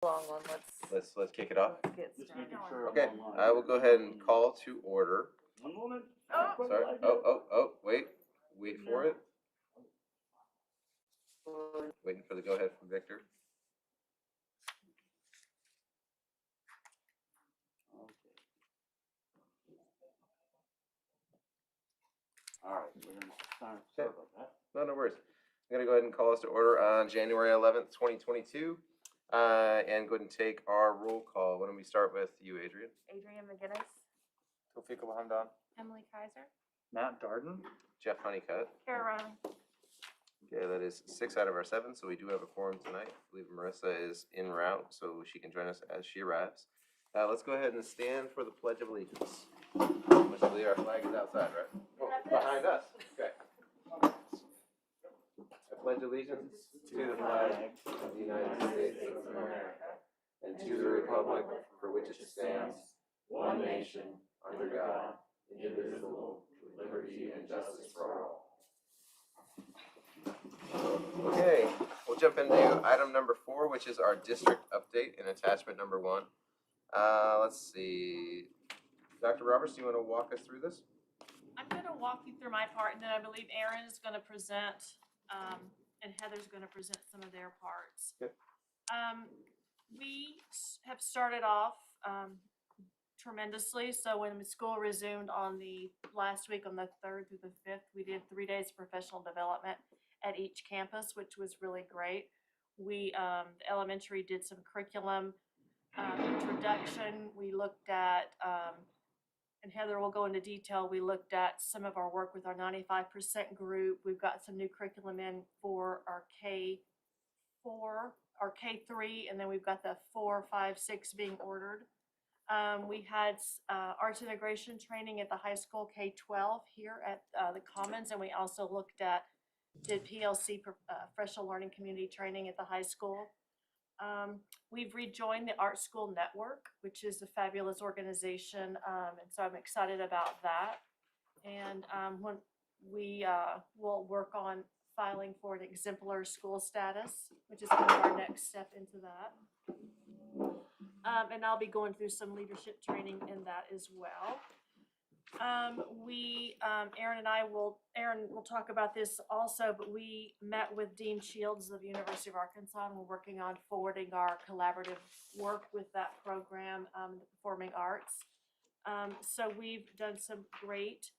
Long one, Let's kick it off. let's get started. Okay, I will go ahead and call to order. One moment. Oh. Sorry. Wait for it. Waiting for the go ahead from Victor. All right, we're gonna start. Sorry about that. No worries. I'm gonna go ahead and call us to order on January 11th, 2022, and go ahead and take our roll call. Why don't we start with you, Adrian? Adrian McGinnis. Tawfiq Hamdan. Emily Kaiser. Matt Darden. Jeff Honeycutt. Kara Riley. Okay, that is 6 out of our 7, so we do have a quorum tonight. I believe Marissa is en route, so she can join us as she arrives. Let's go ahead and stand for the Pledge of Allegiance. Which I believe our flag is outside, right? Oh, behind us. Okay. I pledge allegiance to the flag of the United States of America and to the republic for which it stands, one nation, under God, indivisible, with liberty and justice for all. Okay, we'll jump into item number 4, which is our district update and attachment number 1. Let's see. Dr. Roberts, do you want to walk us through this? I'm going to walk you through my part, and then I believe Aaron is going to present, and Heather's going to present some of their parts. Yep. We have started off tremendously. So when the school resumed on the last week, on the 3rd through the 5th, we did 3 days of professional development at each campus, which was really great. We, the elementary, did some curriculum introduction. We looked at, and Heather will go into detail, we looked at some of our work with our 95% group. We've got some new curriculum in for our K4, our K3, and then we've got the 4, 5, 6 being ordered. We had arts integration training at the high school K-12 here at the Commons, and we also did PLC, professional learning community training at the high school. We've rejoined the Art School Network, which is a fabulous organization, and so I'm excited about that. And when we will work on filing for an exemplar school status, which is kind of our next step into that. And I'll be going through some leadership training in that as well. Aaron will talk about this also, but we met with Dean Shields of the University of Arkansas, and we're working on forwarding our collaborative work with that program, the performing arts. So we've done some great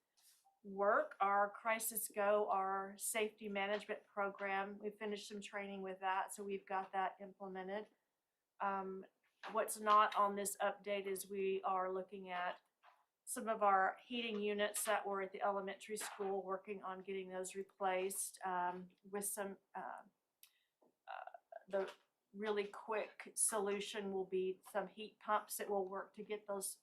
work. Our Crisis Go, our safety management program, we finished some training with that, so we've got that implemented. What's not on this update is we are looking at some of our heating units that were at the elementary school, working on getting those replaced with some, the really quick solution will be some heat pumps that will work to get those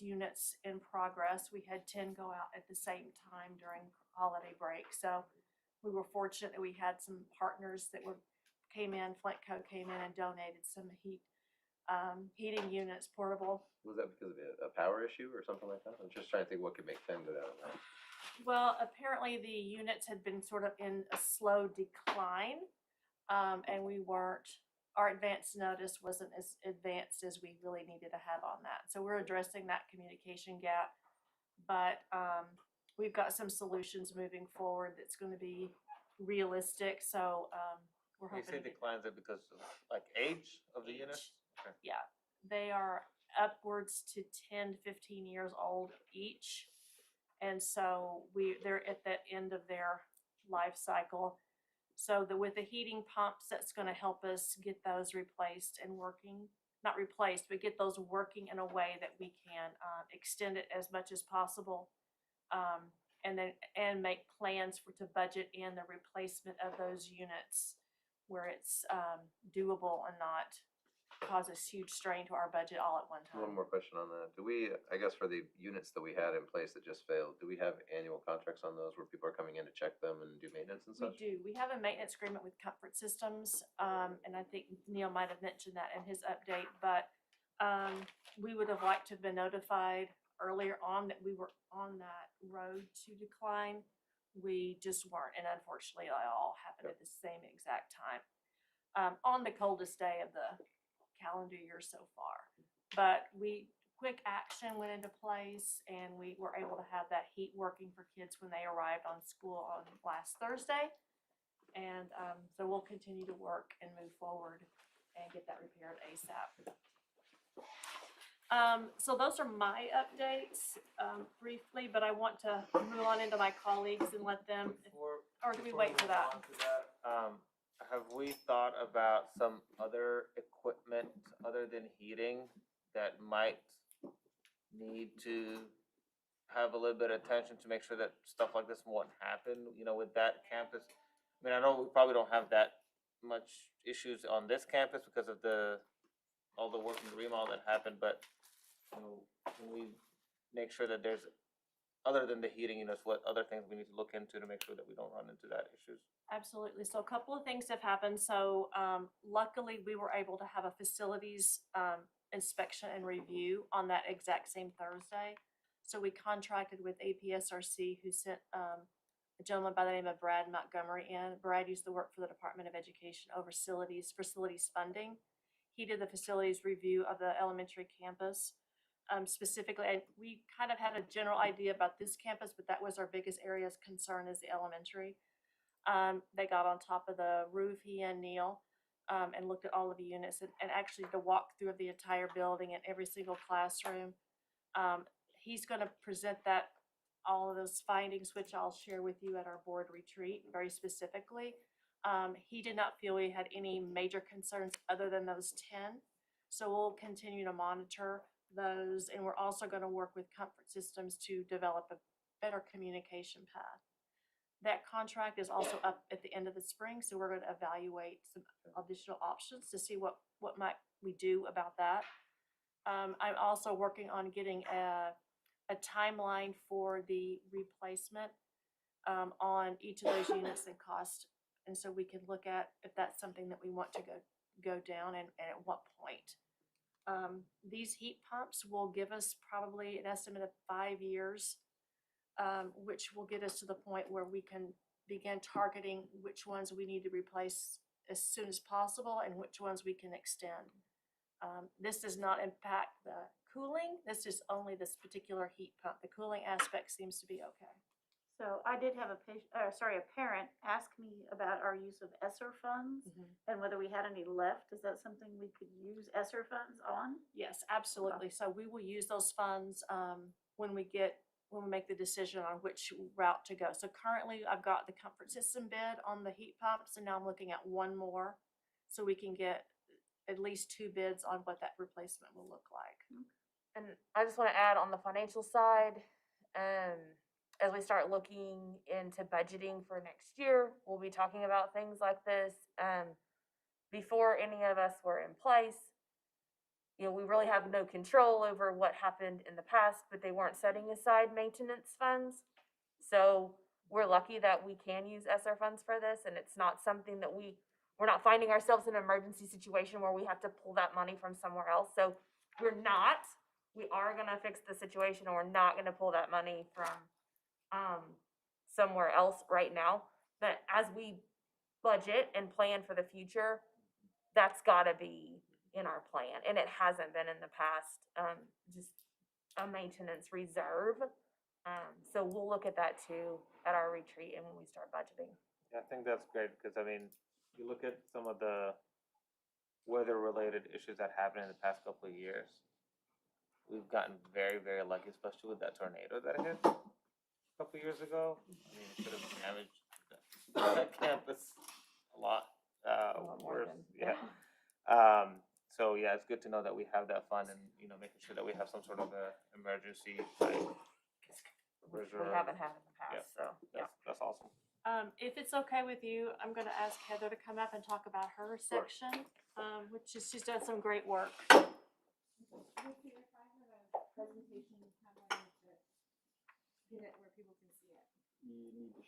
units in progress. We had 10 go out at the same time during holiday break, so we were fortunate that we had some partners that Flintco came in and donated some heating units, portable. Was that because of a power issue or something like that? I'm just trying to think what could make 10 go down. Well, apparently the units had been sort of in a slow decline, and our advance notice wasn't as advanced as we really needed to have on that. So we're addressing that communication gap, but we've got some solutions moving forward that's going to be realistic. So we're hoping. You say declines it because of like age of the units? Okay. Yeah, they are upwards to 10 to 15 years old each, and so they're at the end of their life cycle. So with the heating pumps, that's going to help us get those replaced and working, not replaced, but get those working in a way that we can extend it as much as possible, and make plans to budget in the replacement of those units where it's doable and not causes huge strain to our budget all at one time. One more question on that. Do we, I guess for the units that we had in place that just failed, do we have annual contracts on those where people are coming in to check them and do maintenance and such? We do. We have a maintenance agreement with Comfort Systems, and I think Neil might have mentioned that in his update, but we would have liked to have been notified earlier on that we were on that road to decline. We just weren't, and unfortunately it all happened at the same exact time. On the coldest day of the calendar year so far. But quick action went into place, and we were able to have that heat working for kids when they arrived on school on last Thursday. And so we'll continue to work and move forward and get that repaired ASAP. So those are my updates, briefly, but I want to move on into my colleagues and let them, or do we Before wait for move that? on to that, have we thought about some other equipment other than heating that might need to have a little bit of attention to make sure that stuff like this won't happen, you know, with that campus? I mean, I know we probably don't have that much issues on this campus because of all the work and the remodel that happened, but, you know, can we make sure that there's, other than the heating, you know, what other things we need to look into to make sure that we don't run into that issues? Absolutely. So a couple of things have happened. So luckily, we were able to have a facilities inspection and review on that exact same Thursday. So we contracted with APSRC, who sent a gentleman by the name of Brad Montgomery in. Brad used to work for the Department of Education over facilities funding. He did the facilities review of the elementary campus. Specifically, and we kind of had a general idea about this campus, but that was our biggest area of concern is the elementary. They got on top of the roof, he and Neil, and looked at all of the units and actually the walkthrough of the entire building and every single classroom. He's going to present all of those findings, which I'll share with you at our board retreat very specifically. He did not feel we had any major concerns other than those 10. So we'll continue to monitor those, and we're also going to work with Comfort Systems to develop a better communication path. That contract is also up at the end of the spring, so we're going to evaluate some additional options to see what might we do about that. I'm also working on getting a timeline for the replacement on each of those units and cost, and so we can look at if that's something that we want to go down and at what point. These heat pumps will give us probably an estimate of 5 years, which will get us to the point where we can begin targeting which ones we need to replace as soon as possible and which ones we can extend. This does not impact the cooling. This is only this particular heat pump. The cooling aspect seems to be okay. So I did have a parent ask me about our use of Esser funds and whether we had any left. Is that something we could use Esser funds on? Yes, absolutely. So we will use those funds when we make the decision on which route to go. So currently I've got the Comfort System bid on the heat pumps, and now I'm looking at one more so we can get at least 2 bids on what that replacement will look like. And I just want to add on the financial side, as we start looking into budgeting for next year, we'll be talking about things like this. Before any of us were in place, you know, we really have no control over what happened in the past, but they weren't setting aside maintenance funds. So we're lucky that we can use Esser funds for this, and it's not something that we're not finding ourselves in an emergency situation where we have to pull that money from somewhere else. So we are going to fix the situation, and we're not going to pull that money from somewhere else right now. But as we budget and plan for the future, that's got to be in our plan, and it hasn't been in the past. Just a maintenance reserve. So we'll look at that too at our retreat and when we start budgeting. Yeah, I think that's great, because I mean, you look at some of the weather-related issues that happened in the past couple of years. We've gotten very, very lucky, especially with that tornado that hit a couple of years ago. I mean, it could have damaged that campus a lot worse. Yeah. So yeah, it's good to know that we have that fund, and you know, making sure that we have some sort of a emergency type reserve. We haven't had in the past, so yeah. That's awesome. If it's okay with you, I'm going to ask Heather to come up and talk about her section, which is, she's done some great work. Presentation, kind of get it where people can see it. You need to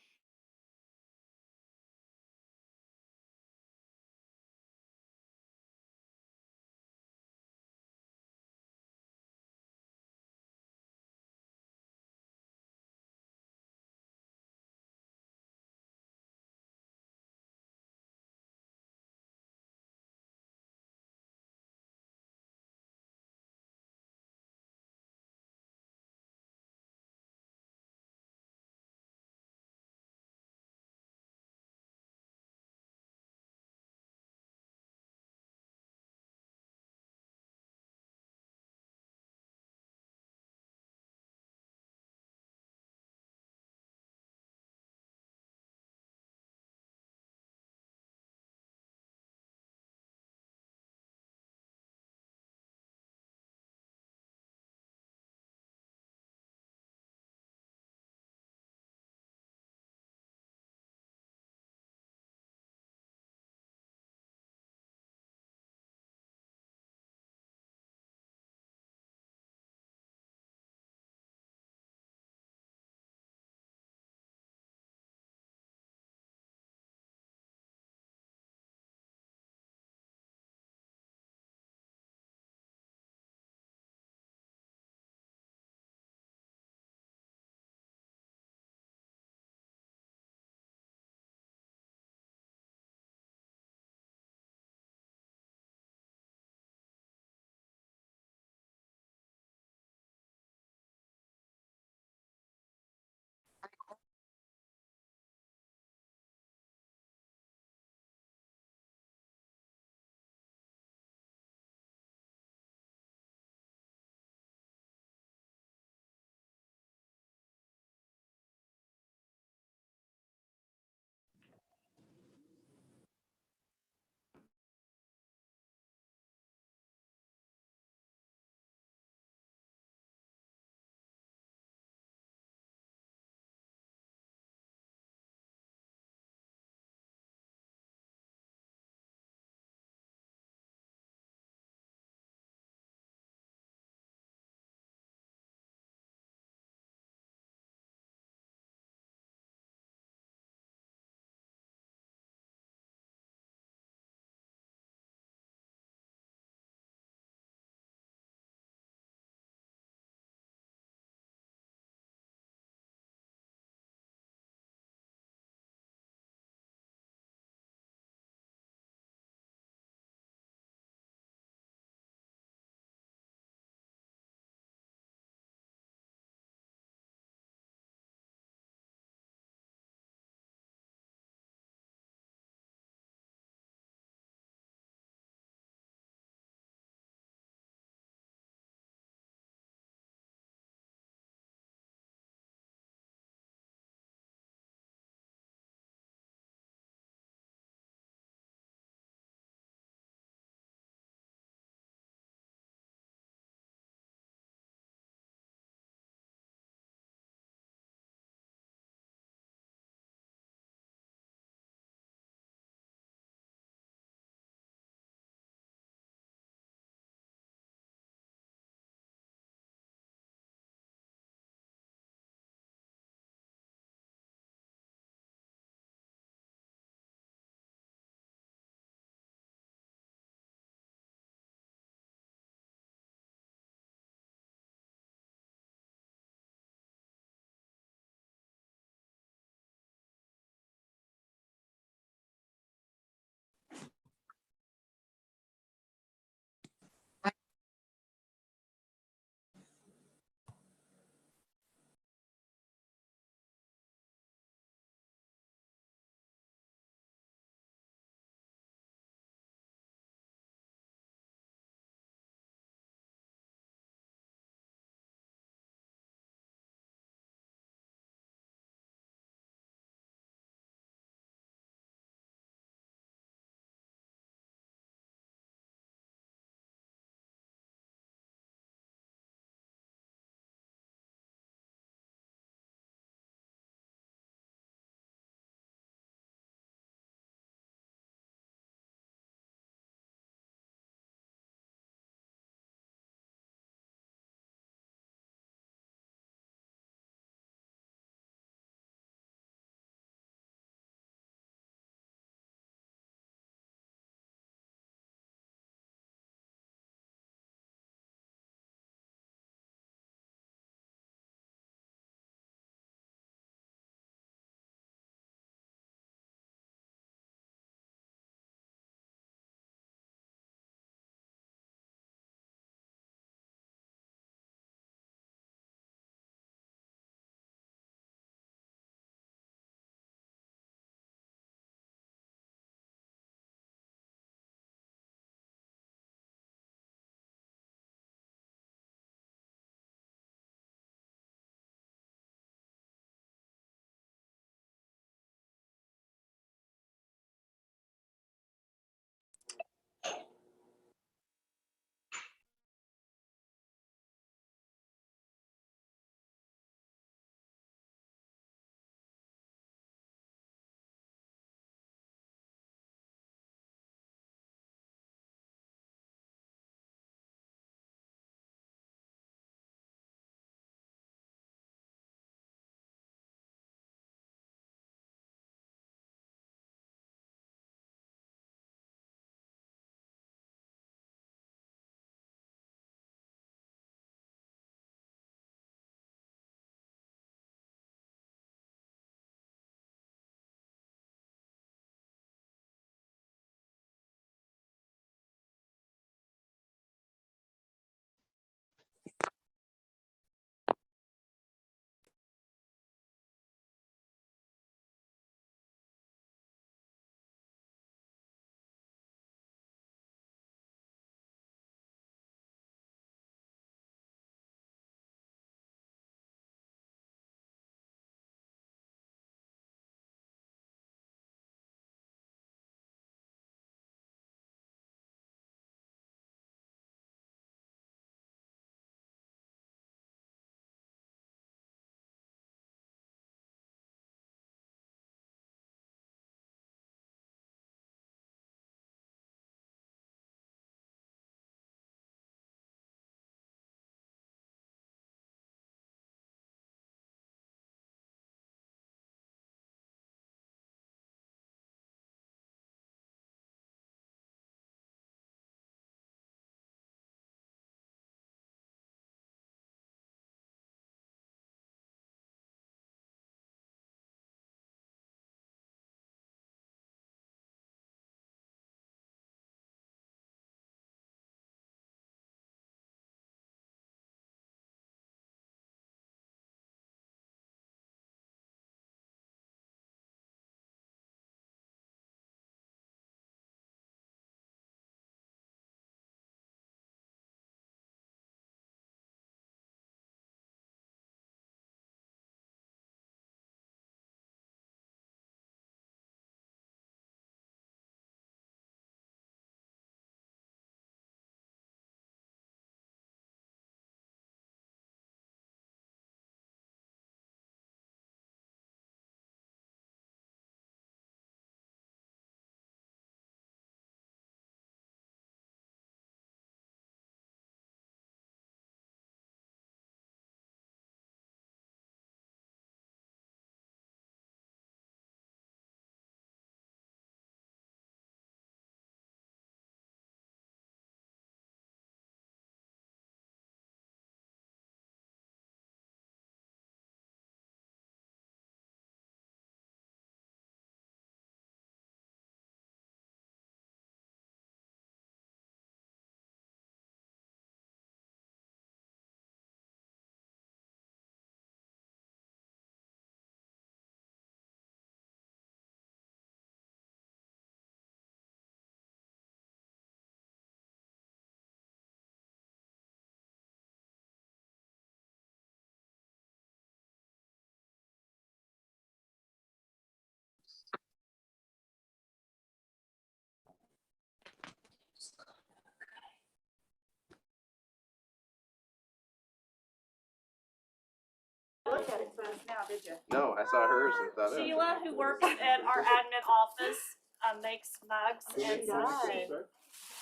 did you? No, I saw hers and thought, oh, Sheila, who works at our admin office, makes mugs and She so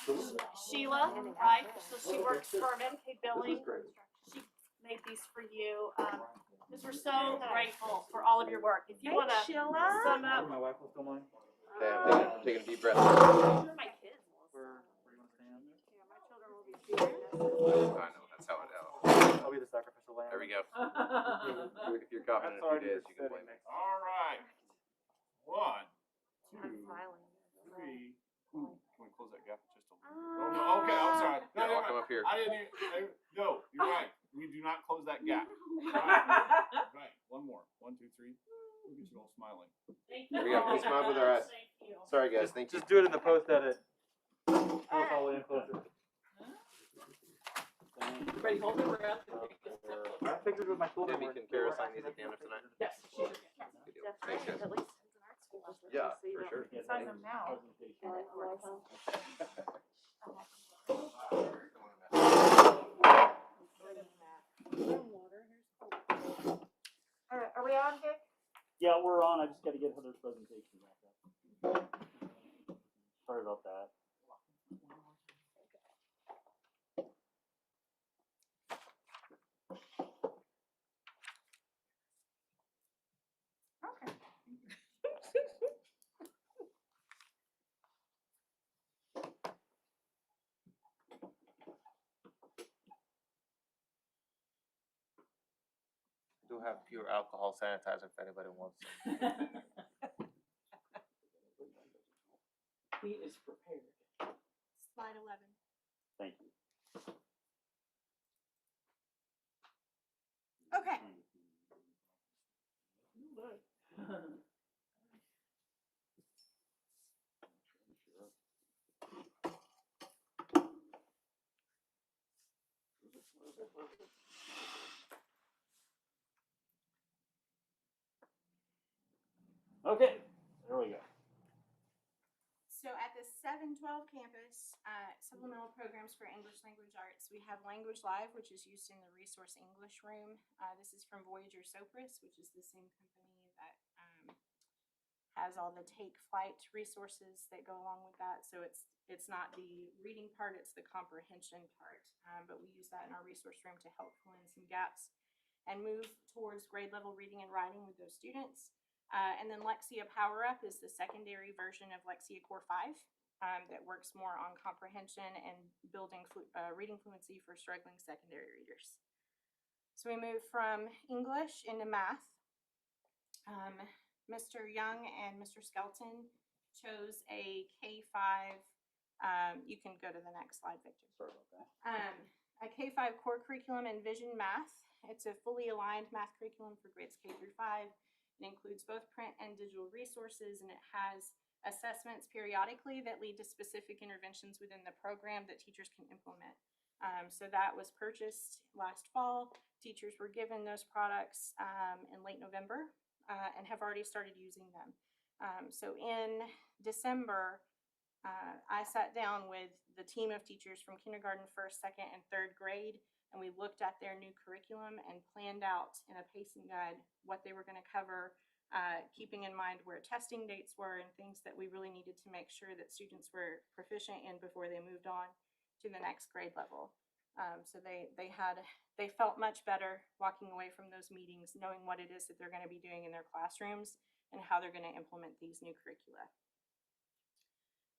does. Sheila, right, so she works for Medicaid billing. She made these for you, because we're so grateful for all of your work. If you wanna Sheila. sum up. My wife will still mine. okay, I'm taking a deep breath. My kids will. Where you wanna stand? Yeah, my children will be here. I know, that's how it is. I'll be the sacrificial lamb. There we go. If you're coughing in a few days, you can blame me. All right. 1, 2, I'm smiling. 3. Ooh, can we close that gap just a little? Oh, no, okay, I'm sorry. No, Yeah, no, I'll come up here. I didn't even, no, you're right. We do not close that gap. Right, one more. 1, 2, 3. Look at you all smiling. Thank There we you. go. We smiled with our eyes. Thank you. Sorry, guys, thank you. Just do it in the post edit. Pull us all in closer. Ready, hold it around. I figured with my shoulder. Debbie, can Kara sign these at the end of tonight? Yes. Good deal. Thanks, guys. At least it's an art school. Yeah, So you for don't sure. Sign them now. And it works. Are we on, Dick? Yeah, we're on. I just gotta get Heather's presentation wrapped up. Sorry about that. Okay. Do have pure alcohol sanitizer if anybody wants. He is prepared. Slide 11. Thank you. Okay. Okay, there we go. So at the 712 campus, supplemental programs for English language arts, we have Language Live, which is used in the Resource English room. This is from Voyager Sopris, which is the same company that has all the take flight resources that go along with that. So it's not the reading part, it's the comprehension part. But we use that in our resource room to help fill in some gaps and move towards grade level reading and writing with those students. And then Lexia Power Up is the secondary version of Lexia Core 5 that works more on comprehension and building reading fluency for struggling secondary readers. So we move from English into math. Mr. Young and Mr. Skelton chose a K5. You can go to the next slide, Victor. Sorry about that. A K5 core curriculum in Vision Math. It's a fully aligned math curriculum for grades K through 5. It includes both print and digital resources, and it has assessments periodically that lead to specific interventions within the program that teachers can implement. So that was purchased last fall. Teachers were given those products in late November and have already started using them. So in December, I sat down with the team of teachers from kindergarten, first, second, and third grade, and we looked at their new curriculum and planned out in a pacing guide what they were going to cover, keeping in mind where testing dates were and things that we really needed to make sure that students were proficient in before they moved on to the next grade level. So they felt much better walking away from those meetings, knowing what it is that they're going to be doing in their classrooms and how they're going to implement these new curricula.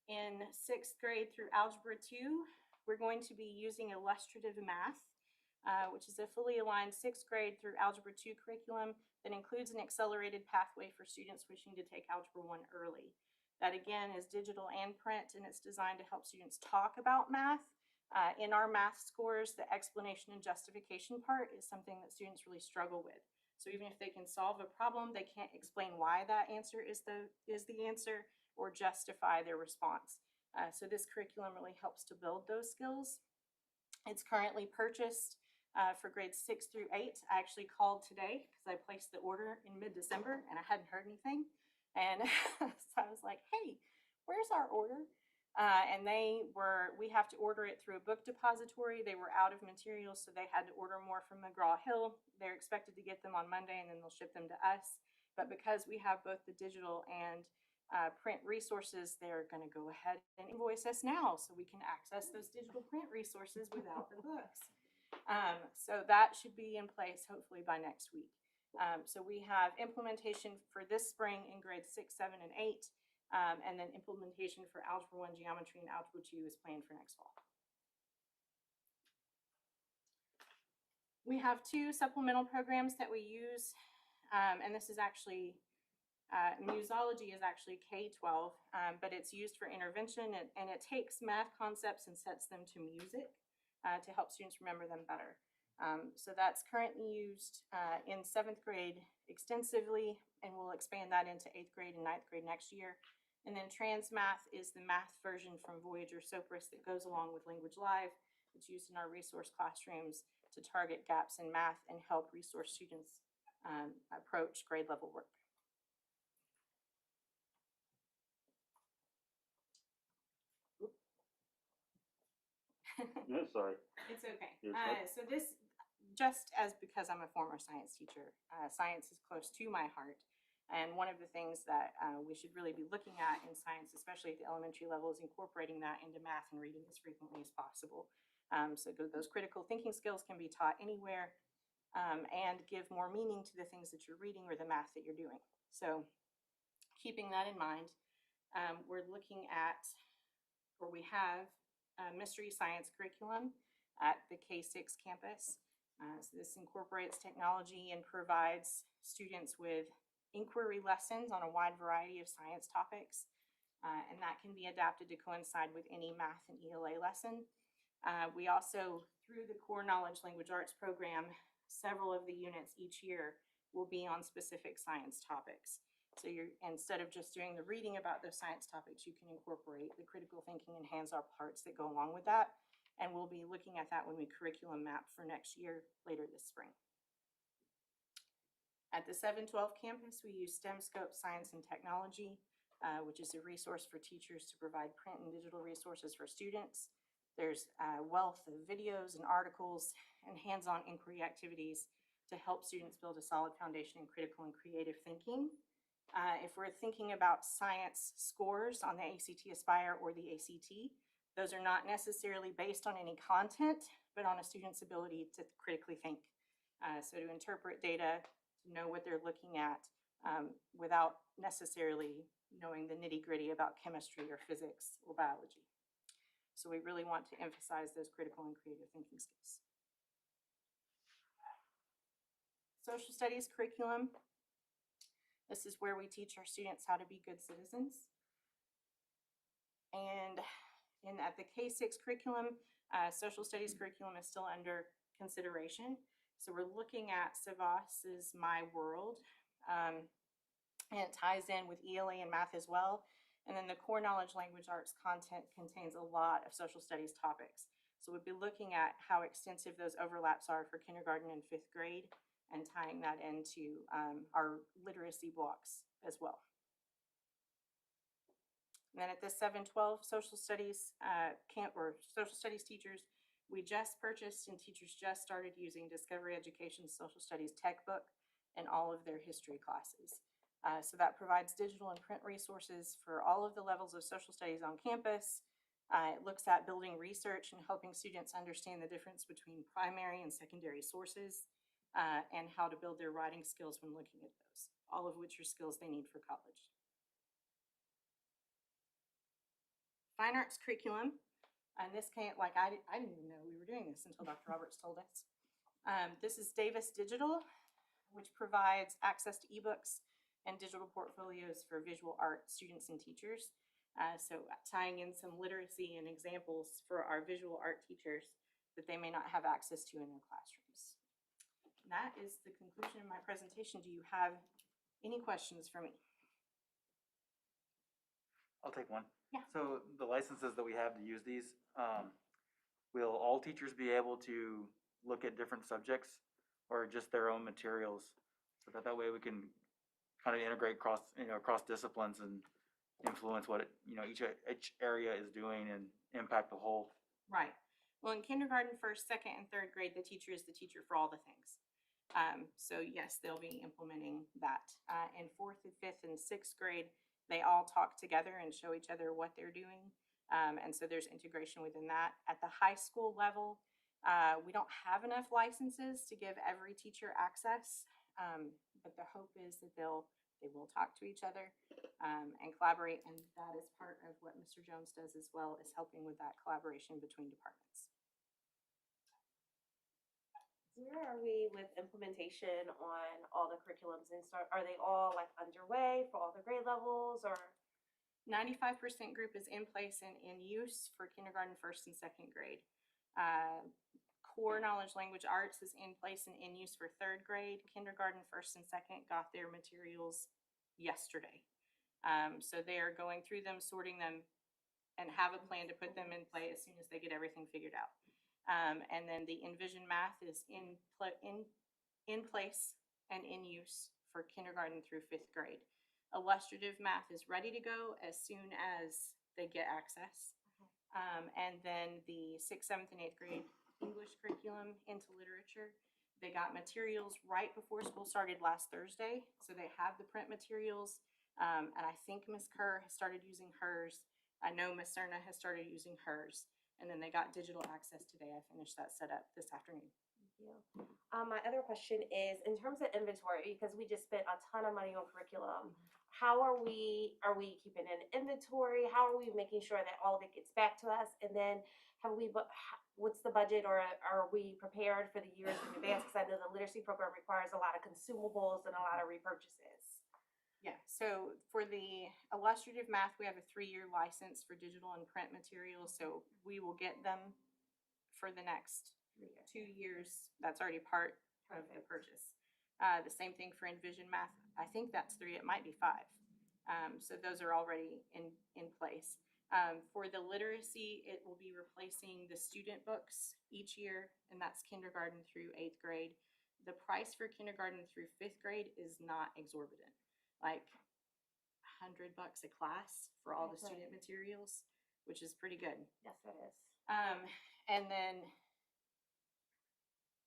In 6th grade through Algebra 2, we're going to be using illustrative math, which is a fully aligned 6th grade through Algebra 2 curriculum that includes an accelerated pathway for students wishing to take Algebra 1 early. That again is digital and print, and it's designed to help students talk about math. In our math scores, the explanation and justification part is something that students really struggle with. So even if they can solve a problem, they can't explain why that answer is the answer or justify their response. So this curriculum really helps to build those skills. It's currently purchased for grades 6 through 8. I actually called today because I placed the order in mid-December and I hadn't heard anything. And so I was like, hey, where's our order? And we have to order it through a book depository. They were out of materials, so they had to order more from McGraw-Hill. They're expected to get them on Monday, and then they'll ship them to us. But because we have both the digital and print resources, they're going to go ahead and invoice us now so we can access those digital print resources without the books. So that should be in place hopefully by next week. So we have implementation for this spring in grades 6, 7, and 8. And then implementation for Algebra 1 geometry and Algebra 2 is planned for next fall. We have 2 supplemental programs that we use, and this is actually, Musology is actually K-12, but it's used for intervention, and it takes math concepts and sets them to music to help students remember them better. So that's currently used in 7th grade extensively, and we'll expand that into 8th grade and 9th grade next year. And then TransMath is the math version from Voyager Sopris that goes along with Language Live. It's used in our resource classrooms to target gaps in math and help resource students approach grade level work. No, sorry. It's okay. You're fine. So this, just as because I'm a former science teacher, science is close to my heart. And one of the things that we should really be looking at in science, especially at the elementary level, is incorporating that into math and reading as frequently as possible. So those critical thinking skills can be taught anywhere and give more meaning to the things that you're reading or the math that you're doing. So keeping that in mind, we're looking at, or we have a mystery science curriculum at the K-6 campus. So this incorporates technology and provides students with inquiry lessons on a wide variety of science topics, and that can be adapted to coincide with any math and ELA lesson. We also, through the Core Knowledge Language Arts program, several of the units each year will be on specific science topics. So instead of just doing the reading about those science topics, you can incorporate the critical thinking and hands-on parts that go along with that. And we'll be looking at that when we curriculum map for next year, later this spring. At the 712 campus, we use STEMscope Science and Technology, which is a resource for teachers to provide print and digital resources for students. There's a wealth of videos and articles and hands-on inquiry activities to help students build a solid foundation in critical and creative thinking. If we're thinking about science scores on the ACT Aspire or the ACT, those are not necessarily based on any content, but on a student's ability to critically think. So to interpret data, to know what they're looking at without necessarily knowing the nitty-gritty about chemistry or physics or biology. So we really want to emphasize those critical and creative thinking skills. Social studies curriculum. This is where we teach our students how to be good citizens. And at the K-6 curriculum, social studies curriculum is still under consideration. So we're looking at Savas's My World, and it ties in with ELA and math as well. And then the Core Knowledge Language Arts content contains a lot of social studies topics. So we'll be looking at how extensive those overlaps are for kindergarten and 5th grade and tying that into our literacy blocks as well. And then at the 712 social studies social studies teachers, we just purchased and teachers just started using Discovery Education's social studies tech book in all of their history classes. So that provides digital and print resources for all of the levels of social studies on campus. It looks at building research and helping students understand the difference between primary and secondary sources and how to build their writing skills when looking at those, all of which are skills they need for college. Fine arts curriculum, and this can't, like, I didn't even know we were doing this until Dr. Roberts told us. This is Davis Digital, which provides access to ebooks and digital portfolios for visual art students and teachers. So tying in some literacy and examples for our visual art teachers that they may not have access to in their classrooms. And that is the conclusion of my presentation. Do you have any questions for me? I'll take one. Yeah. So the licenses that we have to use these, will all teachers be able to look at different subjects or just their own materials? So that way we can kind of integrate across disciplines and influence what each area is doing and impact the whole. Right. Well, in kindergarten, first, second, and third grade, the teacher is the teacher for all the things. So yes, they'll be implementing that. In fourth and fifth and sixth grade, they all talk together and show each other what they're doing. And so there's integration within that. At the high school level, we don't have enough licenses to give every teacher access. But the hope is that they will talk to each other and collaborate. And that is part of what Mr. Jones does as well, is helping with that collaboration between departments. Where are we with implementation on all the curriculums and are they all like underway for all the grade levels or? 95% group is in place and in use for kindergarten, first and second grade. Core knowledge, language, arts is in place and in use for third grade. Kindergarten, first and second got their materials yesterday. So they are going through them, sorting them, and have a plan to put them in play as soon as they get everything figured out. And then the Envision Math is in place and in use for kindergarten through fifth grade. Illustrative math is ready to go as soon as they get access. And then the sixth, seventh, and eighth grade English curriculum into literature. They got materials right before school started last Thursday. So they have the print materials. And I think Ms. Kerr has started using hers. I know Ms. Cerna has started using hers. And then they got digital access today. I finished that setup this afternoon. Thank you. My other question is, in terms of inventory, because we just spent a ton of money on curriculum, how are we keeping an inventory? How are we making sure that all of it gets back to us? And then what's the budget, or are we prepared for the years in advance? Because I know the literacy program requires a lot of consumables and a lot of repurchases. Yeah, so for the illustrative math, we have a 3-year license for digital and print materials. So we will get them for the next 2 years. That's already part of the purchase. The same thing for Envision Math. I think that's 3, it might be 5. So those are already in place. For the literacy, it will be replacing the student books each year, and that's kindergarten through 8th grade. The price for kindergarten through 5th grade is not exorbitant. Like $100 a class for all the student materials, which is pretty good. Yes, it is. And then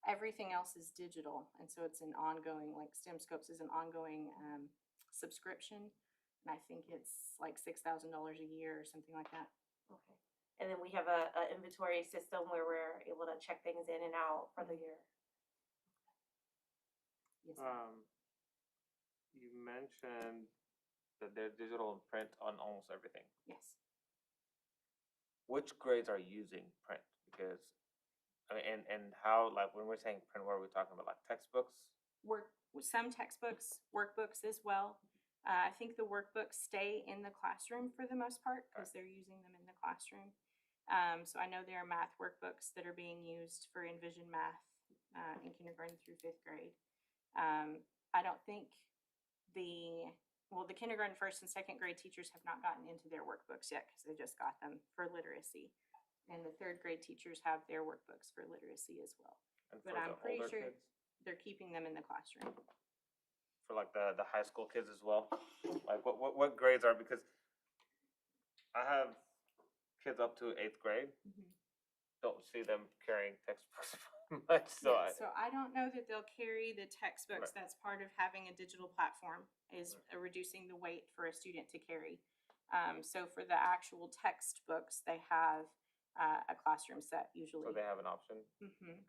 everything else is digital, and so it's an ongoing, like STEM Scopes is an ongoing subscription, and I think it's like $6,000 a year or something like that. Okay. And then we have a inventory system where we're able to check things in and out for the year. Yes, ma'am. You mentioned that they're digital and print on almost everything. Yes. Which grades are using print? Because, I mean, and how, like, when we're saying print, what are we talking about, like textbooks? Some textbooks, workbooks as well. I think the workbooks stay in the classroom for the most part because they're using them in the classroom. So I know there are math workbooks that are being used for Envision Math in kindergarten through 5th grade. I don't think the kindergarten, first and second grade teachers have not gotten into their workbooks yet because they just got them for literacy. And the 3rd grade teachers have their workbooks for literacy as well. And But for I'm the pretty older sure kids? they're keeping them in the classroom. For like the high school kids as well? Like what grades are, because I have kids up to 8th grade. Don't see them carrying textbooks much, so Yeah, so I don't know that they'll carry the textbooks. Right. That's part of having a digital platform, is reducing the weight for a student to carry. So for the actual textbooks, they have a classroom set usually. so they have an option. Mhm.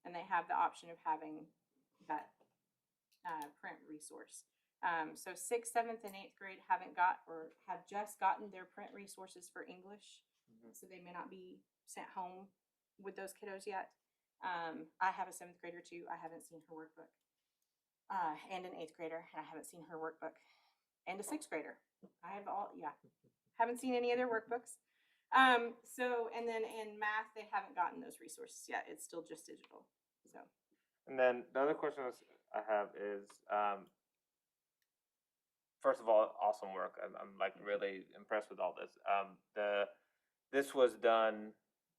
And they have the option of having that print resource. So 6th, 7th, and 8th grade haven't got or have just gotten their print resources for English. So they may not be sent home with those kiddos yet. I have a 7th grader too. I haven't seen her workbook. And an 8th grader, and I haven't seen her workbook. And a 6th grader. I have haven't seen any of their workbooks. So, and then in math, they haven't gotten those resources yet. It's still just digital. So. And then the other question I have is, first of all, awesome work. I'm like really impressed with all this. This was done,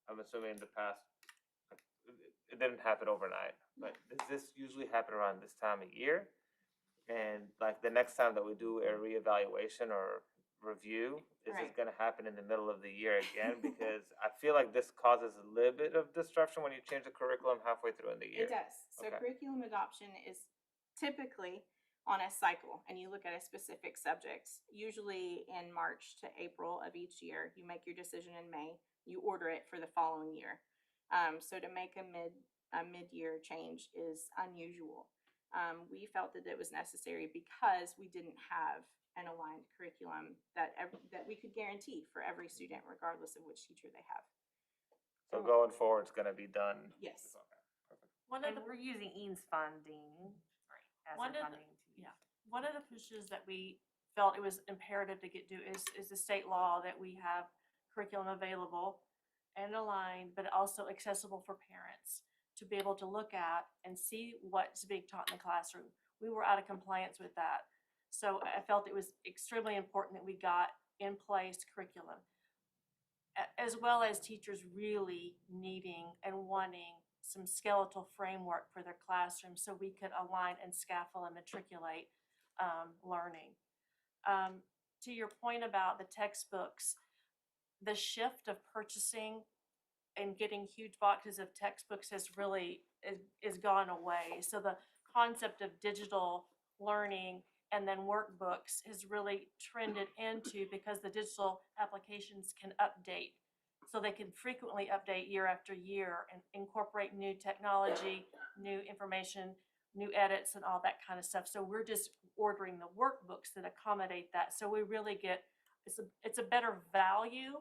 I'm assuming in the past, it didn't happen overnight, but does this usually happen around this time of year? And like the next time that we do a reevaluation or review? Is Right. this gonna happen in the middle of the year again? Because I feel like this causes a little bit of disruption when you change the curriculum halfway through in the year. It does. So Okay. curriculum adoption is typically on a cycle, and you look at a specific subject. Usually in March to April of each year, you make your decision in May. You order it for the following year. So to make a mid-year change is unusual. We felt that it was necessary because we didn't have an aligned curriculum that we could guarantee for every student, regardless of which teacher they have. So going forward, it's gonna be done. Yes. One of And the, we're using Eames funding, as One our of the- funding to. yeah. One of the pushes that we felt it was imperative to get to is the state law that we have curriculum available and aligned, but also accessible for parents to be able to look at and see what's being taught in the classroom. We were out of compliance with that. So I felt it was extremely important that we got in place curriculum, as well as teachers really needing and wanting some skeletal framework for their classroom so we could align and scaffold and matriculate learning. To your point about the textbooks, the shift of purchasing and getting huge boxes of textbooks has really is gone away. So the concept of digital learning and then workbooks has really trended into, because the digital applications can update. So they can frequently update year after year and incorporate new technology, new information, new edits and all that kind of stuff. So we're just ordering the workbooks that accommodate that. So we really get, it's a better value,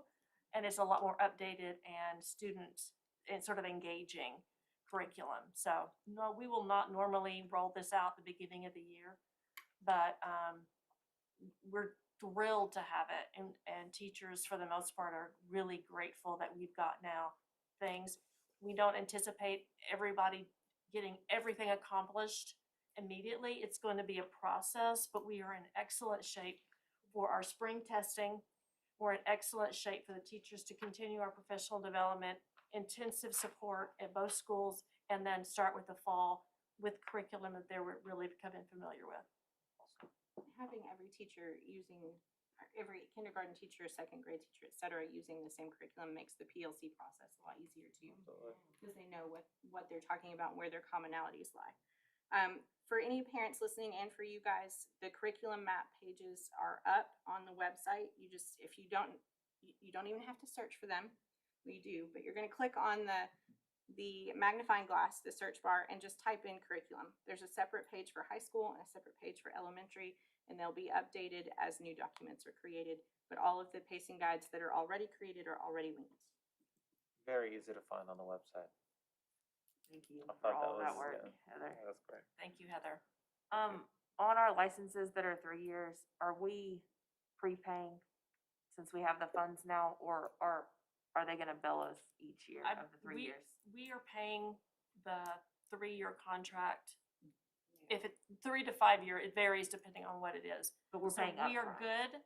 and it's a lot more updated and students and sort of engaging curriculum. So no, we will not normally roll this out at the beginning of the year, but we're thrilled to have it, and teachers for the most part are really grateful that we've got now things. We don't anticipate everybody getting everything accomplished immediately. It's going to be a process, but we are in excellent shape for our spring testing. We're in excellent shape for the teachers to continue our professional development, intensive support at both schools, and then start with the fall with curriculum that they're really becoming familiar with. Having every teacher using, every kindergarten teacher, second grade teacher, et cetera, using the same curriculum makes the PLC process a lot easier too. Because they know what they're talking about and where their commonalities lie. For any parents listening and for you guys, the curriculum map pages are up on the website. You just, if you don't even have to search for them. We do, but you're gonna click on the magnifying glass, the search bar, and just type in curriculum. There's a separate page for high school and a separate page for elementary, and they'll be updated as new documents are created. But all of the pacing guides that are already created are already linked. Very easy to find on the website. Thank you I for thought all that that work, was, Heather. Yeah, that's great. Thank you, Heather. On our licenses that are 3 years, are we prepaying since we have the funds now, or are they gonna bill us each year of the 3 years? We are paying the 3-year contract. If it's 3 to 5 year, it varies depending on what it is. But we're So paying we are upfront. good.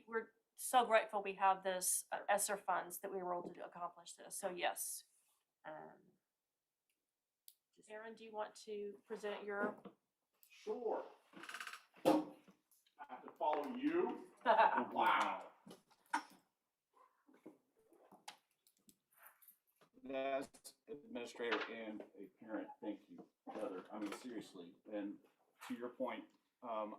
We're so grateful we have this Esser Funds that we were able to accomplish this. So yes. Aaron, do you want to present your? Sure. I have to follow you? Wow. As administrator and a parent, thank you, Heather. I mean, seriously. And to your point,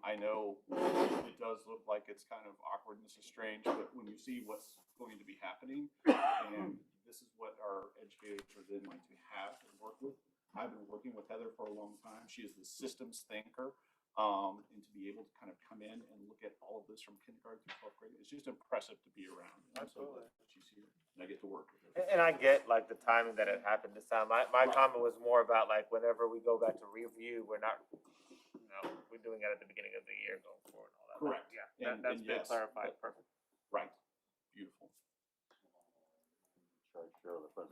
I know it does look like it's kind of awkward and this is strange, but when you see what's going to be happening, and this is what our educators are then going to have and work with. I've been working with Heather for a long time. She is the systems thinker. And to be able to kind of come in and look at all of this from kindergarten through 12th grade, it's just impressive to be around. And I'm so glad that she's here and I get to work with her. And I get like the timing that it happened this time. My comment was more about like whenever we go back to review, we're not, we're doing it at the beginning of the year going forward and all that. Correct. Yeah, And that's been yes, clarified. Perfect. Right. Beautiful.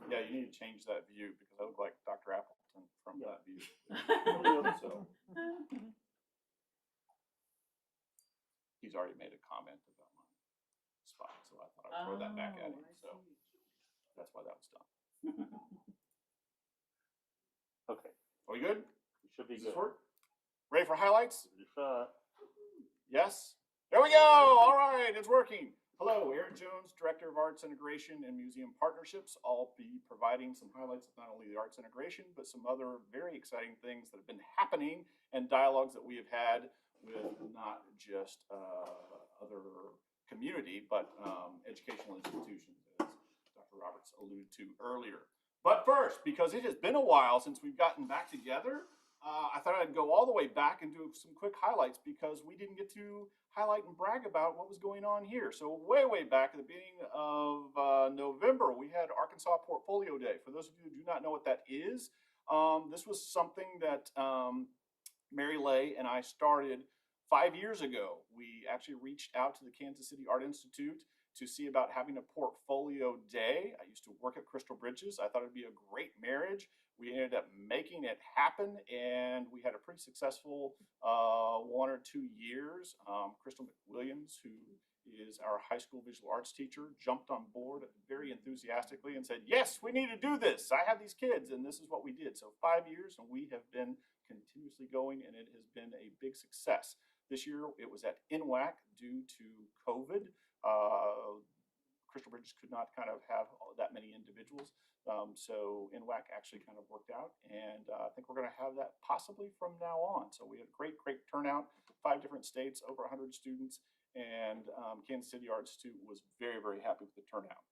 Yeah, you need to change that view because I look like Dr. Appleton from that view. So he's already made a comment about my spot, so I thought I'd throw that back at him. So that's why that was done. Okay, Are we good? we should be Does good. this work? Ready for highlights? Just, Yes? There we go. All right, it's working. Hello, Aaron Jones, Director of Arts Integration and Museum Partnerships. I'll be providing some highlights of not only the arts integration, but some other very exciting things that have been happening and dialogues that we have had with not just other community, but educational institutions, as Dr. Roberts alluded to earlier. But first, because it has been a while since we've gotten back together, I thought I'd go all the way back and do some quick highlights because we didn't get to highlight and brag about what was going on here. So way back at the beginning of November, we had Arkansas Portfolio Day. For those of you who do not know what that is, this was something that Mary Lay and I started 5 years ago. We actually reached out to the Kansas City Art Institute to see about having a portfolio day. I used to work at Crystal Bridges. I thought it'd be a great marriage. We ended up making it happen, and we had a pretty successful 1 or 2 years. Crystal McWilliams, who is our high school visual arts teacher, jumped on board very enthusiastically and said, yes, we need to do this. I have these kids, and this is what we did. So 5 years, and we have been continuously going, and it has been a big success. This year, it was at NWAC due to COVID. Crystal Bridges could not kind of have that many individuals. So NWAC actually kind of worked out, and I think we're going to have that possibly from now on. So we had a great turnout, 5 different states, over 100 students, and Kansas City Art Institute was very happy with the turnout.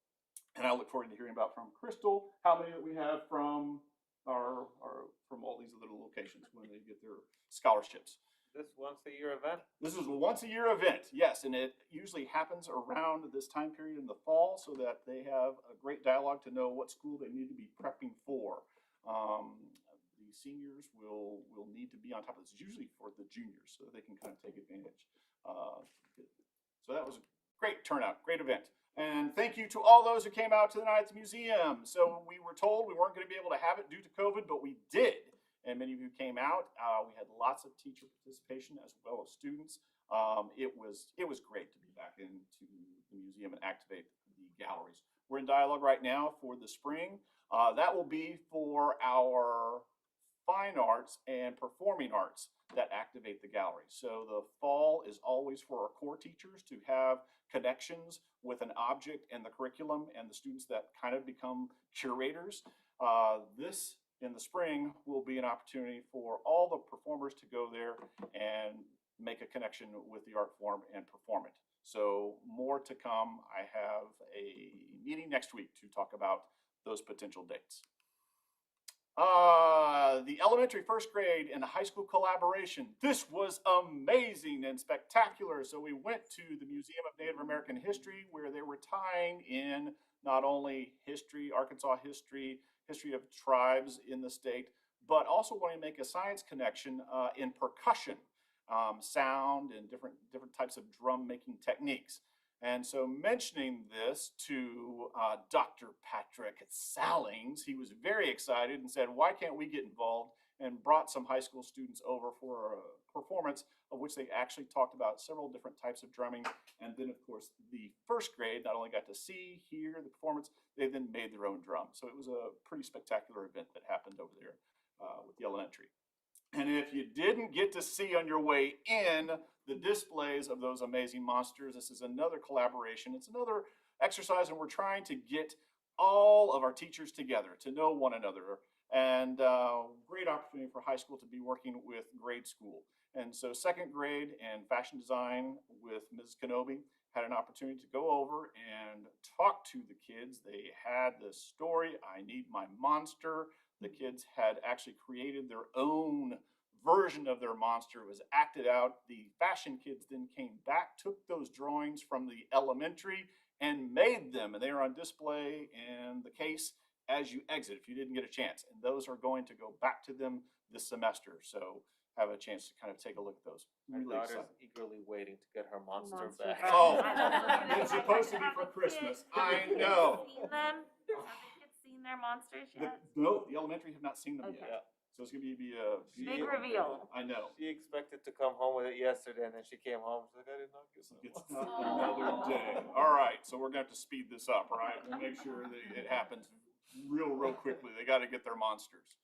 And I look forward to hearing about from Crystal how many that we have from from all these little locations when they get their scholarships. This once-a-year event? This is a once-a-year event, yes, and it usually happens around this time period in the fall so that they have a great dialogue to know what school they need to be prepping for. The seniors will need to be on top of this, usually for the juniors, so that they can kind of take advantage. So that was a great turnout, great event. And thank you to all those who came out to the night at the museum. So we were told we weren't going to be able to have it due to COVID, but we did. And many of you came out. We had lots of teacher participation as well as students. It was great to be back into the museum and activate the galleries. We're in dialogue right now for the spring. That will be for our fine arts and performing arts that activate the gallery. So the fall is always for our core teachers to have connections with an object and the curriculum and the students that kind of become curators. This in the spring will be an opportunity for all the performers to go there and make a connection with the art form and perform it. So more to come. I have a meeting next week to talk about those potential dates. The elementary first grade and the high school collaboration. This was amazing and spectacular. So we went to the Museum of Native American History where they were tying in not only history, Arkansas history, history of tribes in the state, but also wanting to make a science connection in percussion, sound, and different types of drum making techniques. And so mentioning this to Dr. Patrick Sallings, he was very excited and said, why can't we get involved? And brought some high school students over for a performance of which they actually talked about several different types of drumming. And then, of course, the first grade not only got to see, hear the performance, they then made their own drum. So it was a pretty spectacular event that happened over there with the elementary. And if you didn't get to see on your way in the displays of those amazing monsters, this is another collaboration. It's another exercise, and we're trying to get all of our teachers together to know one another. And great opportunity for high school to be working with grade school. And so second grade and fashion design with Ms. Kenobi had an opportunity to go over and talk to the kids. They had this story, I Need My Monster. The kids had actually created their own version of their monster. It was acted out. The fashion kids then came back, took those drawings from the elementary and made them. And they are on display in the case as you exit if you didn't get a chance. And those are going to go back to them this semester. So have a chance to kind of take a look at those. My Really daughter's excited. eagerly waiting to get her monster Monster back. back. Oh, it's supposed to be for Christmas. I know. Seen them? Have the kids seen their monsters yet? No, the elementary have not seen them Okay. yet. So it's going to be a Big reveal. I know. She expected to come home with it yesterday, and then she came home. She's like, I did not get some. It's not another day. All right, so we're going to have to speed this up, right? We'll make sure that it happens real quickly. They got to get their monsters.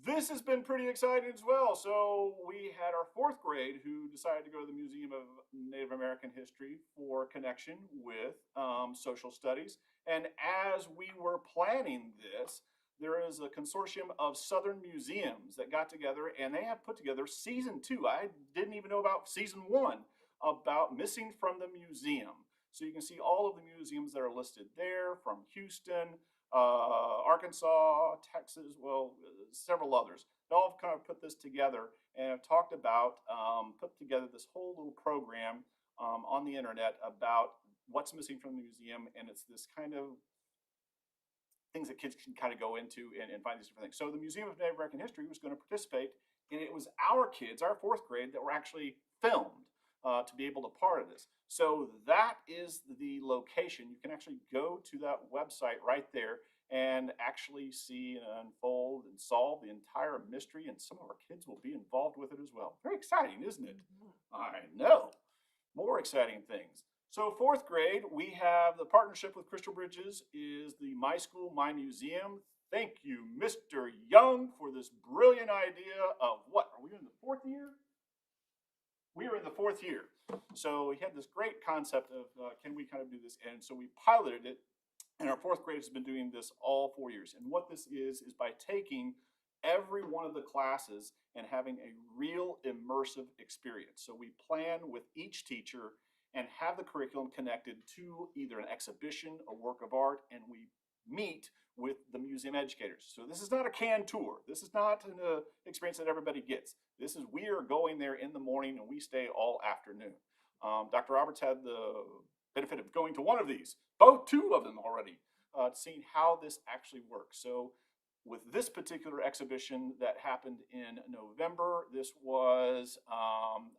This has been pretty exciting as well. So we had our fourth grade who decided to go to the Museum of Native American History for connection with social studies. And as we were planning this, there is a consortium of Southern museums that got together, and they have put together season 2. I didn't even know about season 1, about Missing from the Museum. So you can see all of the museums that are listed there, from Houston, Arkansas, Texas, well, several others. They all have kind of put this together and have talked about, put together this whole little program on the internet about what's missing from the museum, and it's this kind of things that kids can kind of go into and find these different things. So the Museum of Native American History was going to participate, and it was our kids, our fourth grade, that were actually filmed to be able to part of this. So that is the location. You can actually go to that website right there and actually see and unfold and solve the entire mystery, and some of our kids will be involved with it as well. Very exciting, isn't it? I know. More exciting things. So fourth grade, we have the partnership with Crystal Bridges is the My School, My Museum. Thank you, Mr. Young, for this brilliant idea of what? Are we in the 4th year? We are in the 4th year. So we had this great concept of can we kind of do this? And so we piloted it, and our fourth grade has been doing this all 4 years. And what this is by taking every one of the classes and having a real immersive experience. So we plan with each teacher and have the curriculum connected to either an exhibition, a work of art, and we meet with the museum educators. So this is not a canned tour. This is not an experience that everybody gets. This is, we are going there in the morning and we stay all afternoon. Dr. Roberts had the benefit of going to one of these, two of them already, seeing how this actually works. So with this particular exhibition that happened in November, this was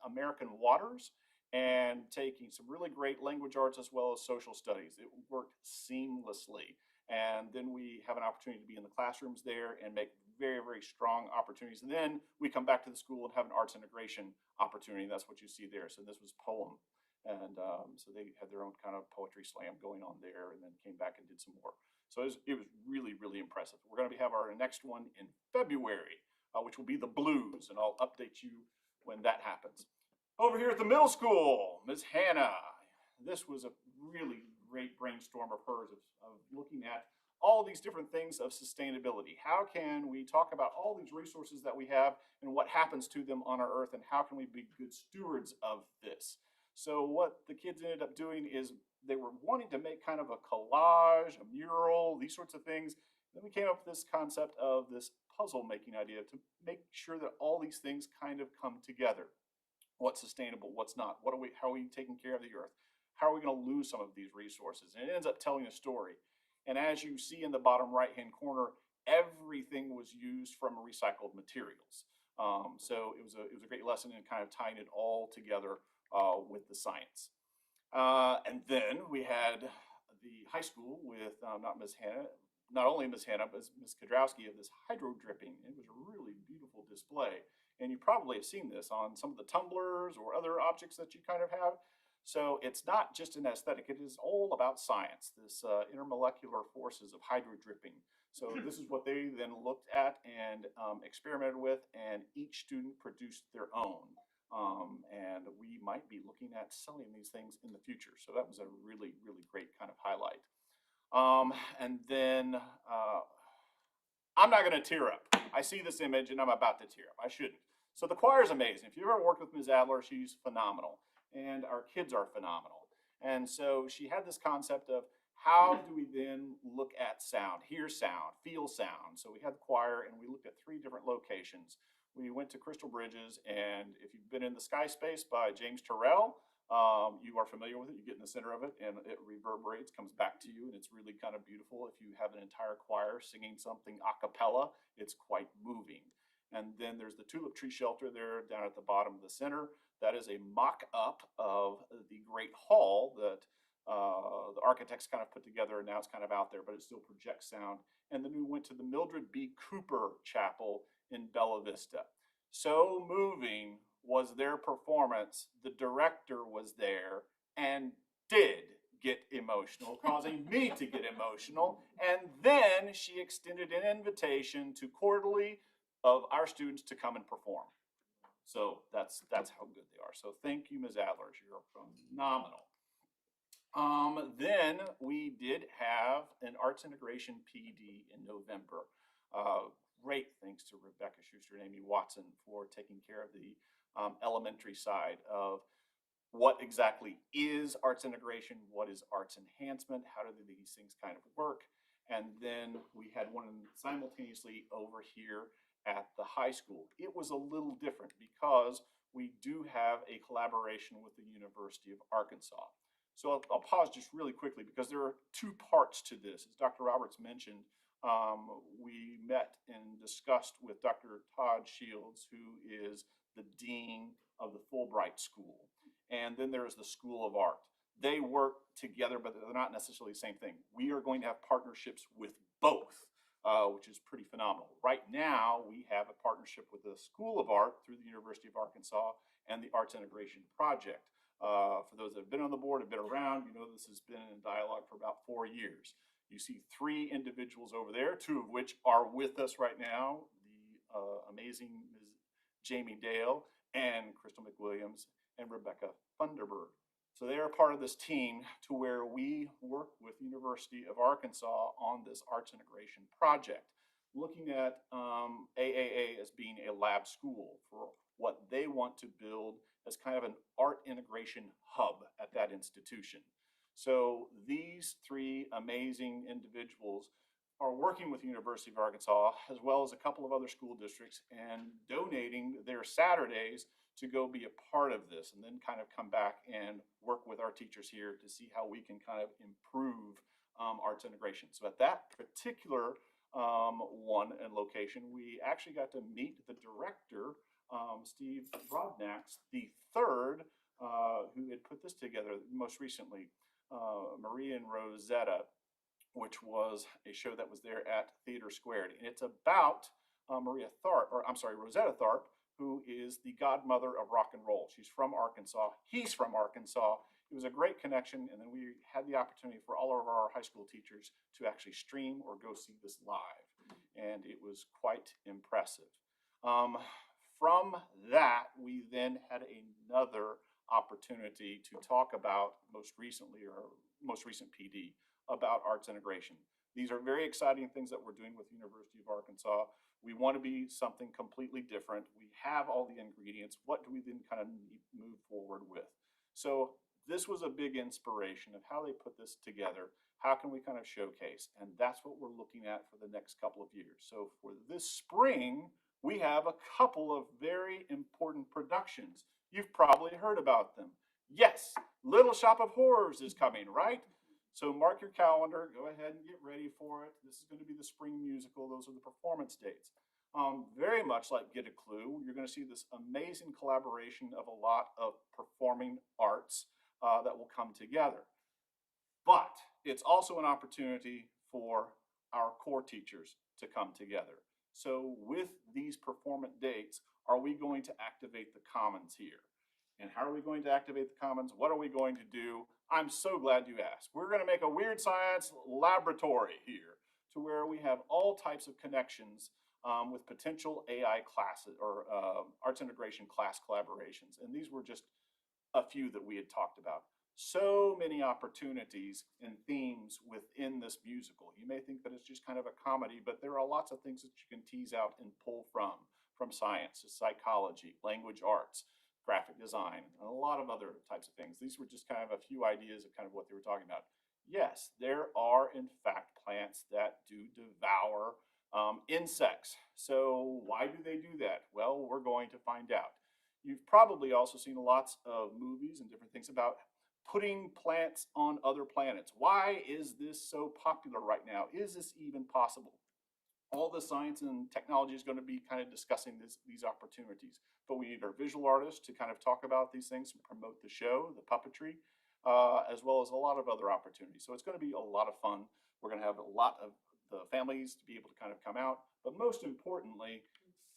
American Waters, and taking some really great language arts as well as social studies. It worked seamlessly. And then we have an opportunity to be in the classrooms there and make very, very strong opportunities. And then we come back to the school and have an arts integration opportunity. That's what you see there. So this was poem. And so they had their own kind of poetry slam going on there, and then came back and did some more. So it was really, really impressive. We're going to have our next one in February, which will be the blues, and I'll update you when that happens. Over here at the middle school, Ms. Hannah, this was a really great brainstorm of hers of looking at all these different things of sustainability. How can we talk about all these resources that we have and what happens to them on our earth, and how can we be good stewards of this? So what the kids ended up doing is they were wanting to make kind of a collage, a mural, these sorts of things. Then we came up with this concept of this puzzle making idea to make sure that all these things kind of come together. What's sustainable, what's not, how are we taking care of the earth? How are we going to lose some of these resources? And it ends up telling a story. And as you see in the bottom right-hand corner, everything was used from recycled materials. So it was a great lesson in kind of tying it all together with the science. And then we had the high school with not only Ms. Hannah, but Ms. Kodrowski of this hydro dripping. It was a really beautiful display. And you probably have seen this on some of the tumblers or other objects that you kind of have. So it's not just an aesthetic, it is all about science, this intermolecular forces of hydro dripping. So this is what they then looked at and experimented with, and each student produced their own. And we might be looking at selling these things in the future. So that was a really, really great kind of highlight. And then I'm not going to tear up. I see this image and I'm about to tear up. I shouldn't. So the choir is amazing. If you've ever worked with Ms. Adler, she's phenomenal. And our kids are phenomenal. And so she had this concept of how do we then look at sound, hear sound, feel sound. So we had the choir and we looked at 3 different locations. We went to Crystal Bridges, and if you've been in the Sky Space by James Turrell, you are familiar with it. You get in the center of it and it reverberates, comes back to you, and it's really kind of beautiful. If you have an entire choir singing something a cappella, it's quite moving. And then there's the tulip tree shelter there down at the bottom of the center. That is a mock-up of the Great Hall that the architects kind of put together, and now it's kind of out there, but it still projects sound. And then we went to the Mildred B. Cooper Chapel in Bella Vista. So moving was their performance. The director was there and did get emotional, causing me to get emotional. And then she extended an invitation to quarterly of our students to come and perform. So that's how good they are. So thank you, Ms. Adler. You're phenomenal. Then we did have an arts integration PD in November. Great thanks to Rebecca Schuster and Amy Watson for taking care of the elementary side of what exactly is arts integration, what is arts enhancement, how do these things kind of work. And then we had one simultaneously over here at the high school. It was a little different because we do have a collaboration with the University of Arkansas. So I'll pause just really quickly because there are two parts to this. As Dr. Roberts mentioned, we met and discussed with Dr. Todd Shields, who is the dean of the Fulbright School. And then there's the School of Art. They work together, but they're not necessarily the same thing. We are going to have partnerships with both, which is pretty phenomenal. Right now, we have a partnership with the School of Art through the University of Arkansas and the Arts Integration Project. For those that have been on the board, have been around, you know this has been in dialogue for about 4 years. You see 3 individuals over there, 2 of which are with us right now, the amazing Ms. Jamie Dale and Crystal McWilliams and Rebecca Funderburg. So they are part of this team to where we work with University of Arkansas on this arts integration project, looking at AAA as being a lab school for what they want to build as kind of an art integration hub at that institution. So these 3 amazing individuals are working with the University of Arkansas as well as a couple of other school districts and donating their Saturdays to go be a part of this and then kind of come back and work with our teachers here to see how we can kind of improve arts integration. So at that particular one and location, we actually got to meet the director, Steve Brodnax, the third, who had put this together most recently, Maria and Rosetta, which was a show that was there at Theater Squared. And it's about Rosetta Tharpe, who is the godmother of rock and roll. She's from Arkansas. He's from Arkansas. It was a great connection. And then we had the opportunity for all of our high school teachers to actually stream or go see this live. And it was quite impressive. From that, we then had another opportunity to talk about most recent PD about arts integration. These are very exciting things that we're doing with the University of Arkansas. We want to be something completely different. We have all the ingredients. What do we then kind of move forward with? So this was a big inspiration of how they put this together. How can we kind of showcase? And that's what we're looking at for the next couple of years. So for this spring, we have a couple of very important productions. You've probably heard about them. Yes, Little Shop of Horrors is coming, right? So mark your calendar, go ahead and get ready for it. This is going to be the spring musical. Those are the performance dates. Very much like Get a Clue, you're going to see this amazing collaboration of a lot of performing arts that will come together. But it's also an opportunity for our core teachers to come together. So with these performance dates, are we going to activate the commons here? And how are we going to activate the commons? What are we going to do? I'm so glad you asked. We're going to make a weird science laboratory here to where we have all types of connections with potential AI classes or arts integration class collaborations. And these were just a few that we had talked about. So many opportunities and themes within this musical. You may think that it's just kind of a comedy, but there are lots of things that you can tease out and pull from science to psychology, language arts, graphic design, and a lot of other types of things. These were just kind of a few ideas of kind of what they were talking about. Yes, there are in fact plants that do devour insects. So why do they do that? Well, we're going to find out. You've probably also seen lots of movies and different things about putting plants on other planets. Why is this so popular right now? Is this even possible? All the science and technology is going to be kind of discussing these opportunities. But we need our visual artists to kind of talk about these things and promote the show, the puppetry, as well as a lot of other opportunities. So it's going to be a lot of fun. We're going to have a lot of the families to be able to kind of come out. But most importantly,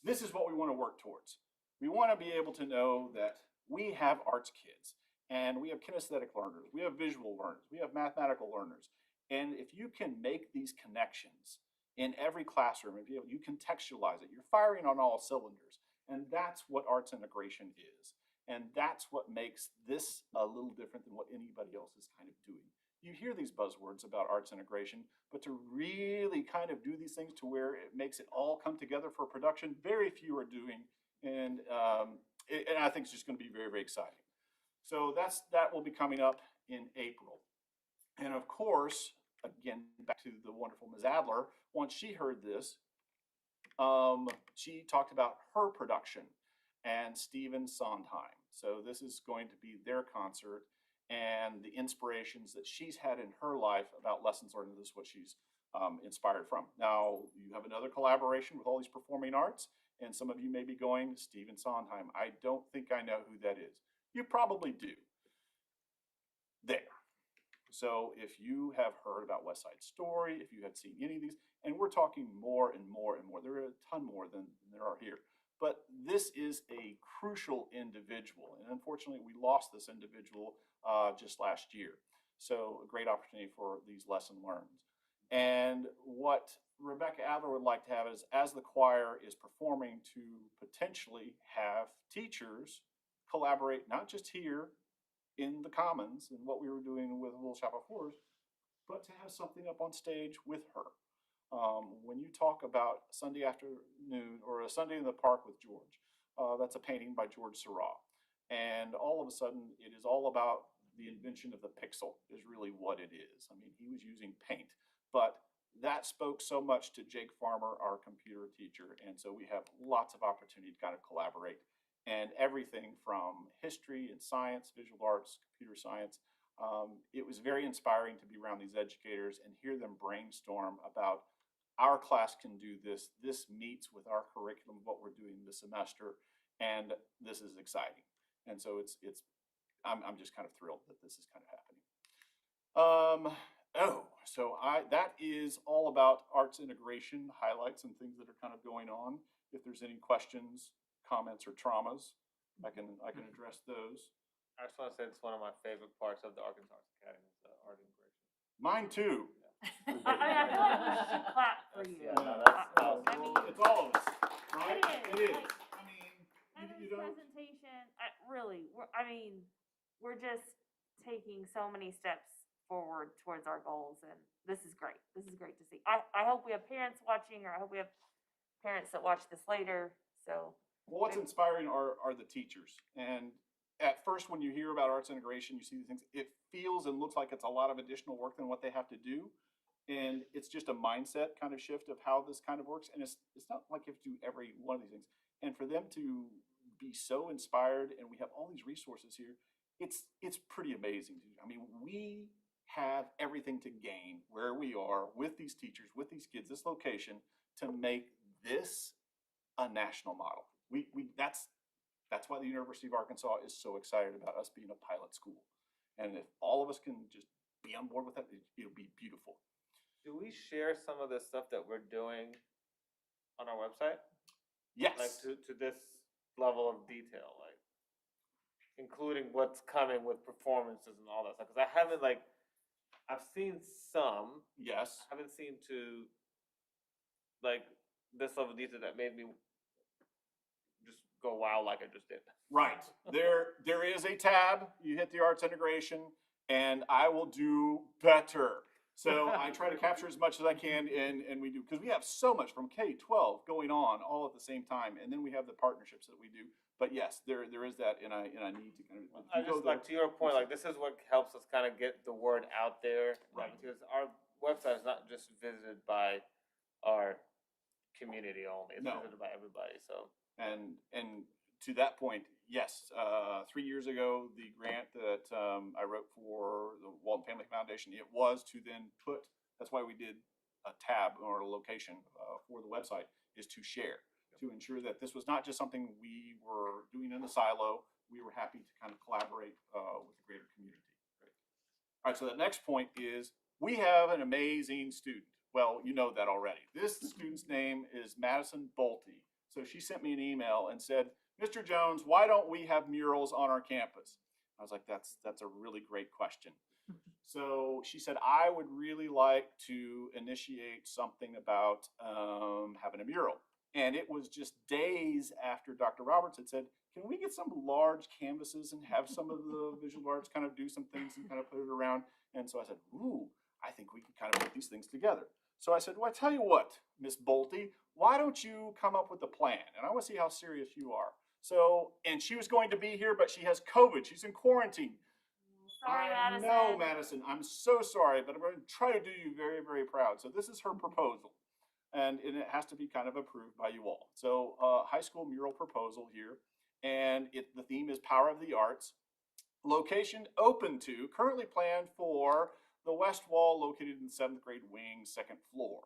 this is what we want to work towards. We want to be able to know that we have arts kids and we have kinesthetic learners, we have visual learners, we have mathematical learners. And if you can make these connections, in every classroom and be able, you contextualize it. You're firing on all cylinders. And that's what arts integration is. And that's what makes this a little different than what anybody else is kind of doing. You hear these buzzwords about arts integration, but to really kind of do these things to where it makes it all come together for production, very few are doing. And I think it's just going to be very, very exciting. So that will be coming up in April. And of course, again, back to the wonderful Ms. Adler, once she heard this, she talked about her production and Stephen Sondheim. So this is going to be their concert and the inspirations that she's had in her life about lessons learned. This is what she's inspired from. Now, you have another collaboration with all these performing arts, and some of you may be going, Stephen Sondheim. I don't think I know who that is. You probably do. There. So if you have heard about West Side Story, if you had seen any of these, and we're talking more and more and more, there are a ton more than there are here. But this is a crucial individual, and unfortunately we lost this individual just last year. So a great opportunity for these lesson learns. And what Rebecca Adler would like to have is, as the choir is performing, to potentially have teachers collaborate, not just here in the Commons and what we were doing with Little Shop of Horrors, but to have something up on stage with her. When you talk about Sunday afternoon or a Sunday in the Park with George, that's a painting by George Seurat. And all of a sudden, it is all about the invention of the pixel is really what it is. I mean, he was using paint, but that spoke so much to Jake Farmer, our computer teacher. And so we have lots of opportunity to kind of collaborate. And everything from history and science, visual arts, computer science. It was very inspiring to be around these educators and hear them brainstorm about our class can do this. This meets with our curriculum, what we're doing this semester, and this is exciting. And so I'm just kind of thrilled that this is kind of happening. That is all about arts integration, highlights and things that are kind of going on. If there's any questions, comments, or traumas, I can address those. I just want to say it's one of my favorite parts of the Arkansas Academy, is the art integration. Mine too. I mean, I feel like we should clap for you. Yeah, no, that's awesome. I mean, It's all of us, right? It is. Like, I mean, Heather's you don't. presentation, we're just taking so many steps forward towards our goals, and this is great. This is great to see. I hope we have parents watching, or I hope we have parents that watch this later. So, Well, what's inspiring are the teachers. And at first, when you hear about arts integration, you see these things, it feels and looks like it's a lot of additional work than what they have to do. And it's just a mindset kind of shift of how this kind of works. And it's not like you have to do every one of these things. And for them to be so inspired, and we have all these resources here, it's pretty amazing. I mean, we have everything to gain where we are with these teachers, with these kids, this location, to make this a national model. That's why the University of Arkansas is so excited about us being a pilot school. And if all of us can just be on board with that, it'll be beautiful. Do we share some of the stuff that we're doing on our website? Yes. Like to this level of detail, like including what's coming with performances and all that stuff. Because I've seen some. Yes. I haven't seen to like this level of detail that made me just go wow like I just did. Right. There is a tab. You hit the arts integration, and I will do better. So I try to capture as much as I can, and we do, because we have so much from K-12 going on all at the same time, and then we have the partnerships that we do. But yes, there is that, and I need to kind of. I just like to your point, like this is what helps us kind of get the word out there, Right. Because our website is not just visited by our community only; it's No. visited by everybody. So And to that point, yes, 3 years ago, the grant that I wrote for the Walton Family Foundation, it was to then put, that's why we did a tab or a location for the website, is to share, to ensure that this was not just something we were doing in a silo. We were happy to kind of collaborate with the greater community. All right, so the next point is we have an amazing student. Well, you know that already. This student's name is Madison Bolte. So she sent me an email and said, Mr. Jones, why don't we have murals on our campus? I was like, that's a really great question. So she said, I would really like to initiate something about having a mural. And it was just days after Dr. Roberts had said, can we get some large canvases and have some of the visual arts kind of do some things and kind of put it around? And so I said, ooh, I think we can kind of put these things together. So I said, well, I tell you what, Miss Bolte, why don't you come up with a plan? And I want to see how serious you are. So, and she was going to be here, but she has COVID. She's in quarantine. Sorry, Madison. No, Madison, I'm so sorry, but I'm going to try to do you very, very proud. So this is her proposal, and it has to be kind of approved by you all. So high school mural proposal here, and the theme is Power of the Arts. Location open to, currently planned for the west wall located in the 7th grade wing, 2nd floor.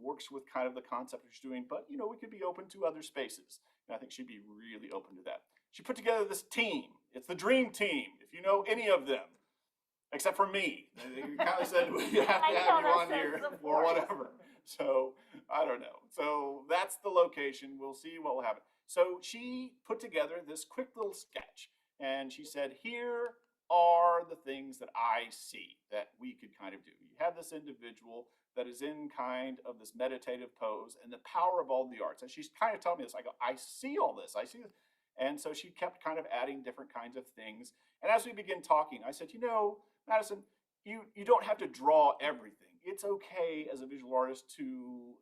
Works with kind of the concept she's doing, but you know, we could be open to other spaces. And I think she'd be really open to that. She put together this team. It's the dream team, if you know any of them, except for me. They kind of said, we have to have you on here or whatever. So I don't know. So that's the location. We'll see what will happen. So she put together this quick little sketch, and she said, here are the things that I see that we could kind of do. You have this individual that is in kind of this meditative pose and the power of all the arts. And she's kind of telling me this. I go, I see all this. I see this. And so she kept kind of adding different kinds of things. And as we begin talking, I said, you know, Madison, you don't have to draw everything. It's okay as a visual artist to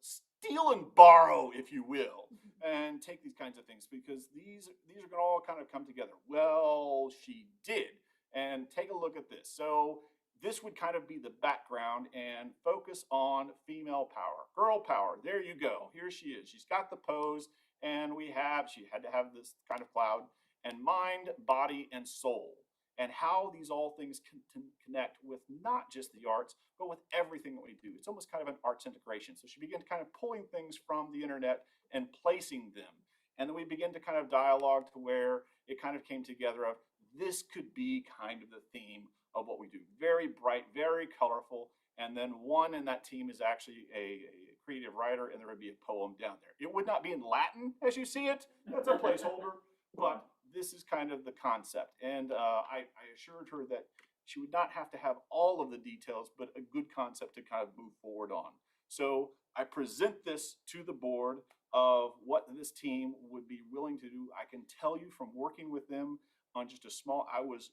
steal and borrow, if you will, and take these kinds of things, because these are going to all kind of come together. Well, she did. And take a look at this. So this would kind of be the background and focus on female power, girl power. There you go. Here she is. She's got the pose, and she had to have this kind of cloud, and mind, body, and soul, and how these all things can connect with not just the arts, but with everything that we do. It's almost kind of an arts integration. So she began kind of pulling things from the internet and placing them. And then we begin to kind of dialogue to where it kind of came together of, this could be kind of the theme of what we do. Very bright, very colorful. And then one in that team is actually a creative writer, and there would be a poem down there. It would not be in Latin as you see it. That's a placeholder. But this is kind of the concept. And I assured her that she would not have to have all of the details, but a good concept to kind of move forward on. So I present this to the board of what this team would be willing to do. I can tell you from working with them on just a small, I was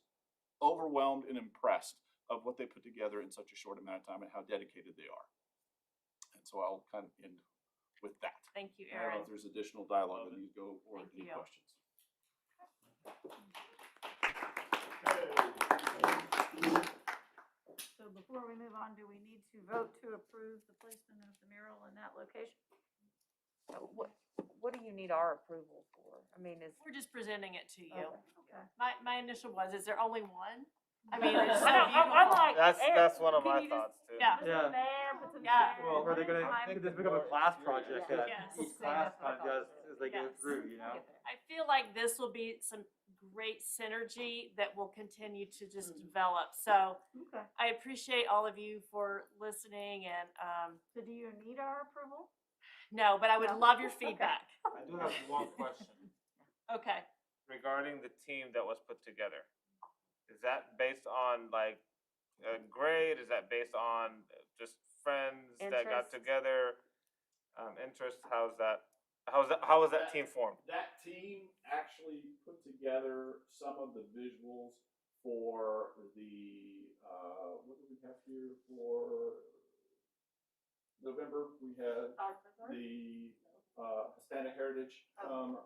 overwhelmed and impressed of what they put together in such a short amount of time and how dedicated they are. And so I'll kind of end with that. Thank you, I don't know Aaron. if there's additional dialogue that needs to go or Thank any you. questions. So before we move on, do we need to vote to approve the placement of the mural in that location? So what do you need our approval for? I mean, We're just presenting it to you. Okay. My initial was, is there only one? I mean, it's so I know, I'm beautiful. like, That's one of can my you just thoughts too. Yeah. put Yeah. some there, put some Yeah. there? Well, are they gonna Time- make this become a class project that Yes. each class kind of does as they go Yes. through, you know? I feel like this will be some great synergy that will continue to just develop. So Okay. I appreciate all of you for listening, and So do you need our approval? no, but I would No? love your Okay. feedback. I do have one question Okay. regarding the team that was put together. Is that based on like a grade? Is that based on just friends that got Interest. together? Interest? How was that team formed? That team actually put together some of the visuals for the, what did we have here for November? We had the Hispanic Heritage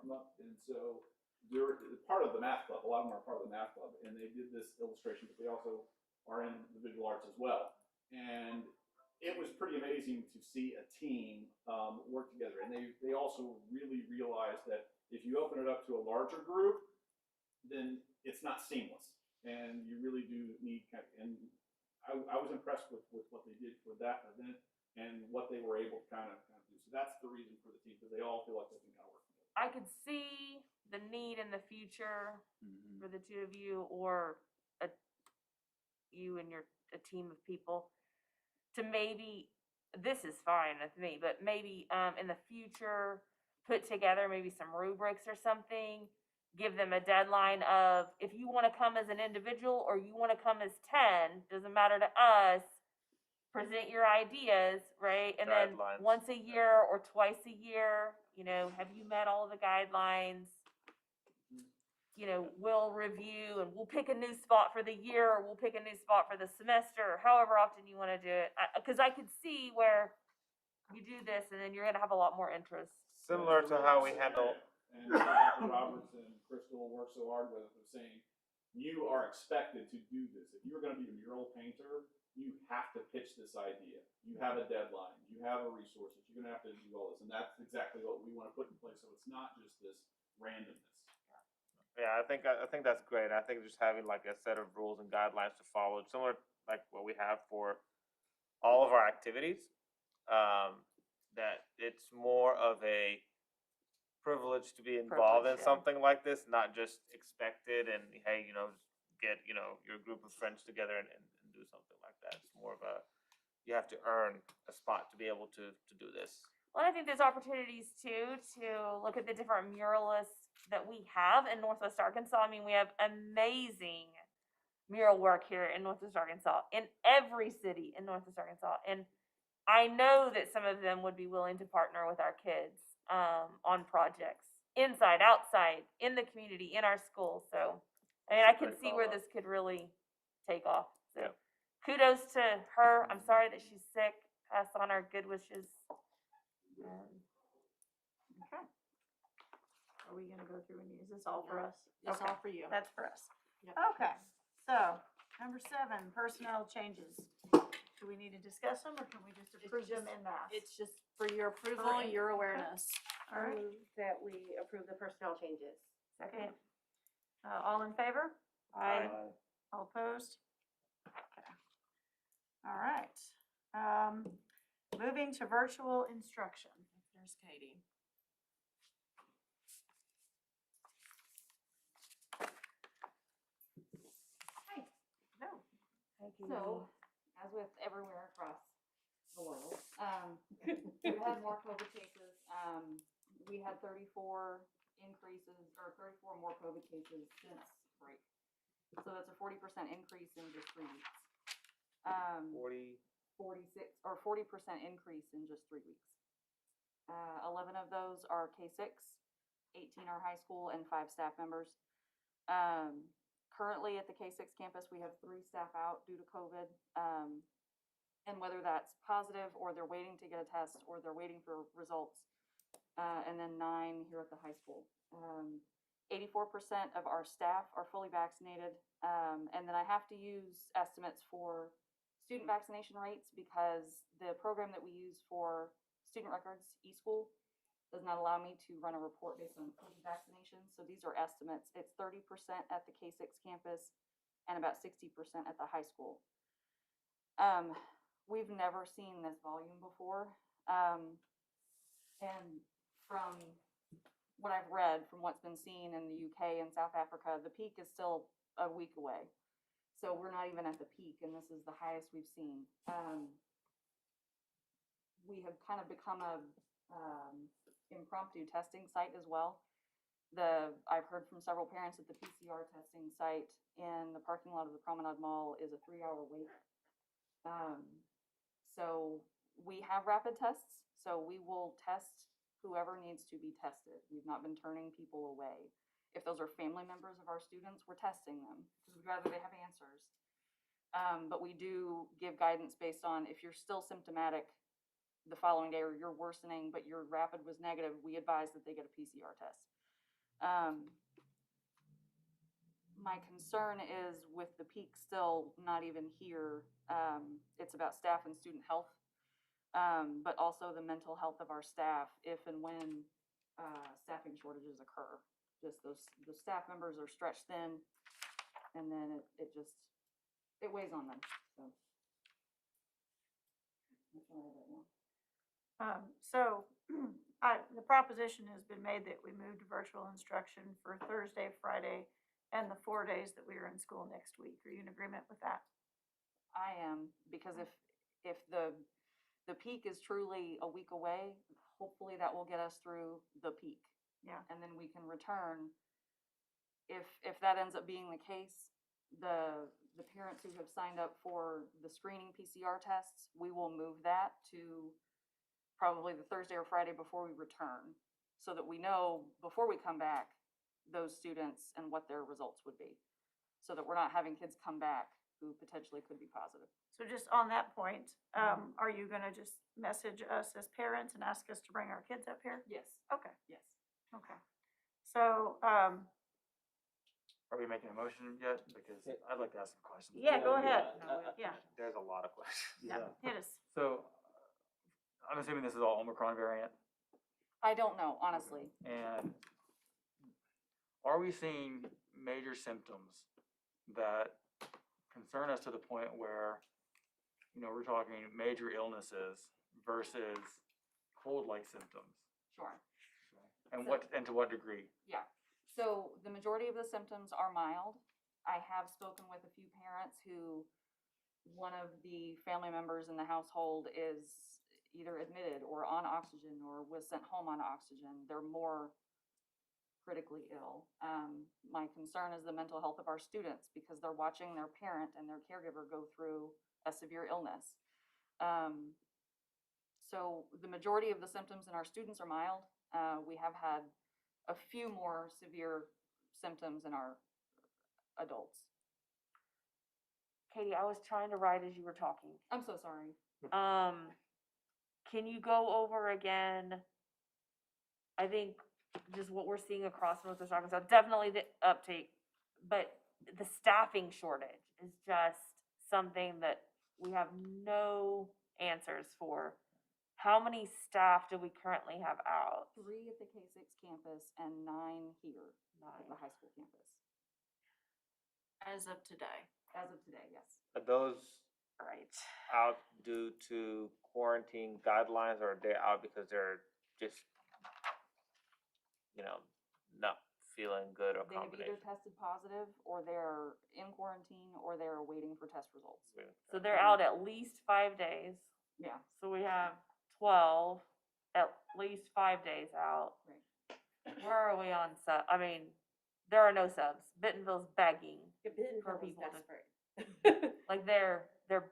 Month, and so they're part of the math club. A lot of them are part of the math club, and they did this illustration, but they also are in the visual arts as well. And it was pretty amazing to see a team work together. And they also really realized that if you open it up to a larger group, then it's not seamless. And you really do need and I was impressed with what they did for that event and what they were able to kind of do. So that's the reason for the team, because they all feel like they can kind of work together. I could see the need in the future for the two of you, or you and a team of people, to maybe, this is fine with me, but maybe in the future put together maybe some rubrics or something give them a deadline of, if you wanna come as an individual or you wanna come as 10, doesn't matter to us, present your ideas, right? And then Guidelines. once a year or twice a year, you know, have you met all of the guidelines? You know, we'll review and we'll pick a new spot for the year, or we'll pick a new spot for the semester, or however often you wanna do it. Cause I could see where you do this and then you're gonna have a lot more interest. Similar to how we handle, And Dr. Roberts and Crystal worked so hard with us of saying, you are expected to do this. If you're gonna be a mural painter, you have to pitch this idea. You have a deadline, you have a resources, you're gonna have to do all this, and that's exactly what we wanna put in place, so it's not just this randomness. yeah, I think that's great. I think just having like a set of rules and guidelines to follow, similar like what we have for all of our activities, that it's more of a privilege to be involved in Privilege, yeah. something like this, not just expected and, hey, you know, get, you know, your group of friends together and do something like that. It's more of a, you have to earn a spot to be able to do this. Well, I think there's opportunities too to look at the different muralists that we have in Northwest Arkansas. I mean, we have amazing mural work here in Northwest Arkansas, in every city in Northwest Arkansas. And I know that some of them would be willing to partner with our kids on projects, inside, outside, in the community, in our schools. So, I mean, I can see where this could really take off. So, Yeah. kudos to her. I'm sorry that she's sick. Pass on our good wishes. Okay. Are we gonna go through is this all for us? It's Okay. all for you. That's for us. Yep. Okay, so, number 7, personnel changes. Do we need to discuss them, or can we just approve them in mass? It's just for your approval, in- your awareness. All right, Move that we approve the personnel changes. second. All in favor? All opposed? Okay. All right. Moving to virtual instruction. There's Katie. No. So, as with everywhere across the world, we had more COVID cases. We had 34 increases, or 34 more COVID cases since break. So that's a 40% increase in just 3 weeks. 46 or 40% increase in just 3 weeks. 11 of those are K6, 18 are high school, and 5 staff members. Currently at the K6 campus, we have 3 staff out due to COVID. And whether that's positive or they're waiting to get a test or they're waiting for results. And then 9 here at the high school. 84% of our staff are fully vaccinated. And then I have to use estimates for student vaccination rates because the program that we use for student records, eSchool, does not allow me to run a report based on COVID vaccinations. So these are estimates. It's 30% at the K6 campus and about 60% at the high school. We've never seen this volume before. And from what I've read, from what's been seen in the UK and South Africa, the peak is still a week away. So we're not even at the peak, and this is the highest we've seen. We have kind of become a impromptu testing site as well. I've heard from several parents that the PCR testing site in the parking lot of the Promenade Mall is a 3-hour wait. So we have rapid tests, so we will test whoever needs to be tested. We've not been turning people away. If those are family members of our students, we're testing them because we'd rather they have answers. But we do give guidance based on if you're still symptomatic the following day or you're worsening but your rapid was negative, we advise that they get a PCR test. My concern is with the peak still not even here, it's about staff and student health, but also the mental health of our staff if and when staffing shortages occur. Just the staff members are stretched thin, and then it weighs on them. So that's all I have right now. So the proposition has been made that we move to virtual instruction for Thursday, Friday, and the 4 days that we are in school next week. Are you in agreement with that? I am, because if the peak is truly a week away, hopefully that will get us through the peak. Yeah. And then we can return If that ends up being the case, the parents who have signed up for the screening PCR tests, we will move that to probably the Thursday or Friday before we return, so that we know before we come back, those students and what their results would be. So that we're not having kids come back who potentially could be positive. So just on that point, are you gonna just message us as parents and ask us to bring our kids up here? Yes, Okay, yes. okay. So, Are we making a motion yet? Because I'd like to ask some questions. yeah, go ahead. Yeah, There's a lot of questions. yeah, hit us. So, I'm assuming this is all Omicron variant, I don't know, honestly. and are we seeing major symptoms that concern us to the point where, you know, we're talking major illnesses versus cold-like symptoms? Sure. And So- to what degree? Yeah, so the majority of the symptoms are mild. I have spoken with a few parents who, one of the family members in the household is either admitted or on oxygen or was sent home on oxygen. They're more critically ill. My concern is the mental health of our students, because they're watching their parent and their caregiver go through a severe illness. So the majority of the symptoms in our students are mild. We have had a few more severe symptoms in our adults. Katie, I was trying to write as you were talking. I'm so sorry. Can you go over again, I think, just what we're seeing across Northwest Arkansas, definitely the uptake, but the staffing shortage is just something that we have no answers for. How many staff do we currently have out? 3 at the K-6 campus and 9 here at the high school campus. As of today. As of today, yes. Are those Right. out due to quarantine guidelines, or are they out because they're just, you know, not feeling good, or They have combination? either tested positive, or they're in quarantine, or they're waiting for test results. So they're out at least 5 days. Yeah. So we have 12, at least 5 days out. Right. Where are we on sub? I mean, there are no subs. Bentonville's begging for Bentonville is people to, desperate. like they're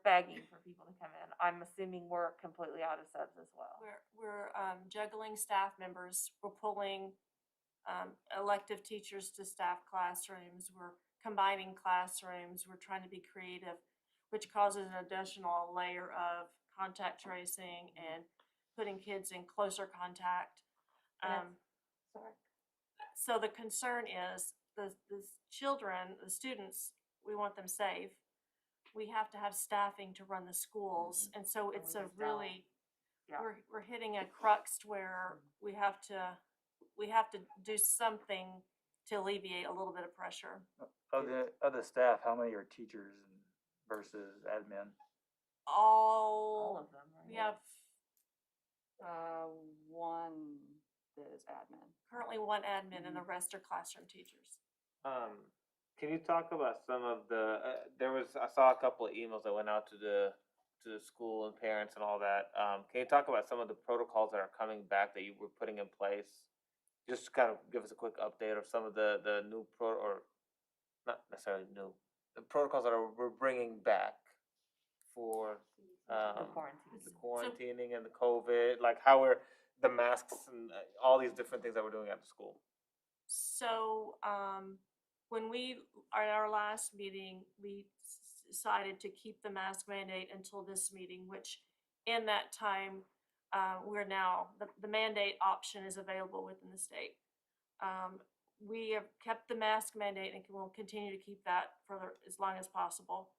begging for people to come in. I'm assuming we're completely out of subs as well. We're juggling staff members. We're pulling elective teachers to staff classrooms. We're combining classrooms. We're trying to be creative, which causes an additional layer of contact tracing and putting kids in closer contact. Sorry. So the concern is the children, the students, we want them safe. We have to have staffing to run the schools, and so it's a really, Yeah. we're hitting a crux where we have to do something to alleviate a little bit of pressure. Of the staff, how many are teachers versus admin? All of them, right? We have One that is admin. currently one admin and the rest are classroom teachers. Can you talk about some of the, I saw a couple of emails that went out to the school and parents and all that. Can you talk about some of the protocols that are coming back that you were putting in place? Just kind of give us a quick update of some of the new or not necessarily new, the protocols that we're bringing back for The quarantine. the quarantining and the COVID, like how the masks and all these different things that we're doing at the school. So, when at our last meeting, we decided to keep the mask mandate until this meeting, which in that time, we're now, the mandate option is available within the state. We have kept the mask mandate and will continue to keep that for as long as possible.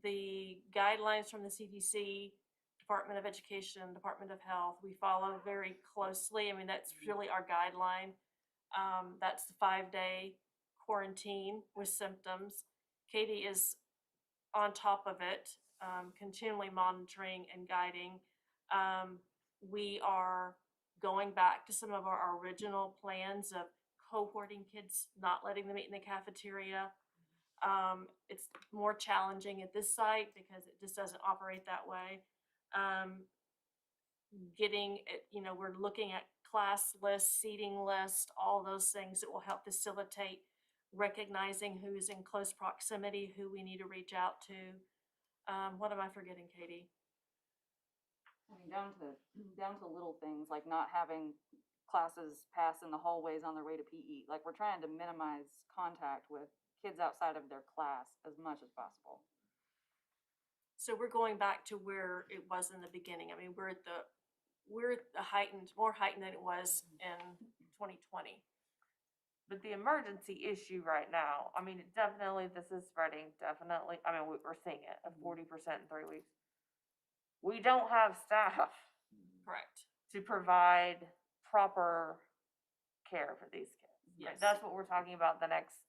The guidelines from the CDC, Department of Education, Department of Health, we follow very closely. I mean, that's really our guideline. That's the 5-day quarantine with symptoms. Katie is on top of it, continually monitoring and guiding. We are going back to some of our original plans of cohorting kids, not letting them eat in the cafeteria. It's more challenging at this site because it just doesn't operate that way. getting it, you know, we're looking at class lists, seating lists, all those things that will help facilitate recognizing who's in close proximity, who we need to reach out to. What am I forgetting, Katie? I mean, down to little things like not having classes pass in the hallways on their way to PE. Like, we're trying to minimize contact with kids outside of their class as much as possible. So we're going back to where it was in the beginning. I mean, we're at the more heightened than it was in 2020. But the emergency issue right now, I mean, definitely this is spreading, definitely, I mean, we're seeing it, a 40% in 3 weeks. We don't have staff Correct. to provide proper care for these kids. Like, Yes. that's what we're talking about the next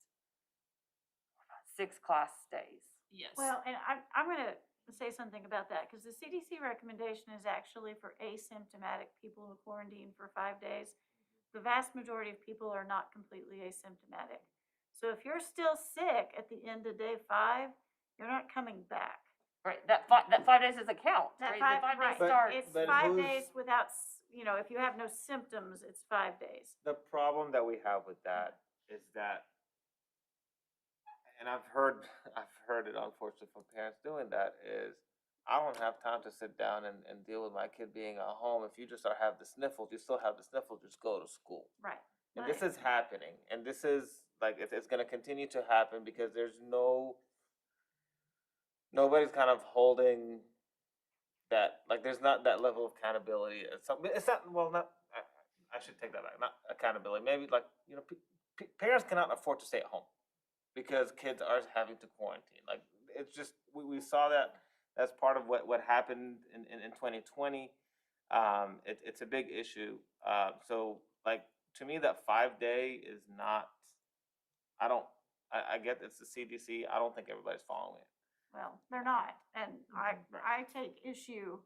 6 class days. Yes. Well, and I'm gonna say something about that, because the CDC recommendation is actually for asymptomatic people who quarantine for 5 days. The vast majority of people are not completely asymptomatic. So if you're still sick at the end of day 5, you're not coming back. Right, that 5 days doesn't count, That right? five, The 5 right, days starts. it's But 5 who's- days without, you know, if you have no symptoms, it's 5 days. The problem that we have with that is that, and I've heard it unfortunately from parents doing that, is I don't have time to sit down and deal with my kid being at home. If you just have the sniffles, you still have the sniffles, just go to school. Right. And this is happening, and this is like it's going to continue to happen because there's nobody's kind of holding that, like there's not that level of accountability. It's not I should take that back. Not accountability. Maybe like parents cannot afford to stay at home because kids are having to quarantine. Like it's just we saw that. That's part of what happened in 2020. It's a big issue. So like to me, that 5-day is not. I get it's the CDC. I don't think everybody's following it. Well, they're not, and I take issue.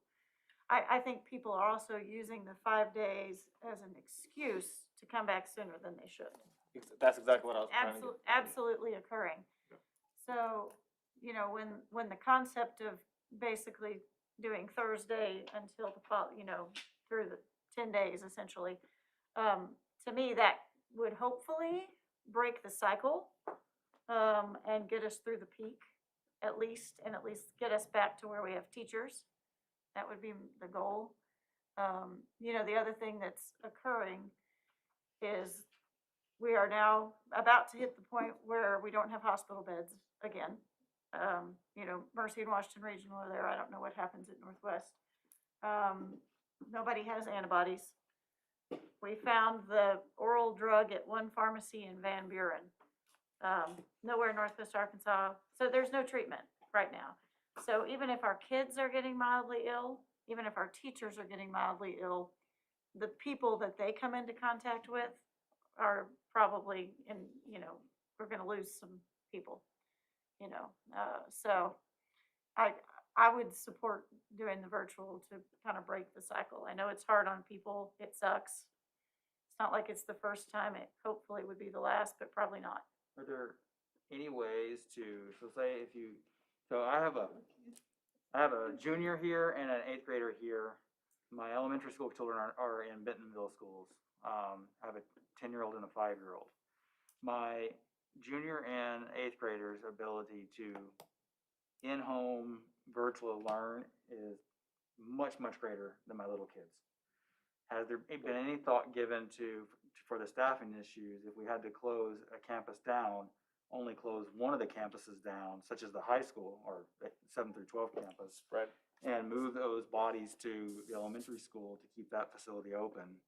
I think people are also using the 5 days as an excuse to come back sooner than they should. That's exactly what I was trying to get. Absolutely occurring. So, you know, when the concept of basically doing Thursday until through the 10 days essentially, to me, that would hopefully break the cycle, and get us through the peak at least get us back to where we have teachers. That would be the goal. The other thing that's occurring is we are now about to hit the point where we don't have hospital beds again. Mercy and Washington Regional are there. I don't know what happens at Northwest. Nobody has antibodies. We found the oral drug at one pharmacy in Van Buren. Nowhere in Northwest Arkansas. So there's no treatment right now. So even if our kids are getting mildly ill, even if our teachers are getting mildly ill, the people that they come into contact with are probably we're going to lose some people, so I would support doing the virtual to kind of break the cycle. I know it's hard on people. It sucks. It's not like it's the first time. It hopefully would be the last, but probably not. Are there any ways so say I have a junior here and an 8th grader here. My elementary school children are in Benton Middle Schools. I have a 10-year-old and a 5-year-old. My junior and 8th graders' ability to in-home virtual learn is much, much greater than my little kids. Has there been any thought given for the staffing issues, if we had to close a campus down, only close one of the campuses down, such as the high school or the 7 through 12 campus, Right. and move those bodies to the elementary school to keep that facility open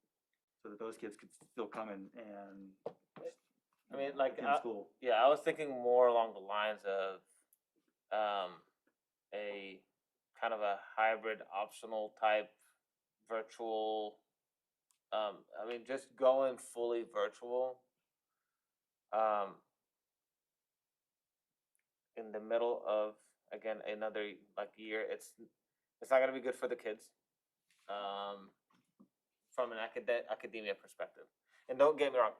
so that those kids could still come in and I mean, like, attend school? yeah, I was thinking more along the lines of a kind of a hybrid optional type virtual. I mean, just going fully virtual. In the middle of again another year, it's not gonna be good for the kids. From an academia perspective, and don't get me wrong,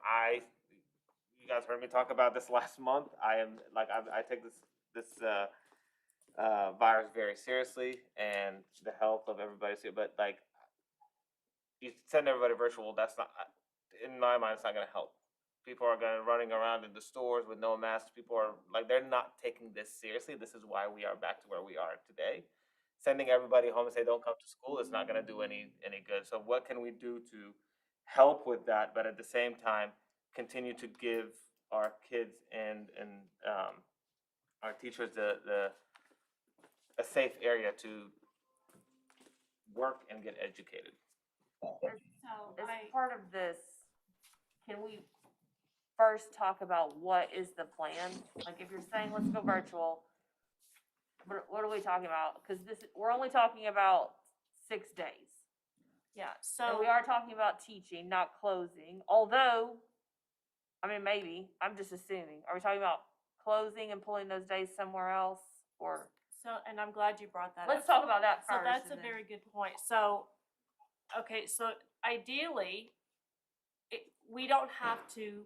you guys heard me talk about this last month. I take this virus very seriously and the health of everybody. But you send everybody virtual, that's not, in my mind, it's not gonna help. People are gonna running around in the stores with no masks. People are like, they're not taking this seriously. This is why we are back to where we are today. Sending everybody home and say, don't come to school is not gonna do any good. So what can we do to help with that, but at the same time, continue to give our kids and our teachers a safe area to work and get educated? So As I, part of this, can we first talk about what is the plan? Like, if you're saying let's go virtual, what are we talking about? Cause we're only talking about 6 days. yeah, And so, we are talking about teaching, not closing, although, I mean, maybe, I'm just assuming. Are we talking about closing and pulling those days somewhere else, or? and I'm glad you brought that up. Let's talk about that So first. that's a and then- very good point. So, okay, so ideally, we don't have to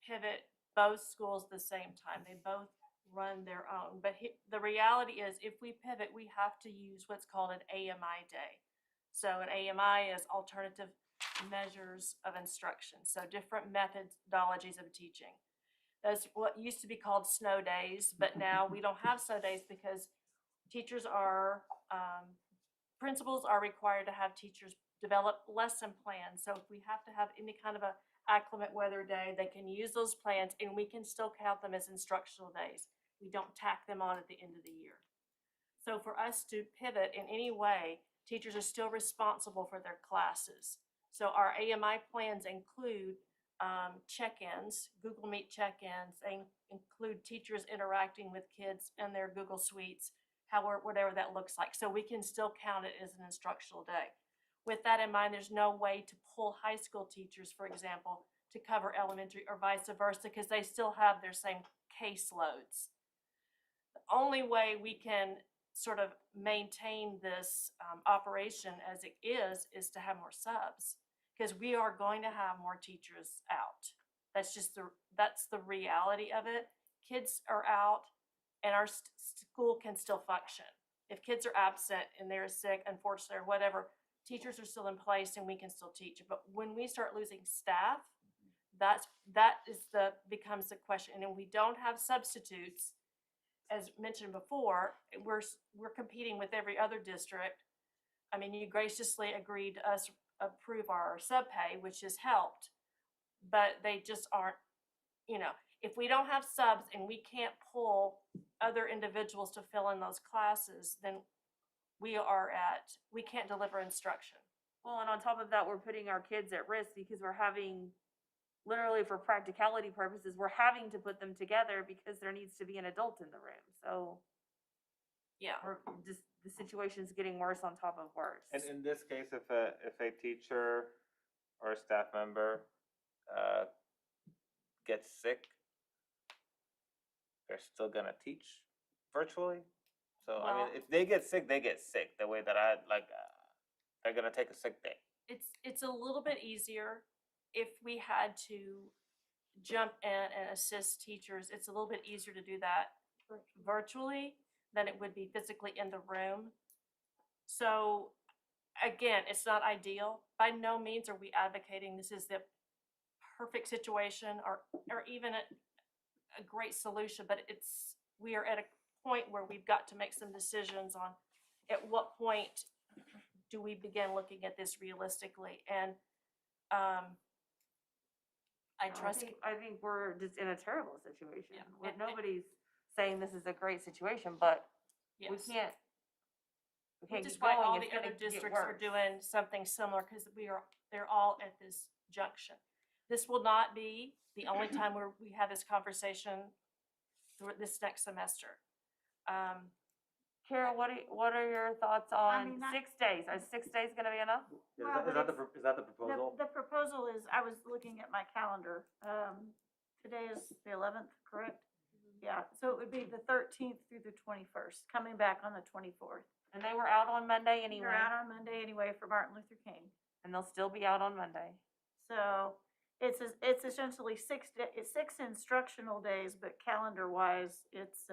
pivot both schools at the same time. They both run their own. But the reality is, if we pivot, we have to use what's called an AMI day. So an AMI is alternative measures of instruction. So different methodologies of teaching. That's what used to be called snow days, but now we don't have snow days because teachers are, principals are required to have teachers develop lesson plans. So if we have to have any kind of a acclimate weather day, they can use those plans and we can still count them as instructional days. We don't tack them on at the end of the year. So for us to pivot in any way, teachers are still responsible for their classes. So our AMI plans include check-ins, Google Meet check-ins. They include teachers interacting with kids in their Google Suites, whatever that looks like. So we can still count it as an instructional day. With that in mind, there's no way to pull high school teachers, for example, to cover elementary or vice versa, because they still have their same caseloads. The only way we can sort of maintain this operation as it is to have more subs, because we are going to have more teachers out. That's just that's the reality of it. Kids are out and our school can still function. If kids are absent and they're sick, unfortunately, or whatever, teachers are still in place and we can still teach. But when we start losing staff, that becomes the question. And if we don't have substitutes, as mentioned before, we're competing with every other district. I mean, you graciously agreed to us approve our sub pay, which has helped, but they just aren't, if we don't have subs and we can't pull other individuals to fill in those classes, then we can't deliver instruction. Well, and on top of that, we're putting our kids at risk because we're having, literally for practicality purposes, we're having to put them together because there needs to be an adult in the room. So Yeah. the situation's getting worse on top of worse. And in this case, if a teacher or a staff member gets sick, they're still gonna teach virtually. So I mean, Well- if they get sick, they get sick. The way that they're gonna take a sick day. It's a little bit easier if we had to jump in and assist teachers. It's a little bit easier to do that virtually than it would be physically in the room. So again, it's not ideal. By no means are we advocating this is the perfect situation or even a great solution, but we are at a point where we've got to make some decisions on at what point do we begin looking at this realistically. And I think we're just in a terrible situation. Yeah. Nobody's saying this is a great situation, but yes. we can't Which is keep why going. all It's the gonna other get districts are worse. doing something similar, because they're all at this junction. This will not be the only time where we have this conversation through this next semester. Carol, what are your thoughts on mean, 6 days? Are 6 days gonna be enough? Well, Is that the proposal? The proposal is, I was looking at my calendar, today is the 11th, correct? Yeah, so it would be the 13th through the 21st, coming back on the 24th. And they were out on Monday anyway, They're out on Monday anyway for Martin Luther King. and they'll still be out on Monday. So it's essentially 6 instructional days, but calendar wise, it's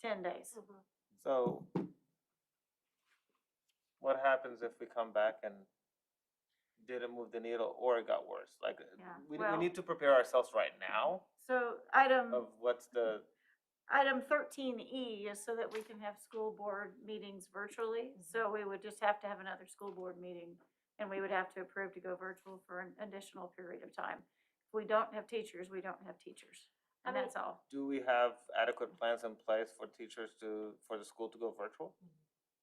10 days. So what happens if we come back and didn't move the needle or it got worse? Like, Yeah, we well- need to prepare ourselves right now So item of what's the, Item 13E is so that we can have school board meetings virtually. So we would just have to have another school board meeting, and we would have to approve to go virtual for an additional period of time. If we don't have teachers, we don't have teachers, and I mean- that's all. do we have adequate plans in place for teachers for the school to go virtual?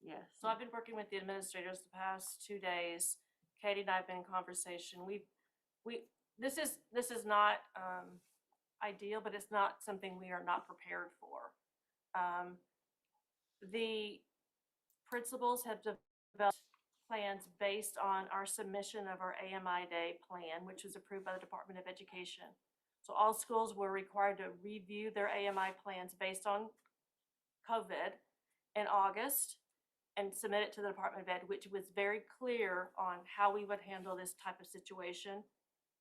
Yes. So I've been working with the administrators the past 2 days. Katie and I have been in conversation. This is not, ideal, but it's not something we are not prepared for. The principals have developed plans based on our submission of our AMI Day plan, which was approved by the Department of Education. So all schools were required to review their AMI plans based on COVID in August and submit it to the Department of Ed, which was very clear on how we would handle this type of situation,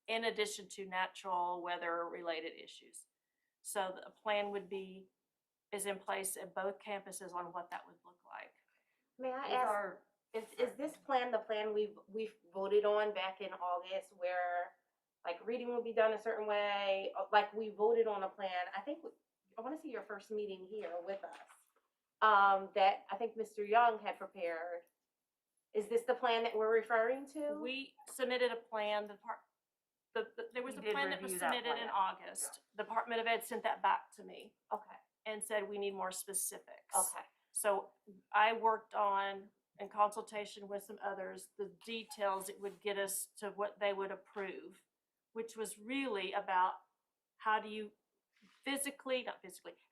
in addition to natural weather-related issues. So the plan is in place at both campuses on what that would look like. May I Is ask, our- is this plan the plan we voted on back in August where like reading will be done a certain way? Like we voted on a plan. I think, I wanna see your first meeting here with us. That I think Mr. Young had prepared. Is this the plan that we're referring to? We submitted a plan, there was We a did plan that was review that submitted in plan. August. The Department of Ed sent that back to me Okay, and said we need more specifics. okay. So I worked on, in consultation with some others, the details it would get us to what they would approve, which was really about how do you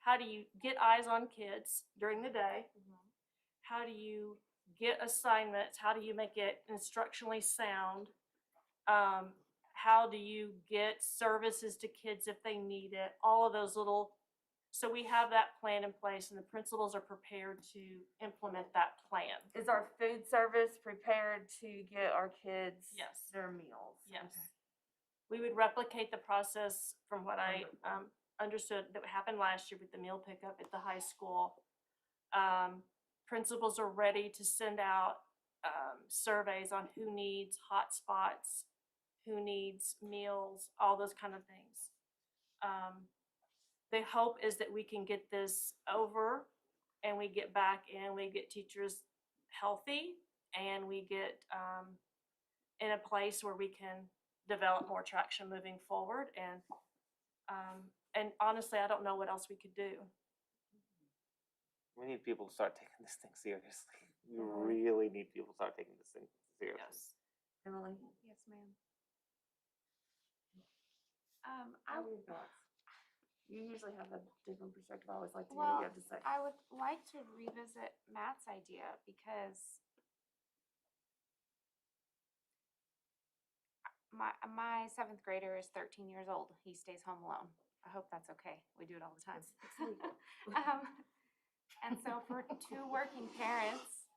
how do you get eyes on kids during the day? How do you get assignments? How do you make it instructionally sound? How do you get services to kids if they need it? All of those so we have that plan in place and the principals are prepared to implement that plan. Is our food service prepared to get our kids Yes. their meals? Yes. We would replicate the process from what I understood that happened last year with the meal pickup at the high school. Principals are ready to send out surveys on who needs hotspots, who needs meals, all those kind of things. The hope is that we can get this over and we get back and we get teachers healthy and we get in a place where we can develop more traction moving forward. And honestly, I don't know what else we could do. We need people to start taking this thing seriously. We really need people to start taking this thing seriously. Yes. Emily? Yes, ma'am. What are your thoughts? You usually have a different perspective. I always like to hear Well, what you have to say. I would like to revisit Matt's idea because my seventh grader is 13 years old. He stays home alone. I hope that's okay. We do it all the time. And so for two working parents,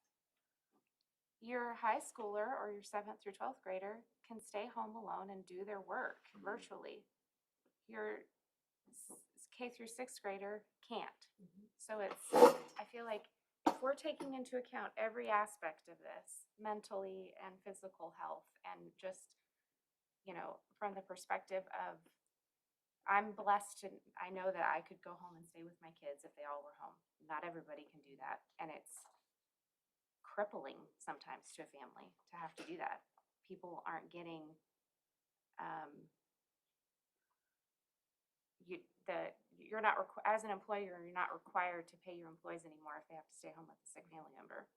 your high schooler or your 7th through 12th grader can stay home alone and do their work virtually. Your K through 6th grader can't. So I feel like if we're taking into account every aspect of this, mentally and physical health, and just, from the perspective of, I'm blessed to, I know that I could go home and stay with my kids if they all were home. Not everybody can do that. And it's crippling sometimes to a family to have to do that. People aren't getting, you're not, as an employer, you're not required to pay your employees anymore if they have to stay home with a sick family member.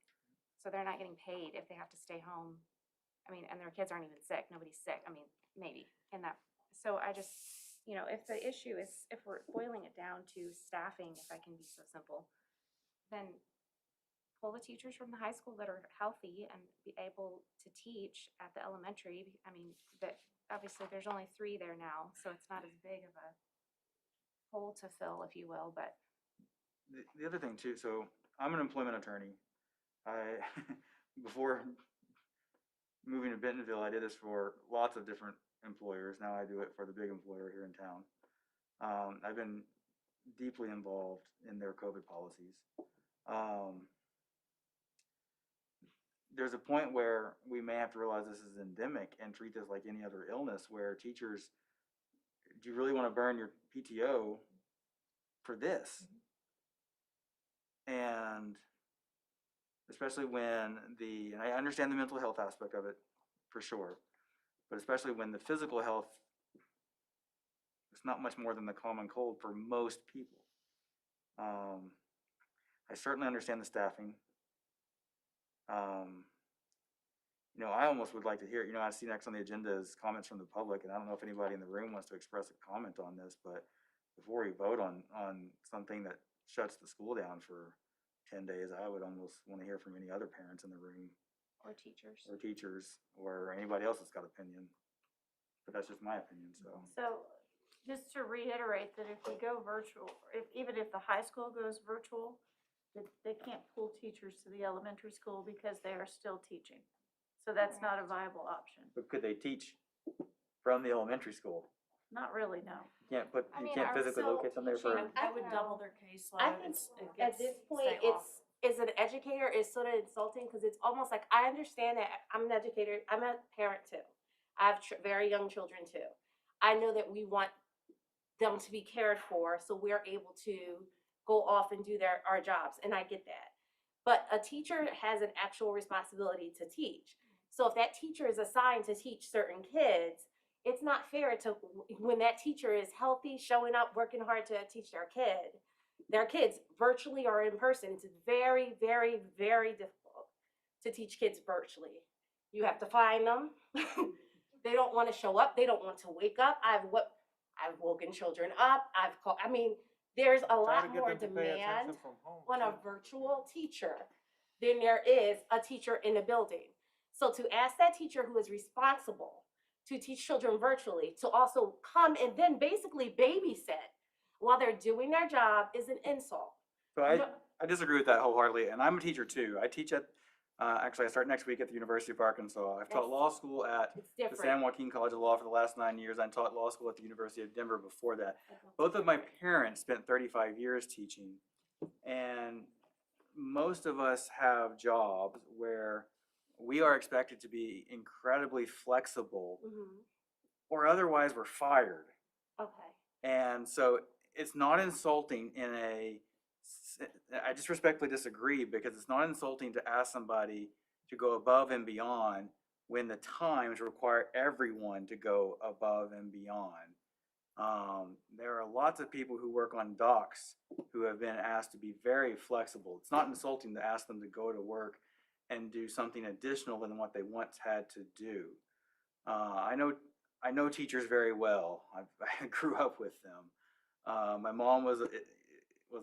So they're not getting paid if they have to stay home. And their kids aren't even sick. Nobody's sick. Maybe in that. So I just, if the issue is, if we're boiling it down to staffing, if I can be so simple, then pull the teachers from the high school that are healthy and be able to teach at the elementary. That obviously there's only 3 there now, so it's not as big of a hole to fill, if you will, but. The other thing too, so I'm an employment attorney. Before moving to Bentonville, I did this for lots of different employers. Now I do it for the big employer here in town. I've been deeply involved in their COVID policies. there's a point where we may have to realize this is endemic and treat this like any other illness, where teachers, do you really want to burn your PTO for this? And especially when and I understand the mental health aspect of it for sure, but especially when the physical health, it's not much more than the common cold for most people. I certainly understand the staffing. I almost would like to hear, I see next on the agenda is comments from the public, and I don't know if anybody in the room wants to express a comment on this, but before we vote on something that shuts the school down for 10 days, I would almost want to hear from any other parents in the room. Or teachers. Or anybody else that's got opinion. But that's just my opinion, so. So, just to reiterate that if we go virtual, even if the high school goes virtual, that they can't pull teachers to the elementary school because they are still teaching. So that's not a viable option. But could they teach from the elementary school? Not really, no. You mean, can't are physically still locate them there for. teaching. I I would don't double know. their caseload. I think It at gets this point, stay off. as an educator, it's sort of insulting because it's almost like I understand that I'm an educator. I'm a parent too. I have very young children too. I know that we want them to be cared for, so we're able to go off and do our jobs, and I get that. But a teacher has an actual responsibility to teach. So if that teacher is assigned to teach certain kids, it's not fair to, when that teacher is healthy, showing up, working hard to teach their kids, virtually or in person. It's very, very, very difficult to teach kids virtually. You have to find them. They don't want to show up. They don't want to wake up. I've woken children up. There's a lot more demand on a virtual teacher than there is a teacher in a building. So to ask that teacher who is responsible to teach children virtually to also come and then basically babysit while they're doing their job is an insult. So I disagree with that wholeheartedly, and I'm a teacher too. I teach at, actually I start next week at the University of Arkansas. I've taught law school at It's the different. San Joaquin College of Law for the last 9 years. I taught law school at the University of Denver before that. Both of my parents spent 35 years teaching, and most of us have jobs where we are expected to be incredibly flexible, or otherwise we're fired. Okay. And so it's not insulting I just respectfully disagree, because it's not insulting to ask somebody to go above and beyond when the times require everyone to go above and beyond. There are lots of people who work on docks who have been asked to be very flexible. It's not insulting to ask them to go to work and do something additional than what they once had to do. I know teachers very well. I grew up with them. My mom was a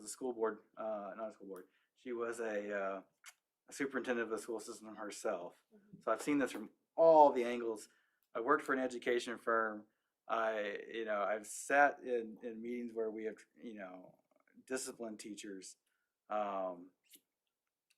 school board, not a school board. She was a superintendent of the school system herself. So I've seen this from all the angles. I worked for an education firm. I've sat in meetings where we have, disciplined teachers.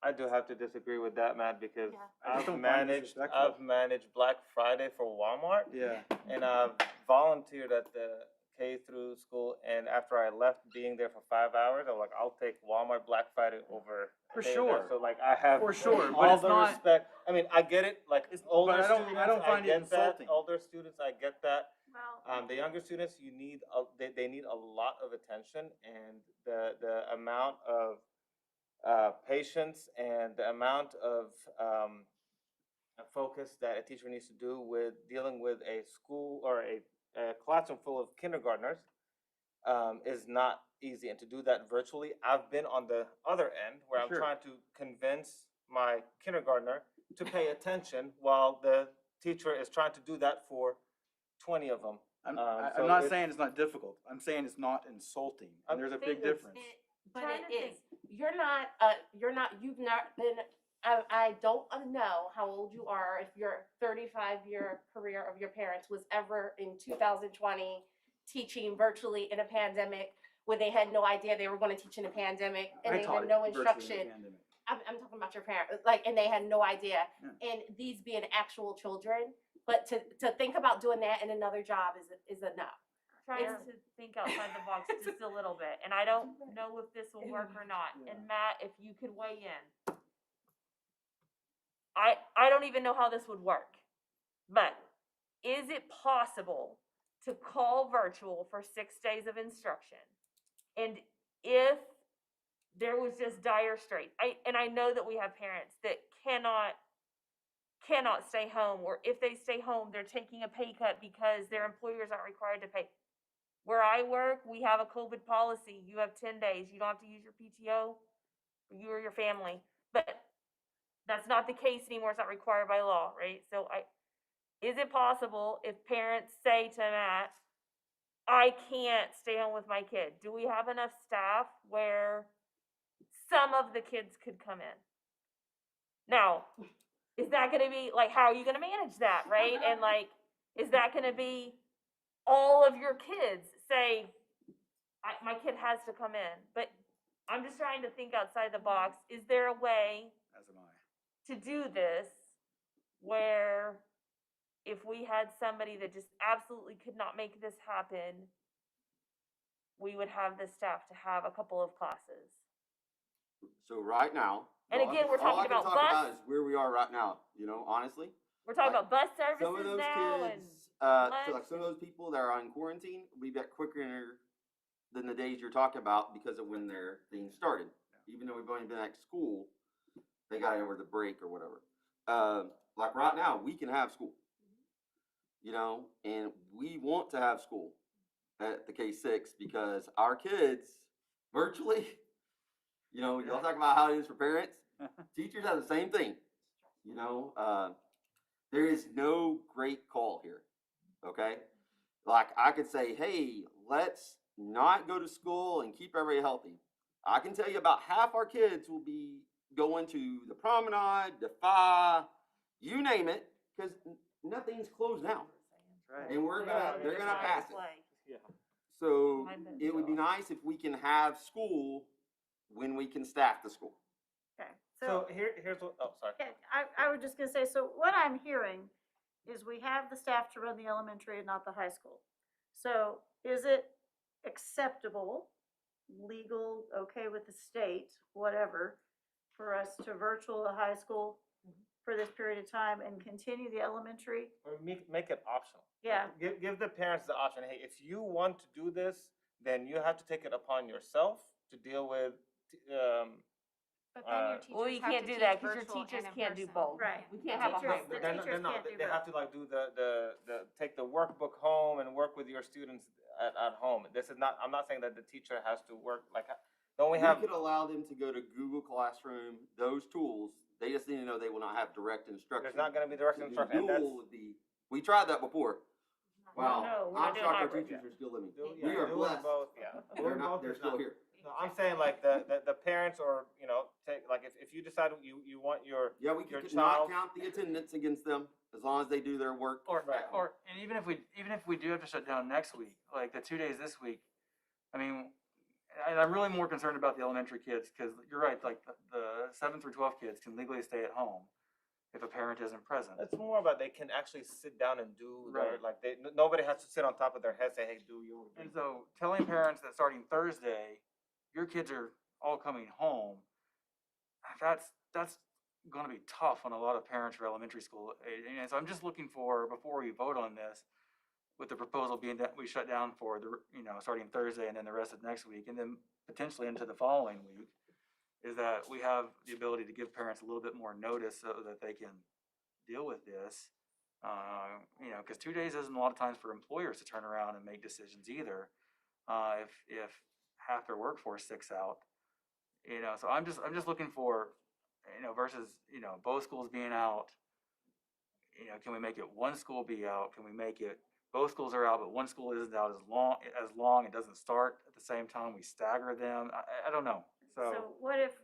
I do have to disagree with that, Matt, because I just I've don't find managed disrespectful. Black Friday for Walmart, Yeah. and I've volunteered at the K through school. And after I left being there for 5 hours, I'm like, I'll take Walmart Black Friday over. For staying sure. there. So like, I have For sure, but all it's the not- respect. I mean, I get it. Like older I don't students, find it get insulting. that. Older students, I get that. Well, The younger students, they need a lot of attention, and the amount of patience and the amount of focus that a teacher needs to do with dealing with a school or a classroom full of kindergartners is not easy. And to do that virtually, I've been on the other end where I'm Sure. trying to convince my kindergartner to pay attention while the teacher is trying to do that for 20 of them. I'm So not it's- saying it's not difficult. I'm saying it's not insulting. And there's a big difference. But it is. You've not been, I don't know how old you are, if your 35-year career of your parents was ever in 2020 teaching virtually in a pandemic when they had no idea they were going to teach in a pandemic and they had no instruction. I'm talking about your parents, and they had no idea. Yeah. And these being actual children, but to think about doing that in another job is a no. Trying It's- to think outside the box just a little bit, and I don't know if this will work or not. Yeah. And Matt, if you could weigh in. I don't even know how this would work, but is it possible to call virtual for 6 days of instruction? And if there was just dire straits, I know that we have parents that cannot stay home, or if they stay home, they're taking a pay cut because their employers aren't required to pay. Where I work, we have a COVID policy. You have 10 days. You don't have to use your PTO, you or your family. But that's not the case anymore. It's not required by law, right? So is it possible if parents say to Matt, I can't stay home with my kid? Do we have enough staff where some of the kids could come in? Now, is that gonna be, like, how are you gonna manage that, right? And like, is that gonna be all of your kids say, my kid has to come in? But I'm just trying to think outside the box. Is there a way As am I. to do this where if we had somebody that just absolutely could not make this happen, we would have the staff to have a couple of classes? So right now. And again, we're all I talking can about talk bus. about is where we are right now, honestly. We're talking Like, about bus Some of services those now kids, and so like some of those people that are on quarantine, we got quicker than the days you're talking about because of when their thing started. Even though we've only been at school, they got it over the break or whatever. Like right now, we can have school, and we want to have school at the K6 because our kids virtually, y'all talk about how it is for parents. Teachers have the same thing. There is no great call here. Okay, like I could say, hey, let's not go to school and keep everybody healthy. I can tell you about half our kids will be going to the promenade, Defy, you name it, because nothing's closed now, and they're gonna pass it. Yeah. So it would be nice if we can have school when we can staff the school. Okay, So here's what, oh, sorry. okay, I was just gonna say, so what I'm hearing is we have the staff to run the elementary and not the high school. So is it acceptable, legal, okay with the state, whatever, for us to virtual the high school for this period of time and continue the elementary? Or make it optional. Yeah. Give the parents the option, hey, if you want to do this, then you have to take it upon yourself to deal with, But then your Well, teachers you have can't to do teach that because your virtual teachers and in can't do person. both. Right. We can't have a Teachers- hybrid. the they're teachers not, can't do they have to both. like do the take the workbook home and work with your students at home. This is not, I'm not saying that the teacher has to work, like, don't we have? We could allow them to go to Google Classroom, those tools. They just need to know they will not have direct instruction. There's not gonna be direct To do instruction, and dual that's. would be, we tried that before. Wow, No, we're not I'm doing shocked our hybrid. teachers are still living. Do- We yeah, are doing blessed. both, yeah. They're Doing not, both they're is still not- here. No, I'm saying like the parents, or, take, like, if you decide you want your, Yeah, we your could not child. count the attendance against them as long as they do their work. And even if we do have to shut down next week, like the 2 days this week, I mean, and I'm really more concerned about the elementary kids, because you're right, like the 7 through 12 kids can legally stay at home if a parent isn't present. It's more about they can actually sit down and do their, Right. like, nobody has to sit on top of their head, say, hey, do your. And so telling parents that starting Thursday, your kids are all coming home, that's gonna be tough on a lot of parents for elementary school. And so I'm just looking for, before we vote on this, with the proposal being that we shut down for starting Thursday and then the rest of next week, and then potentially into the following week, is that we have the ability to give parents a little bit more notice so that they can deal with this. Because 2 days isn't a lot of times for employers to turn around and make decisions either. If half their workforce sticks out, so I'm just looking for, versus both schools being out. Can we make it one school be out? Can we make it both schools are out, but one school isn't out as long? It doesn't start at the same time. We stagger them. I don't know. So what if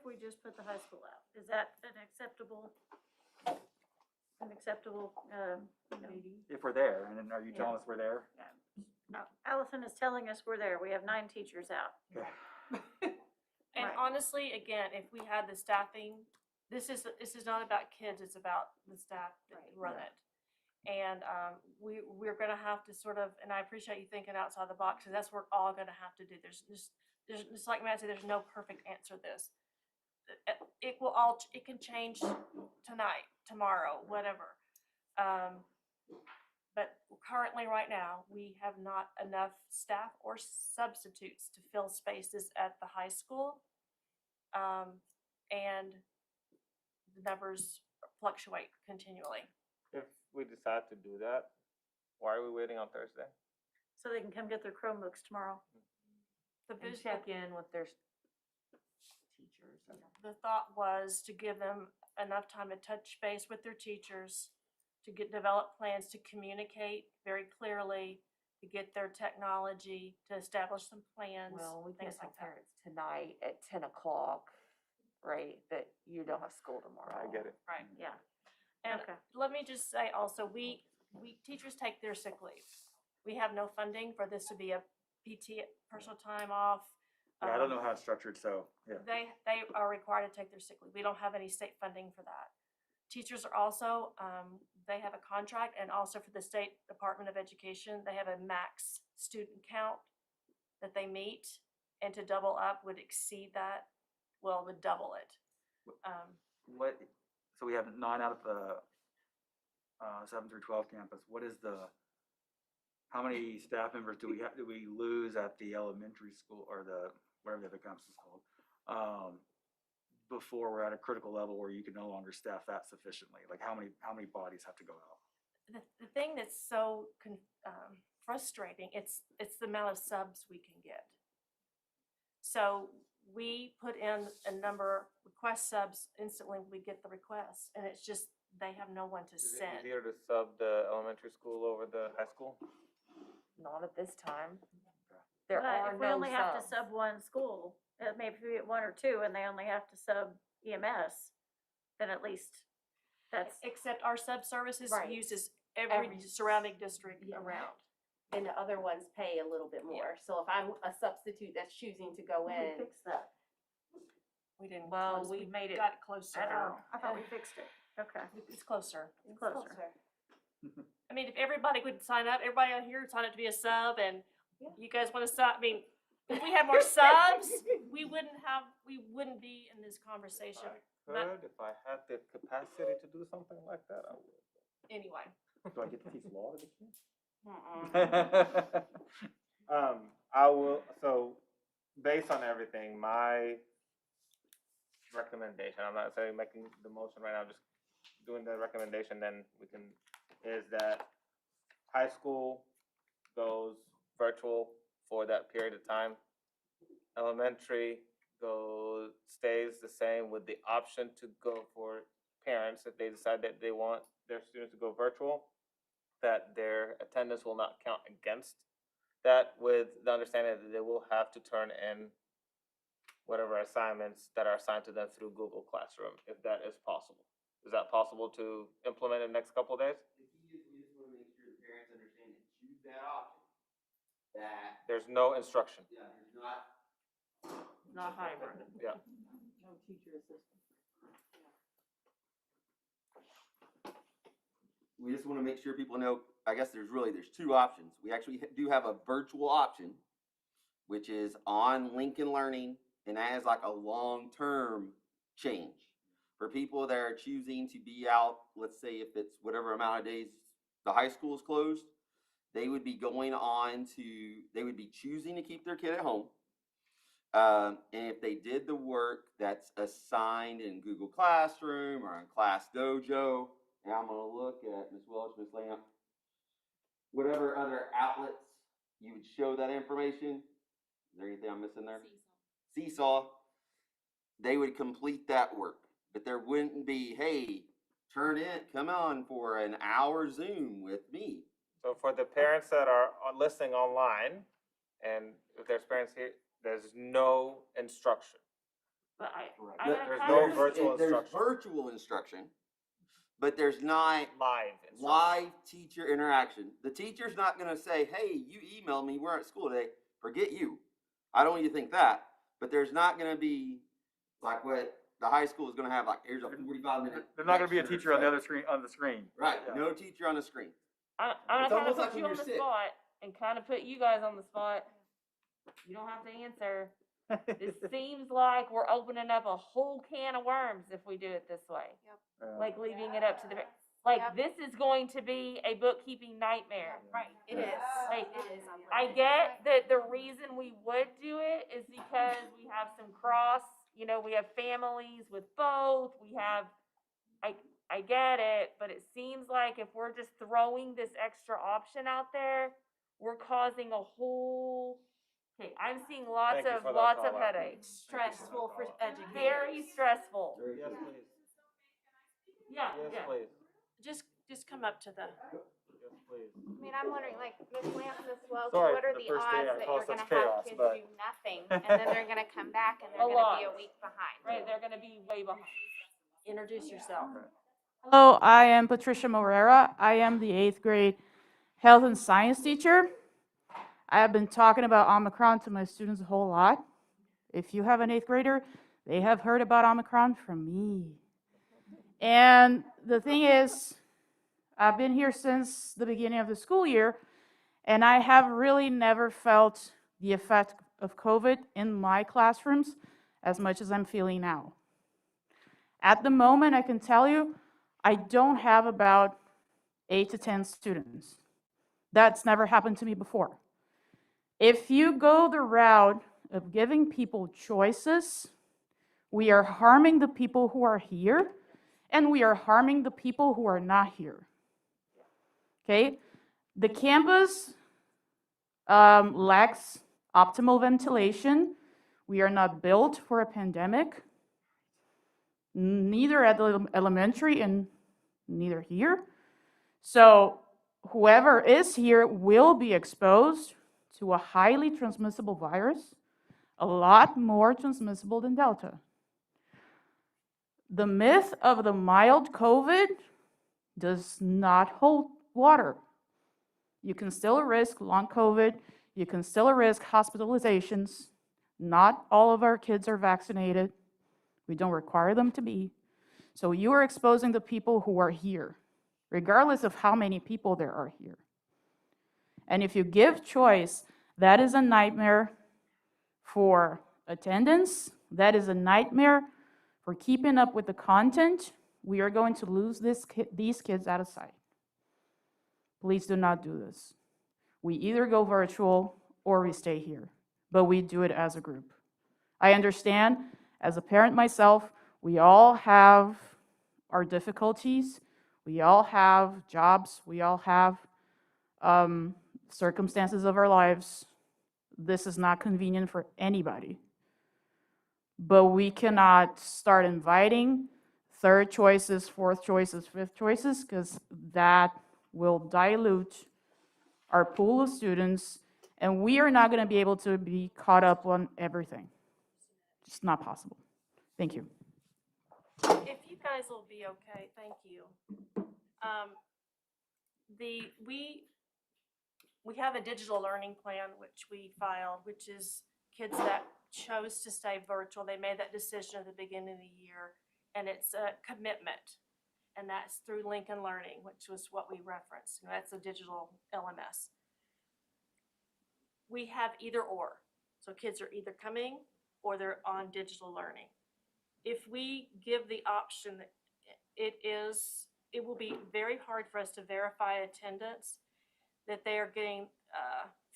we just put the high school out? Is that an acceptable, If we're there, and then are you telling us we're there? Allison is telling us we're there. We have 9 teachers out. And Right. honestly, again, if we had the staffing, this is not about kids, it's about the staff that run it. And we're gonna have to sort of, and I appreciate you thinking outside the box, because that's what we're all gonna have to do. There's just like Matt said, there's no perfect answer to this. it it can change tonight, tomorrow, whatever. But currently, right now, we have not enough staff or substitutes to fill spaces at the high school. And the numbers fluctuate continually. If we decide to do that, why are we waiting on Thursday? So they can come get their Chromebooks tomorrow. The And vision, check in with their teachers. the thought was to give them enough time to touch base with their teachers, to develop plans to communicate very clearly, to get their technology, to establish some plans, Well, we can't things tell like that. parents tonight at 10 o'clock, right, that you don't have school tomorrow. I get it. Right, yeah. And Okay. let me just say also, we teachers take their sick leave. We have no funding for this to be a PT, personal time off. Yeah, I don't know how it's structured, so, yeah. They are required to take their sick leave. We don't have any state funding for that. Teachers are also, they have a contract, and also for the State Department of Education, they have a max student count that they meet, and to double up would exceed that, well, would double it. What, so we have 9 out of the 7 through 12 campus. What is how many staff members do we lose at the elementary school, or whatever the other campus is called, before we're at a critical level where you can no longer staff that sufficiently? Like how many bodies have to go out? The thing that's so frustrating, it's the amount of subs we can get. So we put in a number, request subs instantly, we get the request, and it's just, they have no one to Is it send. easier to sub the elementary school over the high school? Not at this time. There But are if we no only have to subs. sub one school, maybe if we get 1 or 2 and they only have to sub EMS, then at least that's, Except our sub-services Right. uses every Every- surrounding district Yeah. around. And the other ones pay a little bit more. So if I'm a substitute that's choosing to go in, that. We didn't Well, close, we made it got closer. I thought we fixed it. Okay. It's closer. It's closer. I mean, if everybody would sign up, everybody on here would sign up to be a sub, and you guys want to sub, I mean, if we had more subs, we wouldn't be in this conversation. If I had the capacity to do something like that, I would. Anyway. Do I get to teach law to the kids? I will, so, based on everything, my recommendation, I'm not saying making the motion right now, just doing the recommendation, then we can, is that high school goes virtual for that period of time. Elementary stays the same with the option to go for parents, if they decide that they want their students to go virtual, that their attendance will not count against that, with the understanding that they will have to turn in whatever assignments that are assigned to them through Google Classroom, if that is possible. Is that possible to implement in the next couple of days? The key is we just want to make sure the parents understand and choose that option. That, There's no instruction. yeah, there's not. Not hybrid. Yeah. No teacher assistant. We just want to make sure people know, I guess there's 2 options. We actually do have a virtual option, which is on Lincoln Learning, and that is like a long-term change. For people that are choosing to be out, let's say if it's whatever amount of days the high school is closed, they would be they would be choosing to keep their kid at home. And if they did the work that's assigned in Google Classroom or in Class Dojo, and I'm going to look at Ms. Welch, Ms. Lamp, whatever other outlets you would show that information. Is there anything I'm missing there? Seesaw. They would complete that work, but there wouldn't be, hey, come on for an hour Zoom with me. So for the parents that are listening online, and if there's parents here, there's no instruction. But There's no virtual There's instruction. virtual instruction, but there's not Live instruction. live teacher interaction. The teacher's not going to say, hey, you emailed me, we're at school today. Forget you. I don't even think that. But there's not going to be like what the high school is going to have, like, here's a 45-minute. There's not going to be a teacher on the screen. Right, Yeah. no teacher on the screen. I'm It's not trying to almost put like when you on you're the sick. spot and kind of put you guys on the spot. You don't have to answer. It seems like we're opening up a whole can of worms if we do it this way. Like leaving it up to the, like, Yep. this is going to be a bookkeeping nightmare. Right, it is. Like, It is. I get that the reason we would do it is because we have some we have families with both, I get it, but it seems like if we're just throwing this extra option out there, we're causing a whole, okay, I'm seeing Thank you for that lots of call out. headaches. Stressful for educators. Very stressful. Yes, please. Yeah, Yes, yeah. please. Just come up to the, Yes, please. I mean, I'm wondering, like, Ms. Lance, Ms. Welch, Sorry what for are the the first day odds I that caused you're gonna such chaos, have kids but- do nothing, and then they're gonna come back and they're A gonna be lot. a week behind? Right, they're gonna be way behind. introduce yourself. Hello, I am Patricia Morera. I am the 8th grade health and science teacher. I have been talking about Omicron to my students a whole lot. If you have an 8th grader, they have heard about Omicron from me. And the thing is, I've been here since the beginning of the school year, and I have really never felt the effect of COVID in my classrooms as much as I'm feeling now. At the moment, I can tell you, I don't have about 8 to 10 students. That's never happened to me before. If you go the route of giving people choices, we are harming the people who are here, and we are harming the people who are not here. Okay? The campus lacks optimal ventilation. We are not built for a pandemic, neither at the elementary and neither here. So whoever is here will be exposed to a highly transmissible virus, a lot more transmissible than Delta. The myth of the mild COVID does not hold water. You can still risk long COVID. You can still risk hospitalizations. Not all of our kids are vaccinated. We don't require them to be. So you are exposing the people who are here, regardless of how many people there are here. And if you give choice, that is a nightmare for attendance. That is a nightmare for keeping up with the content. We are going to lose these kids out of sight. Please do not do this. We either go virtual or we stay here, but we do it as a group. I understand, as a parent myself, we all have our difficulties. We all have jobs. We all have circumstances of our lives. This is not convenient for anybody. But we cannot start inviting third choices, fourth choices, fifth choices, because that will dilute our pool of students, and we are not going to be able to be caught up on everything. It's not possible. Thank you. If you guys will be okay, thank you. We have a digital learning plan which we filed, which is kids that chose to stay virtual. They made that decision at the beginning of the year, and it's a commitment. And that's through Lincoln Learning, which was what we referenced. And that's a digital LMS. We have either or. So kids are either coming or they're on digital learning. If we give the option that it will be very hard for us to verify attendance, that they are getting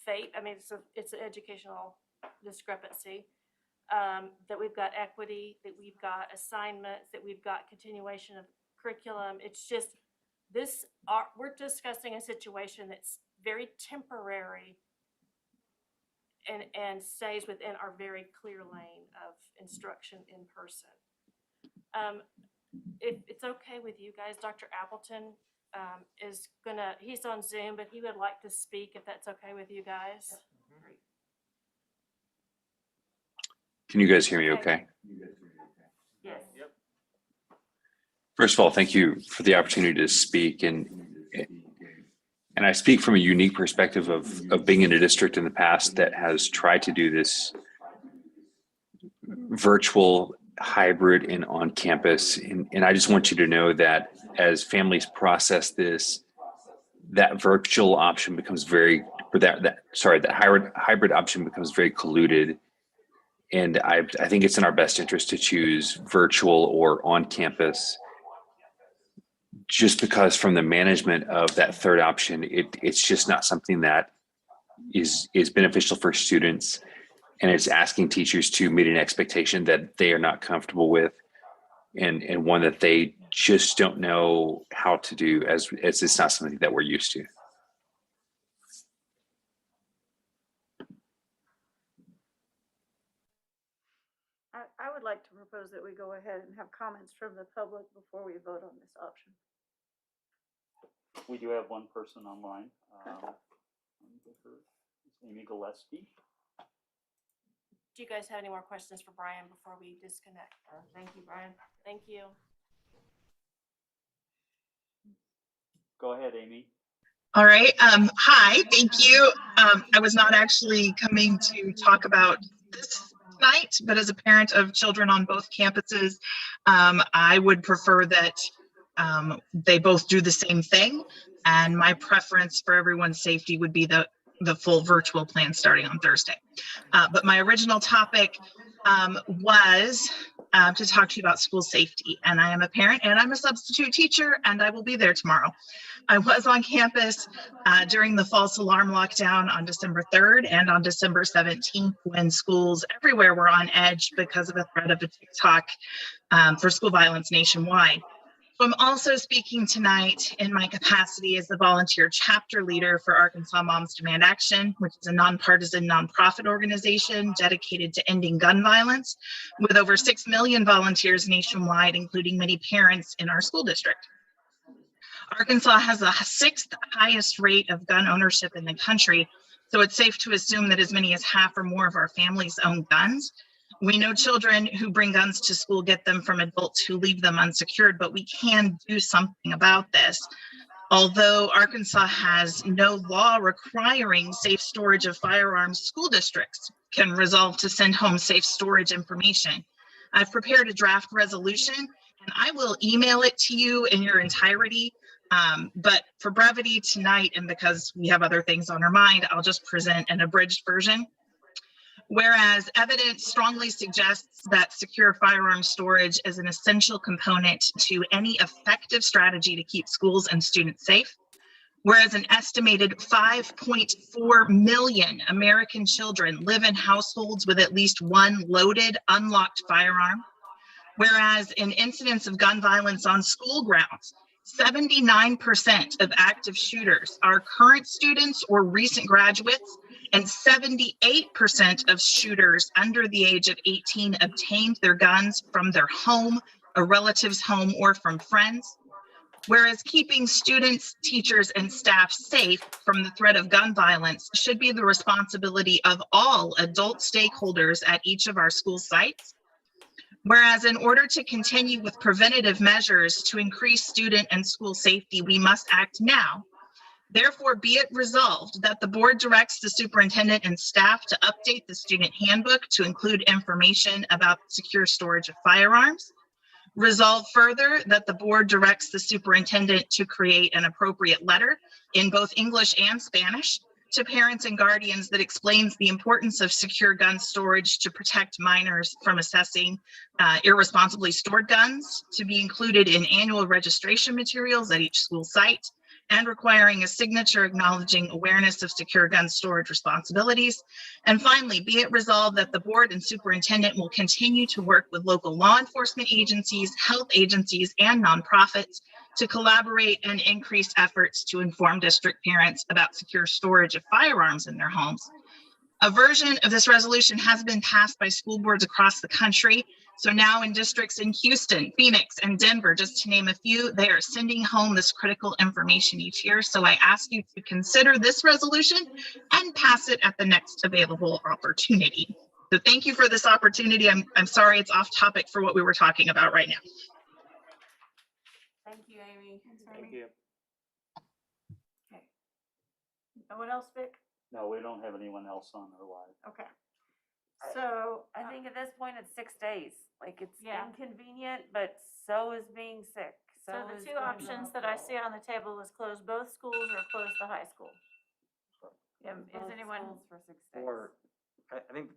FAPE. I mean, it's an educational discrepancy. That we've got equity, that we've got assignments, that we've got continuation of curriculum. It's just we're discussing a situation that's very temporary and stays within our very clear lane of instruction in person. If it's okay with you guys, Dr. Appleton he's on Zoom, but he would like to speak if that's okay with you guys. Can you guys hear me okay? Yes. Yep. First of all, thank you for the opportunity to speak. And I speak from a unique perspective of being in a district in the past that has tried to do this virtual, hybrid, and on campus. And I just want you to know that as families process this, that virtual option becomes that hybrid option becomes very colluded. And I think it's in our best interest to choose virtual or on campus, just because from the management of that third option, it's just not something that is beneficial for students, and it's asking teachers to meet an expectation that they are not comfortable with, and one that they just don't know how to do, as it's not something that we're used to. I would like to propose that we go ahead and have comments from the public before we vote on this option. We do have one person online. Amy Gillespie. Do you guys have any more questions for Brian before we disconnect? Thank you, Brian. Thank you. Go ahead, Amy. All right. Hi, thank you. I was not actually coming to talk about this tonight, but as a parent of children on both campuses, I would prefer that they both do the same thing. And my preference for everyone's safety would be the full virtual plan starting on Thursday. But my original topic was to talk to you about school safety. And I am a parent and I'm a substitute teacher, and I will be there tomorrow. I was on campus during the false alarm lockdown on December 3rd and on December 17th, when schools everywhere were on edge because of a threat of a TikTok for school violence nationwide. So I'm also speaking tonight in my capacity as the volunteer chapter leader for Arkansas Moms Demand Action, which is a nonpartisan nonprofit organization dedicated to ending gun violence, with over 6 million volunteers nationwide, including many parents in our school district. Arkansas has the 6th highest rate of gun ownership in the country, so it's safe to assume that as many as half or more of our families own guns. We know children who bring guns to school get them from adults who leave them unsecured, but we can do something about this. Although Arkansas has no law requiring safe storage of firearms, school districts can resolve to send home safe storage information. I've prepared a draft resolution, and I will email it to you in your entirety. But for brevity tonight, and because we have other things on our mind, I'll just present an abridged version. Whereas evidence strongly suggests that secure firearm storage is an essential component to any effective strategy to keep schools and students safe. Whereas an estimated 5.4 million American children live in households with at least one loaded, unlocked firearm. Whereas in incidents of gun violence on school grounds, 79% of active shooters are current students or recent graduates, and 78% of shooters under the age of 18 obtained their guns from their home, a relative's home, or from friends. Whereas keeping students, teachers, and staff safe from the threat of gun violence should be the responsibility of all adult stakeholders at each of our school sites. Whereas in order to continue with preventative measures to increase student and school safety, we must act now. Therefore, be it resolved that the board directs the superintendent and staff to update the student handbook to include information about secure storage of firearms. Resolve further that the board directs the superintendent to create an appropriate letter in both English and Spanish to parents and guardians that explains the importance of secure gun storage to protect minors from assessing irresponsibly stored guns, to be included in annual registration materials at each school site, and requiring a signature acknowledging awareness of secure gun storage responsibilities. And finally, be it resolved that the board and superintendent will continue to work with local law enforcement agencies, health agencies, and nonprofits to collaborate and increase efforts to inform district parents about secure storage of firearms in their homes. A version of this resolution has been passed by school boards across the country. So now in districts in Houston, Phoenix, and Denver, just to name a few, they are sending home this critical information each year. So I ask you to consider this resolution and pass it at the next available opportunity. So thank you for this opportunity. I'm sorry it's off topic for what we were talking about right now. Thank you, Amy. Thank you. Okay. No one else, Vic? No, we don't have anyone else on our live. Okay. So, I think at this point it's 6 days. Like, it's Yeah. inconvenient, but so is being sick. so the is two going options that I see on the table is close both schools or close the high school. Is both anyone, schools for 6 days. Or, I think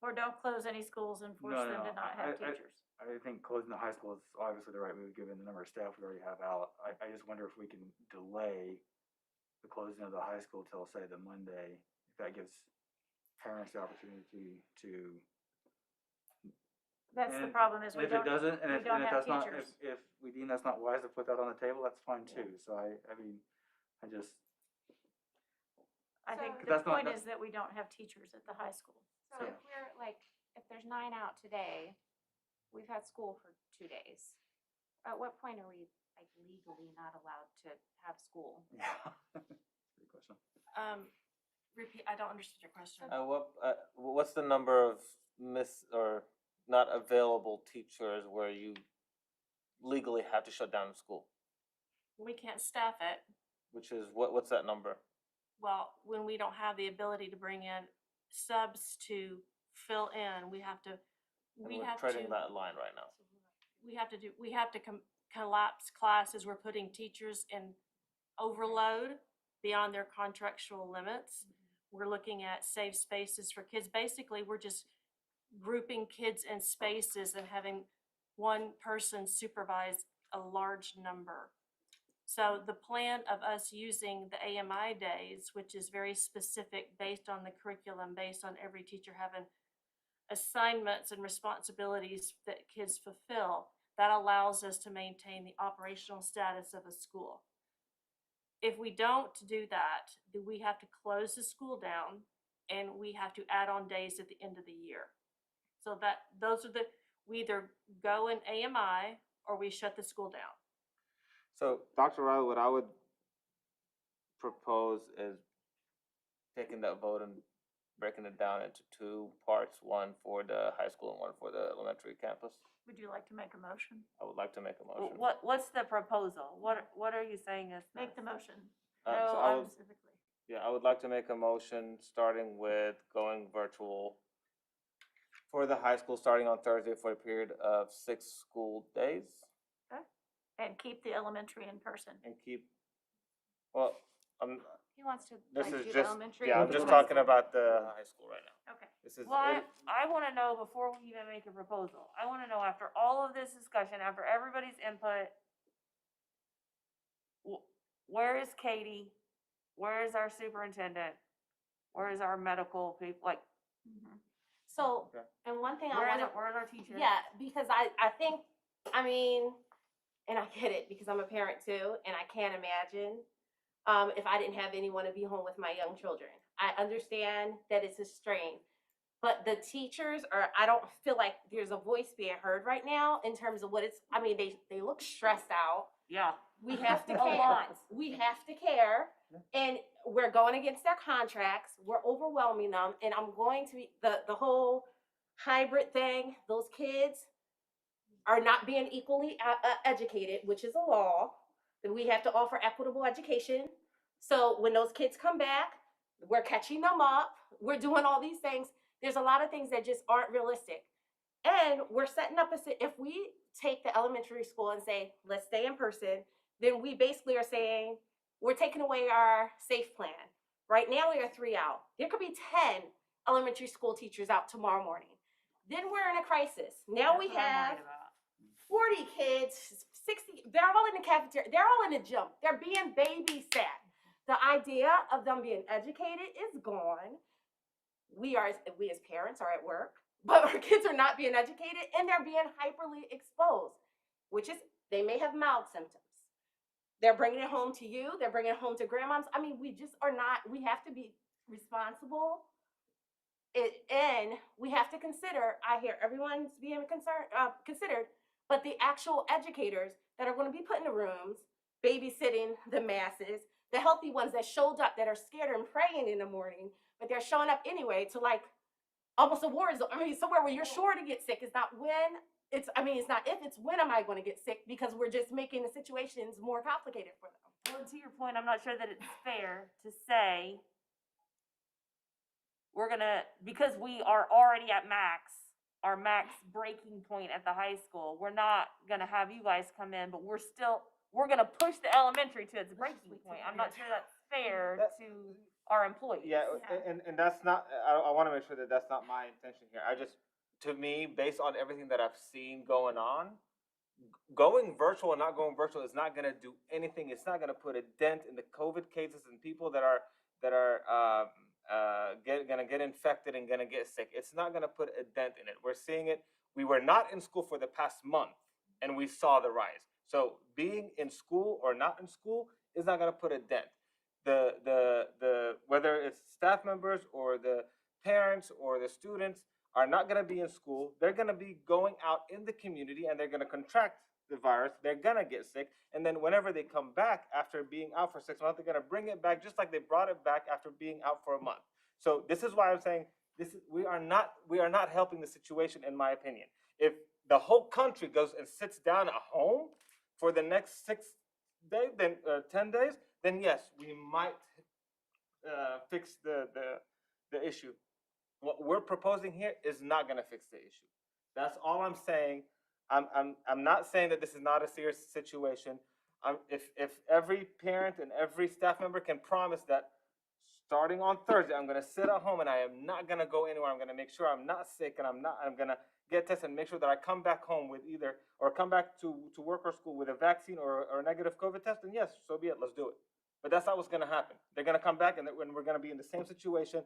Or don't close any schools and force No, them no, to not have teachers. I think closing the high school is obviously the right move, given the number of staff we already have out. I just wonder if we can delay the closing of the high school till, say, the Monday, if that gives parents the opportunity to. That's the And- problem is And we if it don't, doesn't, and we if, don't and if have that's not, teachers. if we deem that's not wise to put that on the table, that's fine too. So I mean, I just, I think So- the That's not- point that- is that we don't have teachers at the high school. So if we're like, if there's 9 out today, we've had school for 2 days. At what point are we like legally not allowed to have school? yeah. Good question. Repeat, I don't understand your question. What's the number of or not available teachers where you legally have to shut down the school? We can't staff it. Which is, what's that number? Well, when we don't have the ability to bring in subs to fill in, we have to, And we we're have treading to, that line right now. we have to collapse classes. We're putting teachers in overload beyond their contractual limits. We're looking at safe spaces for kids. Basically, we're just grouping kids in spaces and having one person supervise a large number. So the plan of us using the AMI days, which is very specific based on the curriculum, based on every teacher having assignments and responsibilities that kids fulfill, that allows us to maintain the operational status of a school. If we don't do that, then we have to close the school down and we have to add on days at the end of the year. So those are we either go in AMI or we shut the school down. So, Dr. Riley, what I would propose is taking that vote and breaking it down into 2 parts, one for the high school and one for the elementary campus. Would you like to make a motion? I would like to make a motion. What's the proposal? What are you saying is? Make the motion. So No, I would, Specifically. yeah, I would like to make a motion starting with going virtual for the high school starting on Thursday for a period of 6 school days And keep the elementary in person. and keep, well, He wants to this like is do the just, elementary. yeah, I'm and just the high talking school. about the high school right now. Okay. This is, Well, I want to know before we even make a proposal. I want to know after all of this discussion, after everybody's input, where is Katie? Where is our superintendent? Where is our medical people? Like, So, Okay. and one thing I where's want where's our teacher? yeah, because I think, I mean, and I get it because I'm a parent too, and I can't imagine if I didn't have anyone to be home with my young children. I understand that it's a strain, but the teachers I don't feel like there's a voice being heard right now in terms of what it's, I mean, they look stressed out. Yeah. We have to A care. lot. We have to care. And we're going against their contracts. We're overwhelming them. And I'm going to be the whole hybrid thing. Those kids are not being equally educated, which is a law. That we have to offer equitable education. So when those kids come back, we're catching them up. We're doing all these things. There's a lot of things that just aren't realistic. And we're setting up if we take the elementary school and say, let's stay in person, then we basically are saying, we're taking away our safe plan. Right now, we are 3 out. There could be 10 elementary school teachers out tomorrow morning. Then we're in a crisis. Now we have 40 kids, 60, they're all in the cafeteria, they're all in the gym. They're being babysat. The idea of them being educated is gone. We as parents are at work, but our kids are not being educated and they're being hyperly exposed, which is, they may have mild symptoms. They're bringing it home to you. They're bringing it home to grandmoms. I mean, we just are not, we have to be responsible. And we have to consider, I hear everyone's being considered, but the actual educators that are going to be put in the rooms, babysitting the masses, the healthy ones that showed up that are scared and praying in the morning, but they're showing up anyway to like almost a war zone. I mean, somewhere where you're sure to get sick. It's not when, it's not if, it's when am I going to get sick, because we're just making the situations more complicated for them. Well, to your point, I'm not sure that it's fair to say we're gonna, because we are already at our max breaking point at the high school, we're not gonna have you guys come in, but we're gonna push the elementary to its breaking point. I'm not sure that's fair to our employees. Yeah, and that's not, I wanna make sure that that's not my intention here. I just, to me, based on everything that I've seen going on, going virtual and not going virtual is not gonna do anything. It's not gonna put a dent in the COVID cases and people that are gonna get infected and gonna get sick. It's not gonna put a dent in it. We're seeing it. We were not in school for the past month, and we saw the rise. So being in school or not in school is not gonna put a dent. The whether it's staff members or the parents or the students are not gonna be in school. They're gonna be going out in the community and they're gonna contract the virus. They're gonna get sick, and then whenever they come back after being out for 6 months, they're gonna bring it back just like they brought it back after being out for a month. So this is why I'm saying we are not helping the situation, in my opinion. If the whole country goes and sits down at home for the next 6 days, then 10 days, then yes, we might fix the issue. What we're proposing here is not gonna fix the issue. That's all I'm saying. I'm not saying that this is not a serious situation. If every parent and every staff member can promise that starting on Thursday, I'm gonna sit at home and I am not gonna go anywhere. I'm gonna make sure I'm not sick and I'm gonna get tested and make sure that I come back home with either, or come back to work or school with a vaccine or a negative COVID test, then yes, so be it, let's do it. But that's not what's gonna happen. They're gonna come back and we're gonna be in the same situation,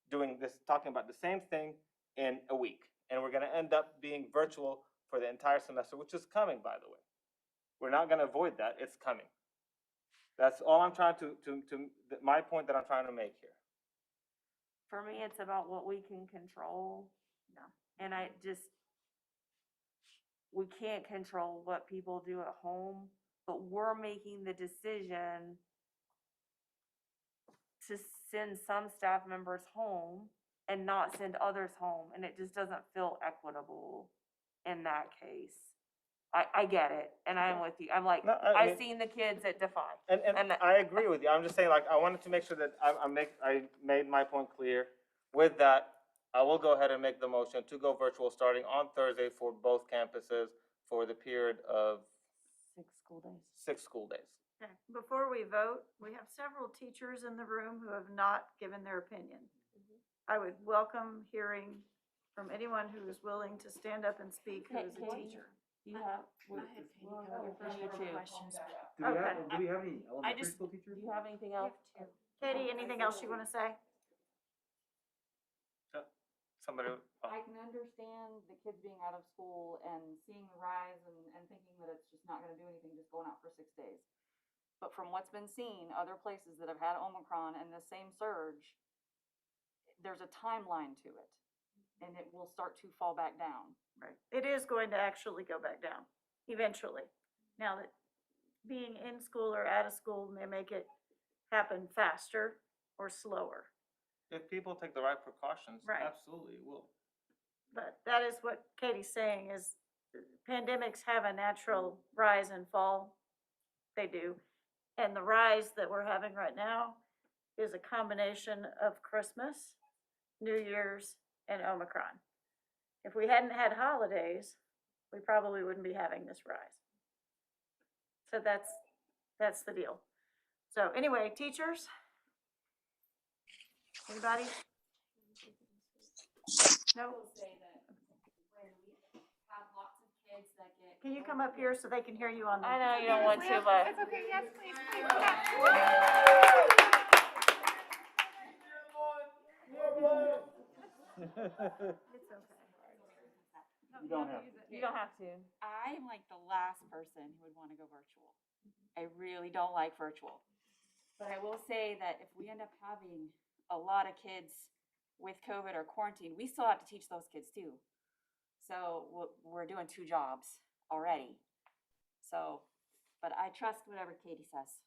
doing this, talking about the same thing in a week. And we're gonna end up being virtual for the entire semester, which is coming, by the way. We're not gonna avoid that, it's coming. That's all I'm trying my point that I'm trying to make here. For me, it's about what we can control. And we can't control what people do at home, but we're making the decision to send some staff members home and not send others home, and it just doesn't feel equitable in that case. I get it, and I'm with you. I'm like, No, I've seen the kids at Defy. And I agree with you. I'm just saying, like, I wanted to make sure that I made my point clear. With that, I will go ahead and make the motion to go virtual starting on Thursday for both campuses for the period of 6 school days. 6 school days. Okay, before we vote, we have several teachers in the room who have not given their opinion. I would welcome hearing from anyone who is willing to stand up and speak who is a teacher. You have, Go ahead, Katie, go ahead, if there's any questions. Do we have any I elementary just- school teachers? do you have anything else? Katie, anything else you want to say? Somebody, I can understand the kids being out of school and seeing the rise and thinking that it's just not gonna do anything, just going out for 6 days. But from what's been seen, other places that have had Omicron and the same surge, there's a timeline to it, and it will start to fall back down. Right. It is going to actually go back down eventually. Now that being in school or out of school may make it happen faster or slower. if people take the right precautions, Right. absolutely it will. But that is what Katie's saying is pandemics have a natural rise and fall. They do. And the rise that we're having right now is a combination of Christmas, New Year's, and Omicron. If we hadn't had holidays, we probably wouldn't be having this rise. So that's the deal. So anyway, teachers? Anybody? No? Can you come up here so they can hear you on the? I know you don't want to, but. It's okay, yes, please, please. It's okay. You don't have to. You don't have to. I'm like the last person who would want to go virtual. I really don't like virtual. But I will say that if we end up having a lot of kids with COVID or quarantine, we still have to teach those kids too. So we're doing 2 jobs already. So, but I trust whatever Katie says.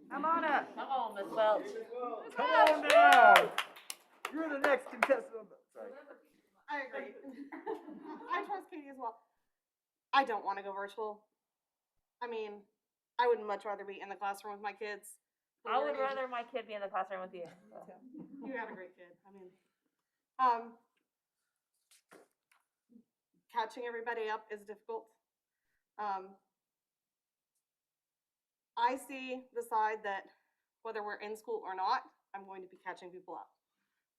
Come on up. Come on, Miss Welch. Come on down. You're the next contestant. Sorry. I agree. I trust Katie as well. I don't want to go virtual. I mean, I would much rather be in the classroom with my kids. I would rather my kid be in the classroom with you. You have a great kid. I mean, catching everybody up is difficult. I see the side that whether we're in school or not, I'm going to be catching people up.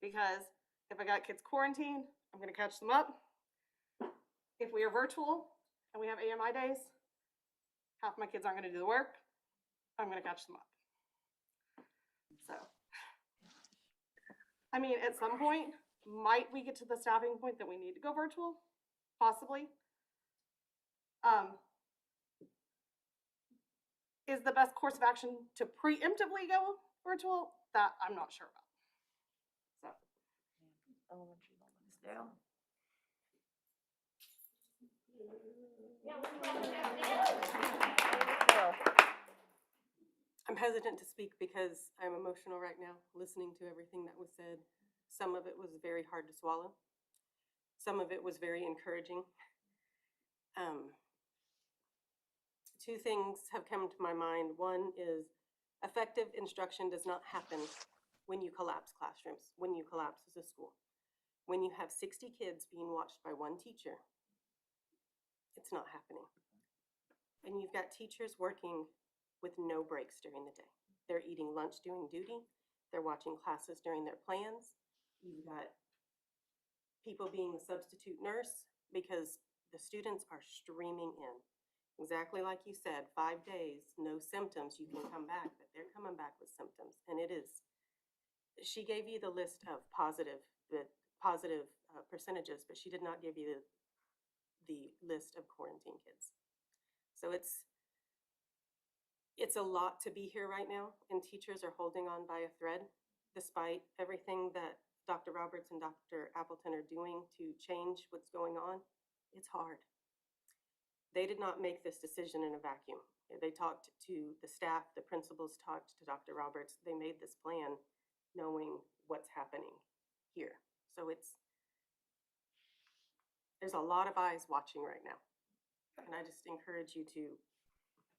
Because if I got kids quarantined, I'm gonna catch them up. If we are virtual and we have AMI days, half my kids aren't gonna do the work, I'm gonna catch them up. So, I mean, at some point, might we get to the staffing point that we need to go virtual? Possibly. Is the best course of action to preemptively go virtual? That I'm not sure about. So. Dale? I'm hesitant to speak because I'm emotional right now, listening to everything that was said. Some of it was very hard to swallow. Some of it was very encouraging. Two things have come to my mind. One is effective instruction does not happen when you collapse classrooms, when you collapse as a school. When you have 60 kids being watched by one teacher, it's not happening. And you've got teachers working with no breaks during the day. They're eating lunch doing duty. They're watching classes during their plans. You've got people being the substitute nurse because the students are streaming in. Exactly like you said, 5 days, no symptoms, you can come back, but they're coming back with symptoms. And it is, she gave you the list of positive percentages, but she did not give you the list of quarantine kids. So it's a lot to be here right now, and teachers are holding on by a thread, despite everything that Dr. Roberts and Dr. Appleton are doing to change what's going on. It's hard. They did not make this decision in a vacuum. They talked to the staff, the principals talked to Dr. Roberts. They made this plan knowing what's happening here. So there's a lot of eyes watching right now. And I just encourage you to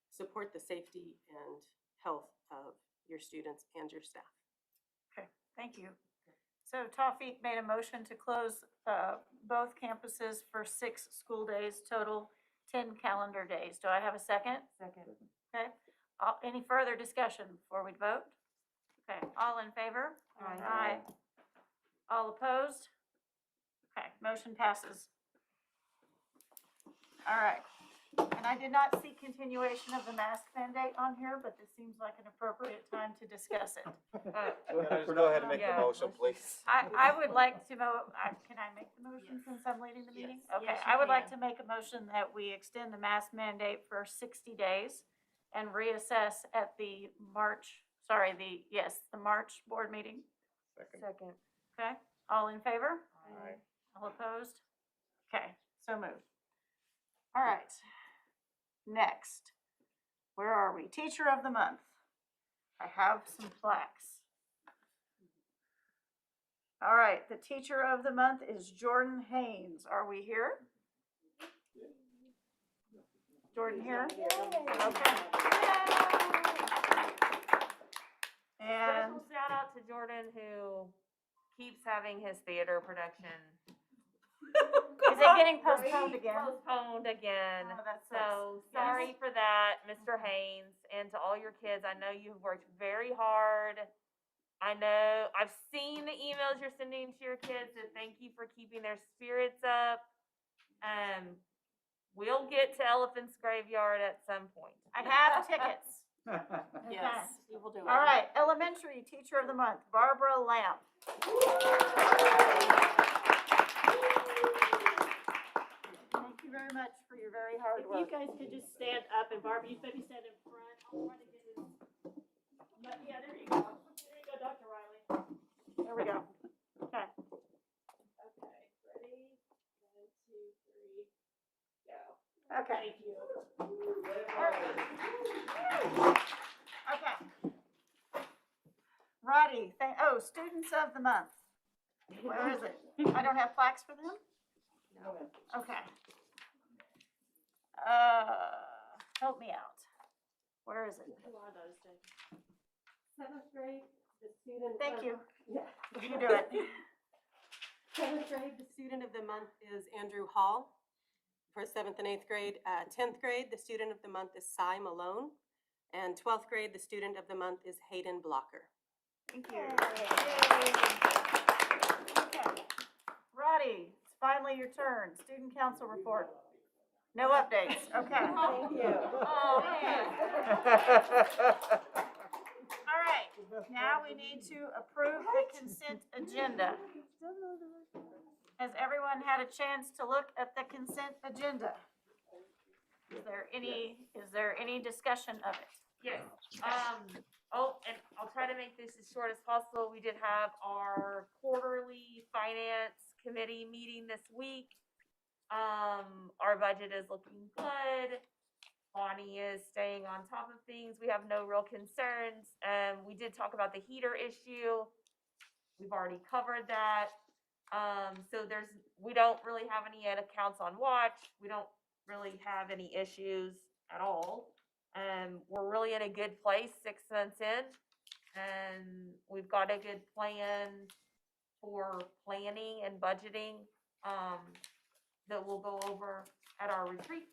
support the safety and health of your students and your staff. Okay, thank you. So Tawfiq made a motion to close both campuses for 6 school days, total 10 calendar days. Do I have a second? Second. Okay, any further discussion before we vote? Okay, all in favor? Aye. All opposed? Okay, motion passes. All right, and I did not see continuation of the mask mandate on here, but this seems like an appropriate time to discuss it. Go ahead and make the Yeah. motion, please. I would like to can I make the motion since I'm leading the meeting? Yes. Okay, Yes, you I would like can. to make a motion that we extend the mask mandate for 60 days and reassess at the March board meeting. Second. Okay, all in favor? Aye. All opposed? Okay, so moved. All right, next, where are we? Teacher of the Month. I have some plaques. All right, the Teacher of the Month is Jordan Haynes. Are we here? Jordan here? Okay. And Special shout out to Jordan who keeps having his theater production. is it getting postponed again? Postponed again. Oh, that So sucks. sorry for that, Mr. Haynes, and to all your kids. I know you've worked very hard. I know I've seen the emails you're sending to your kids, and thank you for keeping their spirits up. We'll get to Elephant's Graveyard at some point. I have tickets. Yes, you will do it. All right, Elementary Teacher of the Month, Barbara Lamp. Thank you very much for your very hard If you work. guys could just stand up, and Barbara, you maybe stand in front. I'll try to get this. But yeah, there you go. There you go, Dr. Riley. There we go. Okay. Okay, ready? 1, 2, 3, go. Okay. Thank you. Okay. Righty, Students of the Month. Where is it? I don't have plaques for them? No. Okay. Help me out. Where is it? A lot of those things. 7th grade, the student. Thank you. Yeah. You do it. 7th grade, the student of the month is Andrew Hall for 7th and 8th grade. 10th grade, the student of the month is Cy Malone. And 12th grade, the student of the month is Hayden Blocker. Thank you. Okay. Roddy, it's finally your turn. Student council report. No updates, okay. Thank you. Oh, man. All right, now we need to approve the consent agenda. Has everyone had a chance to look at the consent agenda? Is there any discussion of it? Yes. And I'll try to make this as short as possible. We did have our quarterly finance committee meeting this week. Our budget is looking good. Bonnie is staying on top of things. We have no real concerns. We did talk about the heater issue. We've already covered that. So we don't really have any accounts on watch. We don't really have any issues at all. We're really in a good place 6 months in, and we've got a good plan for planning and budgeting that we'll go over at our retreat.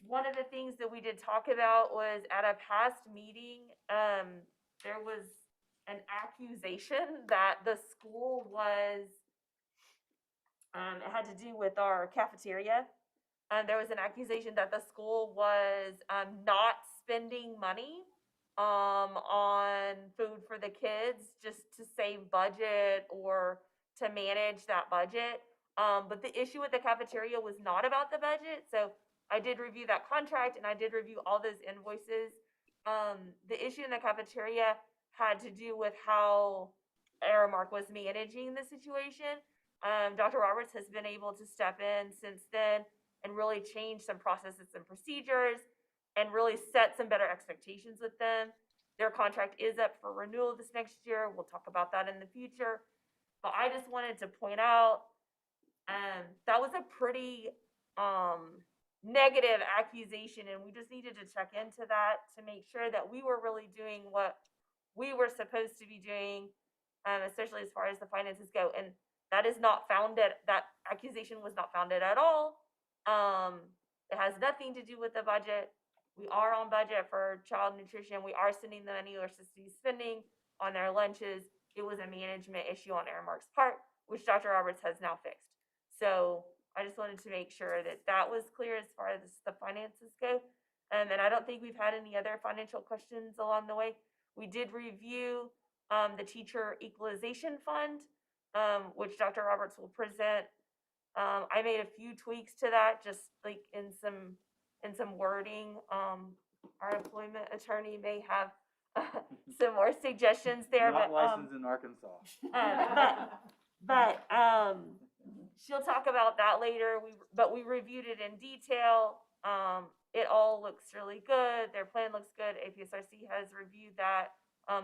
One of the things that we did talk about was at a past meeting, there was an accusation that the school was, it had to do with our cafeteria. There was an accusation that the school was not spending money on food for the kids just to save budget or to manage that budget. But the issue with the cafeteria was not about the budget. So I did review that contract and I did review all those invoices. The issue in the cafeteria had to do with how Aramark was managing the situation. Dr. Roberts has been able to step in since then and really change some processes and procedures and really set some better expectations with them. Their contract is up for renewal this next year. We'll talk about that in the future. But I just wanted to point out that was a pretty negative accusation, and we just needed to check into that to make sure that we were really doing what we were supposed to be doing, especially as far as the finances go. And that is not founded, that accusation was not founded at all. It has nothing to do with the budget. We are on budget for child nutrition. We are sending the money we're supposed to be spending on their lunches. It was a management issue on Aramark's part, which Dr. Roberts has now fixed. So I just wanted to make sure that that was clear as far as the finances go. And I don't think we've had any other financial questions along the way. We did review the teacher equalization fund, which Dr. Roberts will present. I made a few tweaks to that, just like in some wording. Our employment attorney may have some more suggestions there. Not but, licensed in Arkansas. But she'll talk about that later. But we reviewed it in detail. It all looks really good. Their plan looks good. APSRC has reviewed that.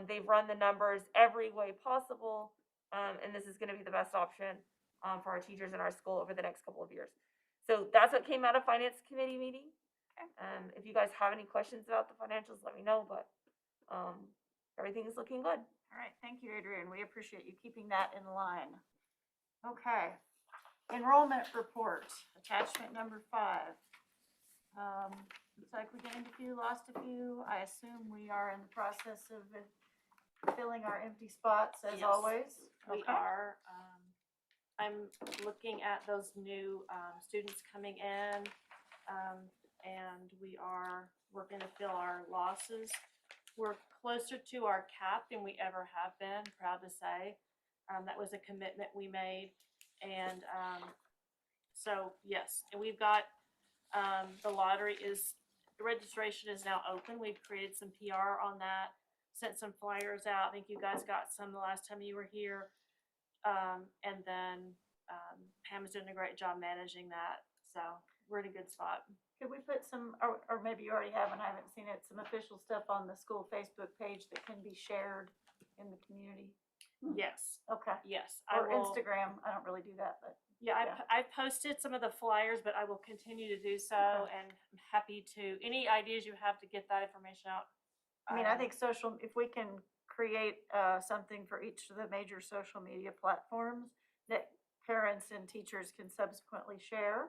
They've run the numbers every way possible, and this is going to be the best option for our teachers in our school over the next couple of years. So that's what came out of Finance Committee meeting. If you guys have any questions about the financials, let me know. But everything is looking good. All right, thank you, Adrian. We appreciate you keeping that in line. Okay. Enrollment report, attachment number 5. Looks like we gained a few, lost a few. I assume we are in the process of filling our empty spots as Yes, always. We Okay. are. I'm looking at those new students coming in, and we are working to fill our losses. We're closer to our cap than we ever have been, proud to say. That was a commitment we made. And so, yes, and we've got the lottery the registration is now open. We've created some PR on that, sent some flyers out. I think you guys got some the last time you were here. And then Pam's doing a great job managing that. So we're in a good spot. Could we put some, or maybe you already have and I haven't seen it, some official stuff on the school Facebook page that can be shared in the community? Yes. Okay. Yes. Or Instagram. I don't really do that, but. Yeah, I posted some of the flyers, but I will continue to do so, and I'm happy to, any ideas you have to get that information out. I mean, I think if we can create something for each of the major social media platforms that parents and teachers can subsequently share.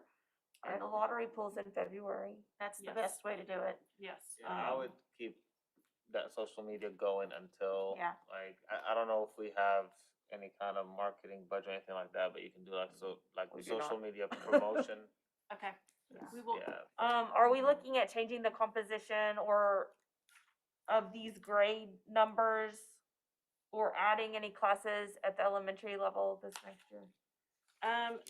And the lottery pulls in February. That's the Yes. best way to do it. Yes. Yeah, I would keep that social media going until, Yeah. like, I don't know if we have any kind of marketing budget or anything like that, but you can do like, so, like We the do not. social media promotion. Okay, we will, Yeah, Are we looking at changing the composition or of these grade numbers? Or adding any classes at the elementary level this next year?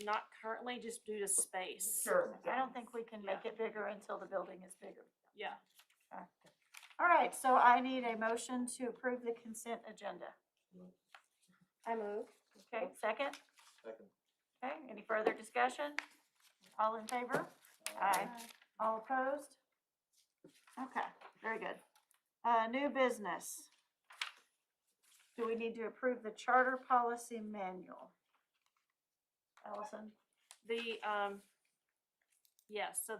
not currently, just due to space. Sure. I don't think we can make it bigger until the building is bigger. Yeah. All right, so I need a motion to approve the consent agenda. I move. Okay, second? second. Okay, any further discussion? All in favor? Aye. All opposed? Okay, very good. New business. Do we need to approve the charter policy manual? Allison? Yes, so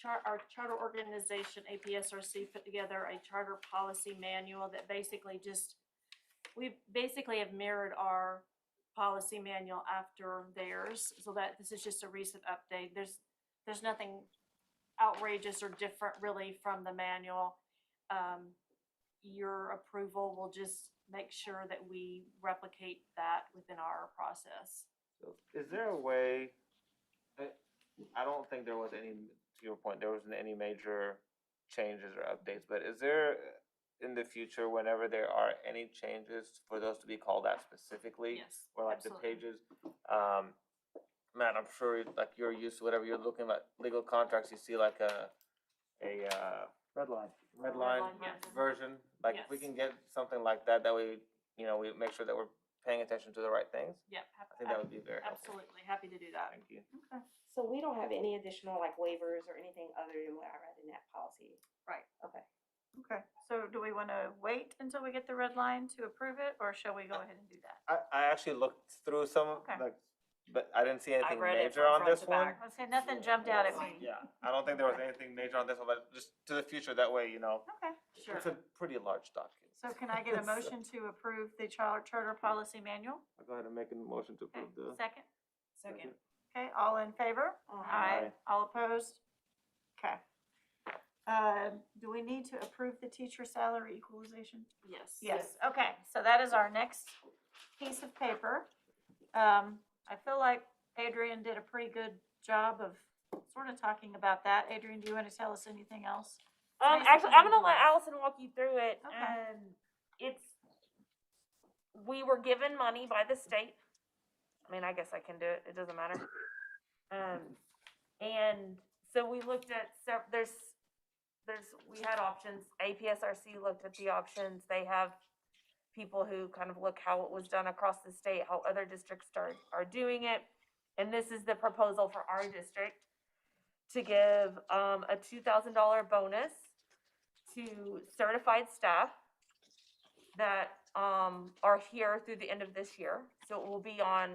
our charter organization, APSRC, put together a charter policy manual that basically we basically have mirrored our policy manual after theirs, so that this is just a recent update. There's nothing outrageous or different really from the manual. Your approval will just make sure that we replicate that within our process. So is there a way, I don't think there was any, to your point, there wasn't any major changes or updates, but is there in the future, whenever there are any changes, for those to be called out specifically? Yes, Or like absolutely. the pages, Matt, I'm sure like you're used to whatever you're looking at legal contracts, you see like a Red line. red line Yes. version, like if we Yes. can get something like that, that way, we make sure that we're paying attention to the right things. Yep. I think that would be very helpful. Absolutely, happy to do that. Thank you. Okay. So we don't have any additional like waivers or anything other than what I read in that policy? Right. Okay. Okay, so do we want to wait until we get the red line to approve it, or shall we go ahead and do that? I actually looked through some, Okay. like, but I didn't see anything read it major from on front this to one. back. Let's say nothing jumped out at me. Yeah, I don't think there was anything major on this one, but just to the future, that way, Okay, sure. it's a pretty large document. So can I get a motion to approve the charter policy manual? I'll go ahead and make a motion to Okay, approve the. second? Second. Okay, all in favor? Aye. All opposed? Okay. Do we need to approve the teacher salary equalization? Yes. Yes, okay, so that is our next piece of paper. I feel like Adrian did a pretty good job of sort of talking about that. Adrian, do you want to tell us anything else? Actually, I'm gonna let Allison walk you through it. Okay. We were given money by the state. I mean, I guess I can do it. It doesn't matter. And so we looked at we had options. APSRC looked at the options. They have people who kind of look how it was done across the state, how other districts are doing it. And this is the proposal for our district to give a $2,000 bonus to certified staff that are here through the end of this year. So it will be on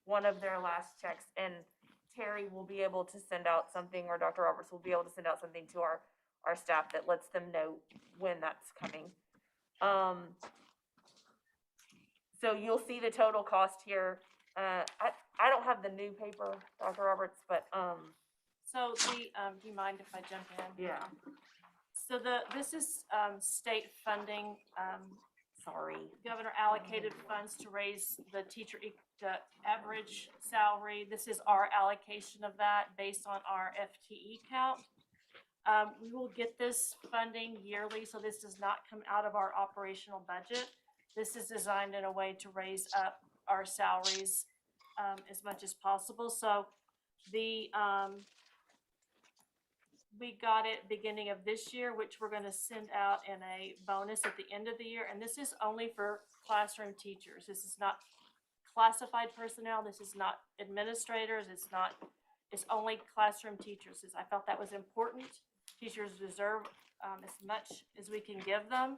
one of their last checks, and Terry will be able to send out something, or Dr. Roberts will be able to send out something to our staff that lets them know when that's coming. So you'll see the total cost here. I don't have the new paper, Dr. Roberts, but So do you mind if I jump in? yeah. So this is state funding, Sorry. governor allocated funds to raise the the average salary. This is our allocation of that based on our FTE count. We will get this funding yearly, so this does not come out of our operational budget. This is designed in a way to raise up our salaries as much as possible. So we got it beginning of this year, which we're gonna send out in a bonus at the end of the year. And this is only for classroom teachers. This is not classified personnel. This is not administrators. It's only classroom teachers. I felt that was important. Teachers deserve as much as we can give them.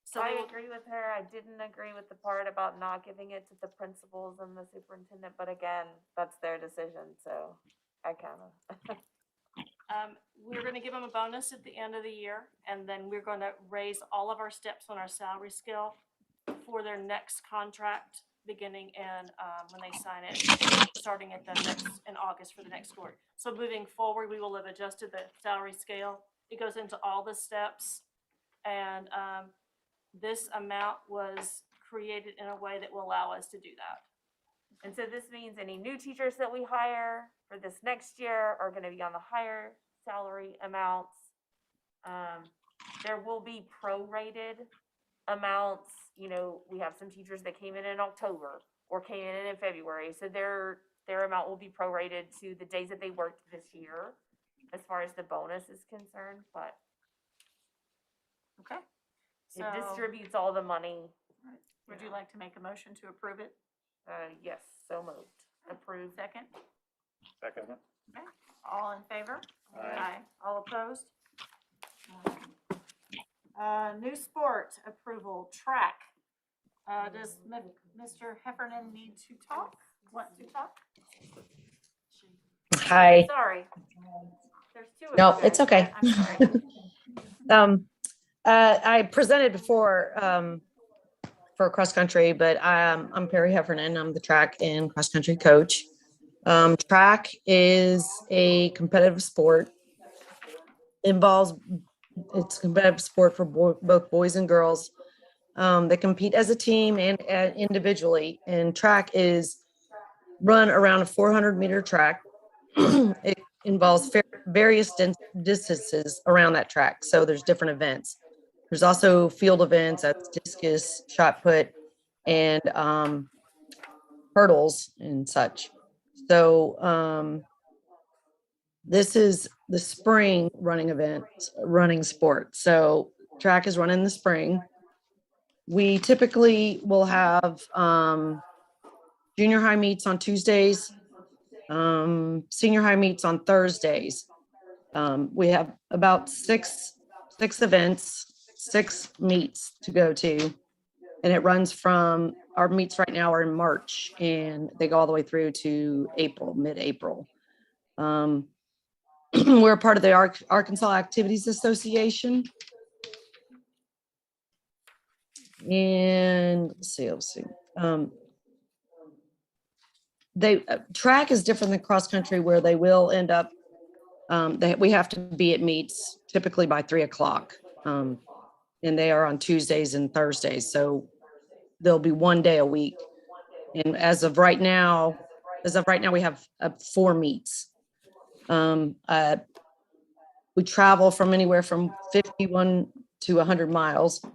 So I agree with her. I didn't agree with the part about not giving it to the principals and the superintendent, but again, that's their decision, so I kinda. We're gonna give them a bonus at the end of the year, and then we're gonna raise all of our steps on our salary scale for their next contract beginning in, when they sign it, starting at the next, in August for the next school. So moving forward, we will have adjusted the salary scale. It goes into all the steps. And this amount was created in a way that will allow us to do that. And so this means any new teachers that we hire for this next year are gonna be on the higher salary amounts. There will be prorated amounts, you know, we have some teachers that came in October or came in February, so their amount will be prorated to the days that they worked this year, as far as the bonus is concerned, but Okay. it So, distributes all the money. would you like to make a motion to approve it? Yes, so moved. Approved. Second? Second. Okay. All in favor? Aye. All opposed? New sport approval, track. Does Mr. Heffernan need to talk? Want to talk? Hi. Sorry. There's two of No, you it's guys. okay. I'm sorry. I presented before for cross country, but I'm Perry Heffernan. I'm the track and cross country coach. Track is a competitive sport. It's a competitive sport for both boys and girls. They compete as a team and individually. And track is run around a 400-meter track. It involves various distances around that track. So there's different events. There's also field events, that's discus, shot put, and hurdles and such. So this is the spring running sport. So track is run in the spring. We typically will have junior high meets on Tuesdays, senior high meets on Thursdays. We have about six events, 6 meets to go to. And it runs from, our meets right now are in March and they go all the way through to April, mid-April. We're a part of the Arkansas Activities Association. And let's see. Track is different than cross country where they will end up, we have to be at meets typically by 3:00. And they are on Tuesdays and Thursdays. So there'll be 1 day a week. And as of right now, we have 4 meets. We travel from anywhere from 51 to 100 miles.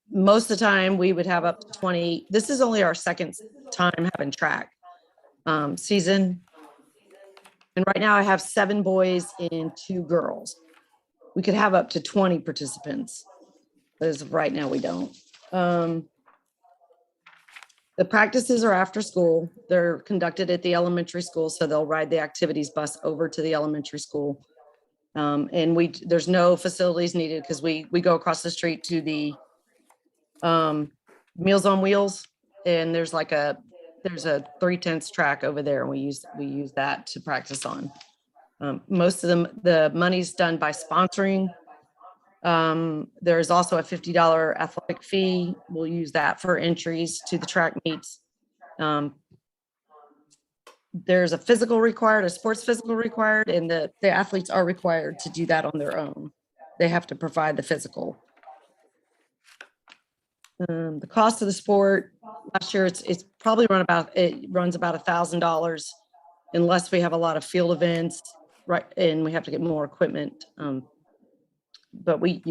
Most of the time we would have up to 20. This is only our second time having track season. And right now I have 7 boys and 2 girls. We could have up to 20 participants. But as of right now, we don't. The practices are after school. They're conducted at the elementary school, so they'll ride the activities bus over to the elementary school. And there's no facilities needed because we go across the street to the Meals on Wheels, and there's a 3/10 track over there, and we use that to practice on. Most of the money's done by sponsoring. There's also a $50 athletic fee. We'll use that for entries to the track meets. There's a physical required, a sports physical required, and the athletes are required to do that on their own. They have to provide the physical. The cost of the sport last year, it's probably runs about $1,000 unless we have a lot of field events, right? And we have to get more equipment. But we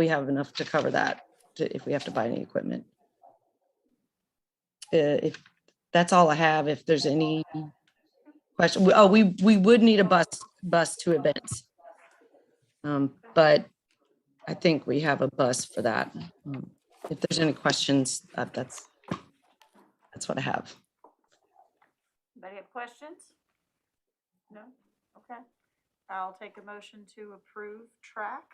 have enough to cover that if we have to buy any equipment. If that's all I have, if there's any question, we would need a bus to events. But I think we have a bus for that. If there's any questions, that's what I have. Anybody have questions? No? Okay. I'll take a motion to approve track.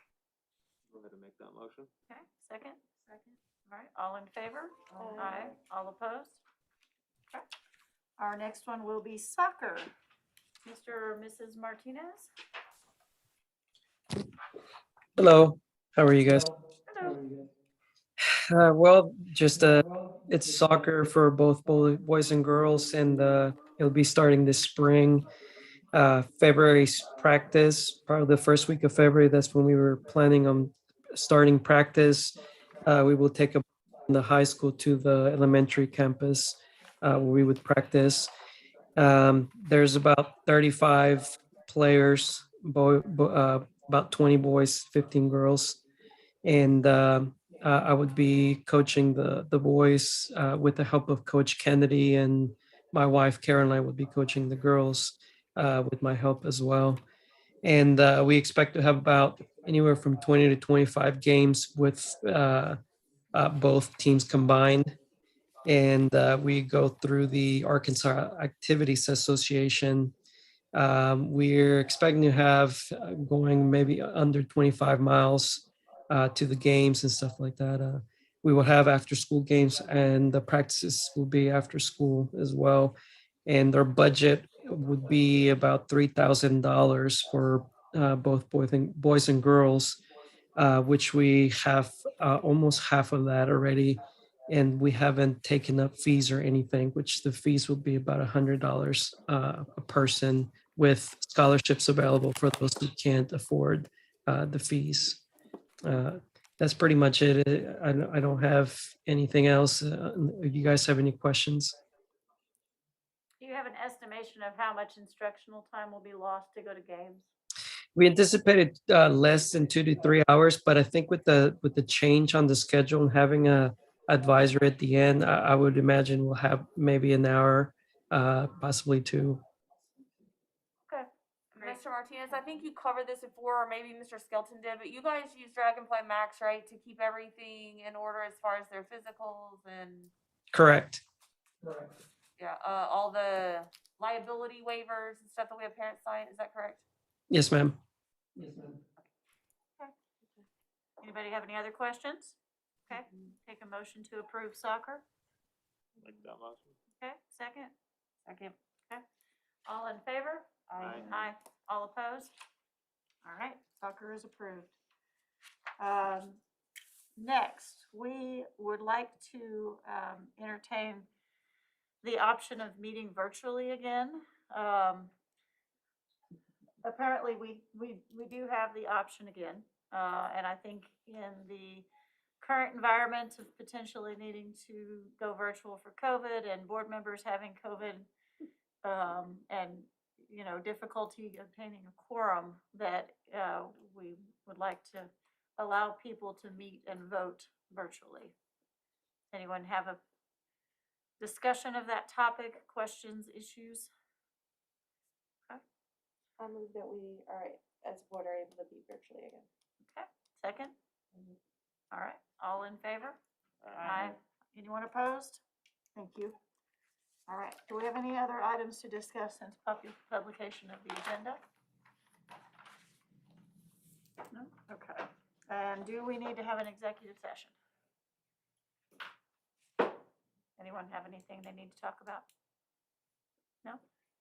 Go ahead and make that motion. Okay, second? Second. All right, all in favor? Aye. All opposed? Okay. Our next one will be soccer. Mr. or Mrs. Martinez? Hello, how are you guys? Hello. Well, just it's soccer for both boys and girls, and it'll be starting this spring. February's practice, probably the first week of February. That's when we were planning on starting practice. We will take the high school to the elementary campus where we would practice. There's about 35 players, about 20 boys, 15 girls, and I would be coaching the boys with the help of Coach Kennedy, and my wife Caroline would be coaching the girls with my help as well. And we expect to have about anywhere from 20 to 25 games with both teams combined. And we go through the Arkansas Activities Association. We're expecting to have going maybe under 25 miles to the games and stuff like that. We will have after school games, and the practices will be after school as well. And our budget would be about $3,000 for both boys and girls, which we have almost half of that already. And we haven't taken up fees or anything, which the fees will be about $100 a person, with scholarships available for those who can't afford the fees. That's pretty much it. I don't have anything else. If you guys have any questions. Do you have an estimation of how much instructional time will be lost to go to games? We anticipated less than 2 to 3 hours, but I think with the change on the schedule and having a advisor at the end, I would imagine we'll have maybe an hour, possibly 2. Okay. Mr. Martinez, I think you covered this before, or maybe Mr. Skelton did, but you guys use Dragonfly Max, right, to keep everything in order as far as their physicals and Correct. yeah, all the liability waivers and stuff that we have parents sign. Is that correct? Yes, ma'am. Anybody have any other questions? Okay, take a motion to approve soccer. Make that motion. Okay, second? Second. Okay, all in favor? Aye. Aye. All opposed? All right, soccer is approved. Next, we would like to entertain the option of meeting virtually again. Apparently, we do have the option again, and I think in the current environment of potentially needing to go virtual for COVID and board members having COVID, and difficulty obtaining a quorum, that we would like to allow people to meet and vote virtually. Anyone have a discussion of that topic, questions, issues? I move that we are, as a board, are able to be virtually again. Okay, second? All right, all in favor? Aye. Anyone opposed? Thank you. All right, do we have any other items to discuss since publication of the agenda? No? Okay. And do we need to have an executive session? Anyone have anything they need to talk about? No?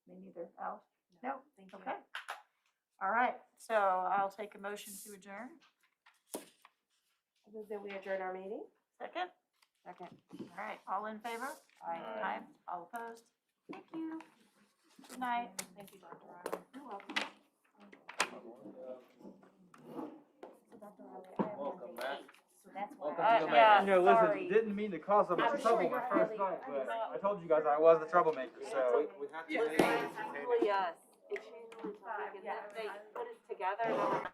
Me neither. Al? No? Okay. All right, so I'll take a motion to adjourn. I move that we adjourn our meeting. Second? Second. All right, all in favor? Aye. Aye. All opposed? Thank you. Good night. Thank you, Dr. Riley. You're welcome. Welcome, Matt. So that's Welcome to the yeah, You know, listen, sorry. didn't mean to cause so much trouble the first night, but I told you guys I was the troublemaker, so. We have too many entertainers. It's usually us. It's usually something, and if they put us together, they're like,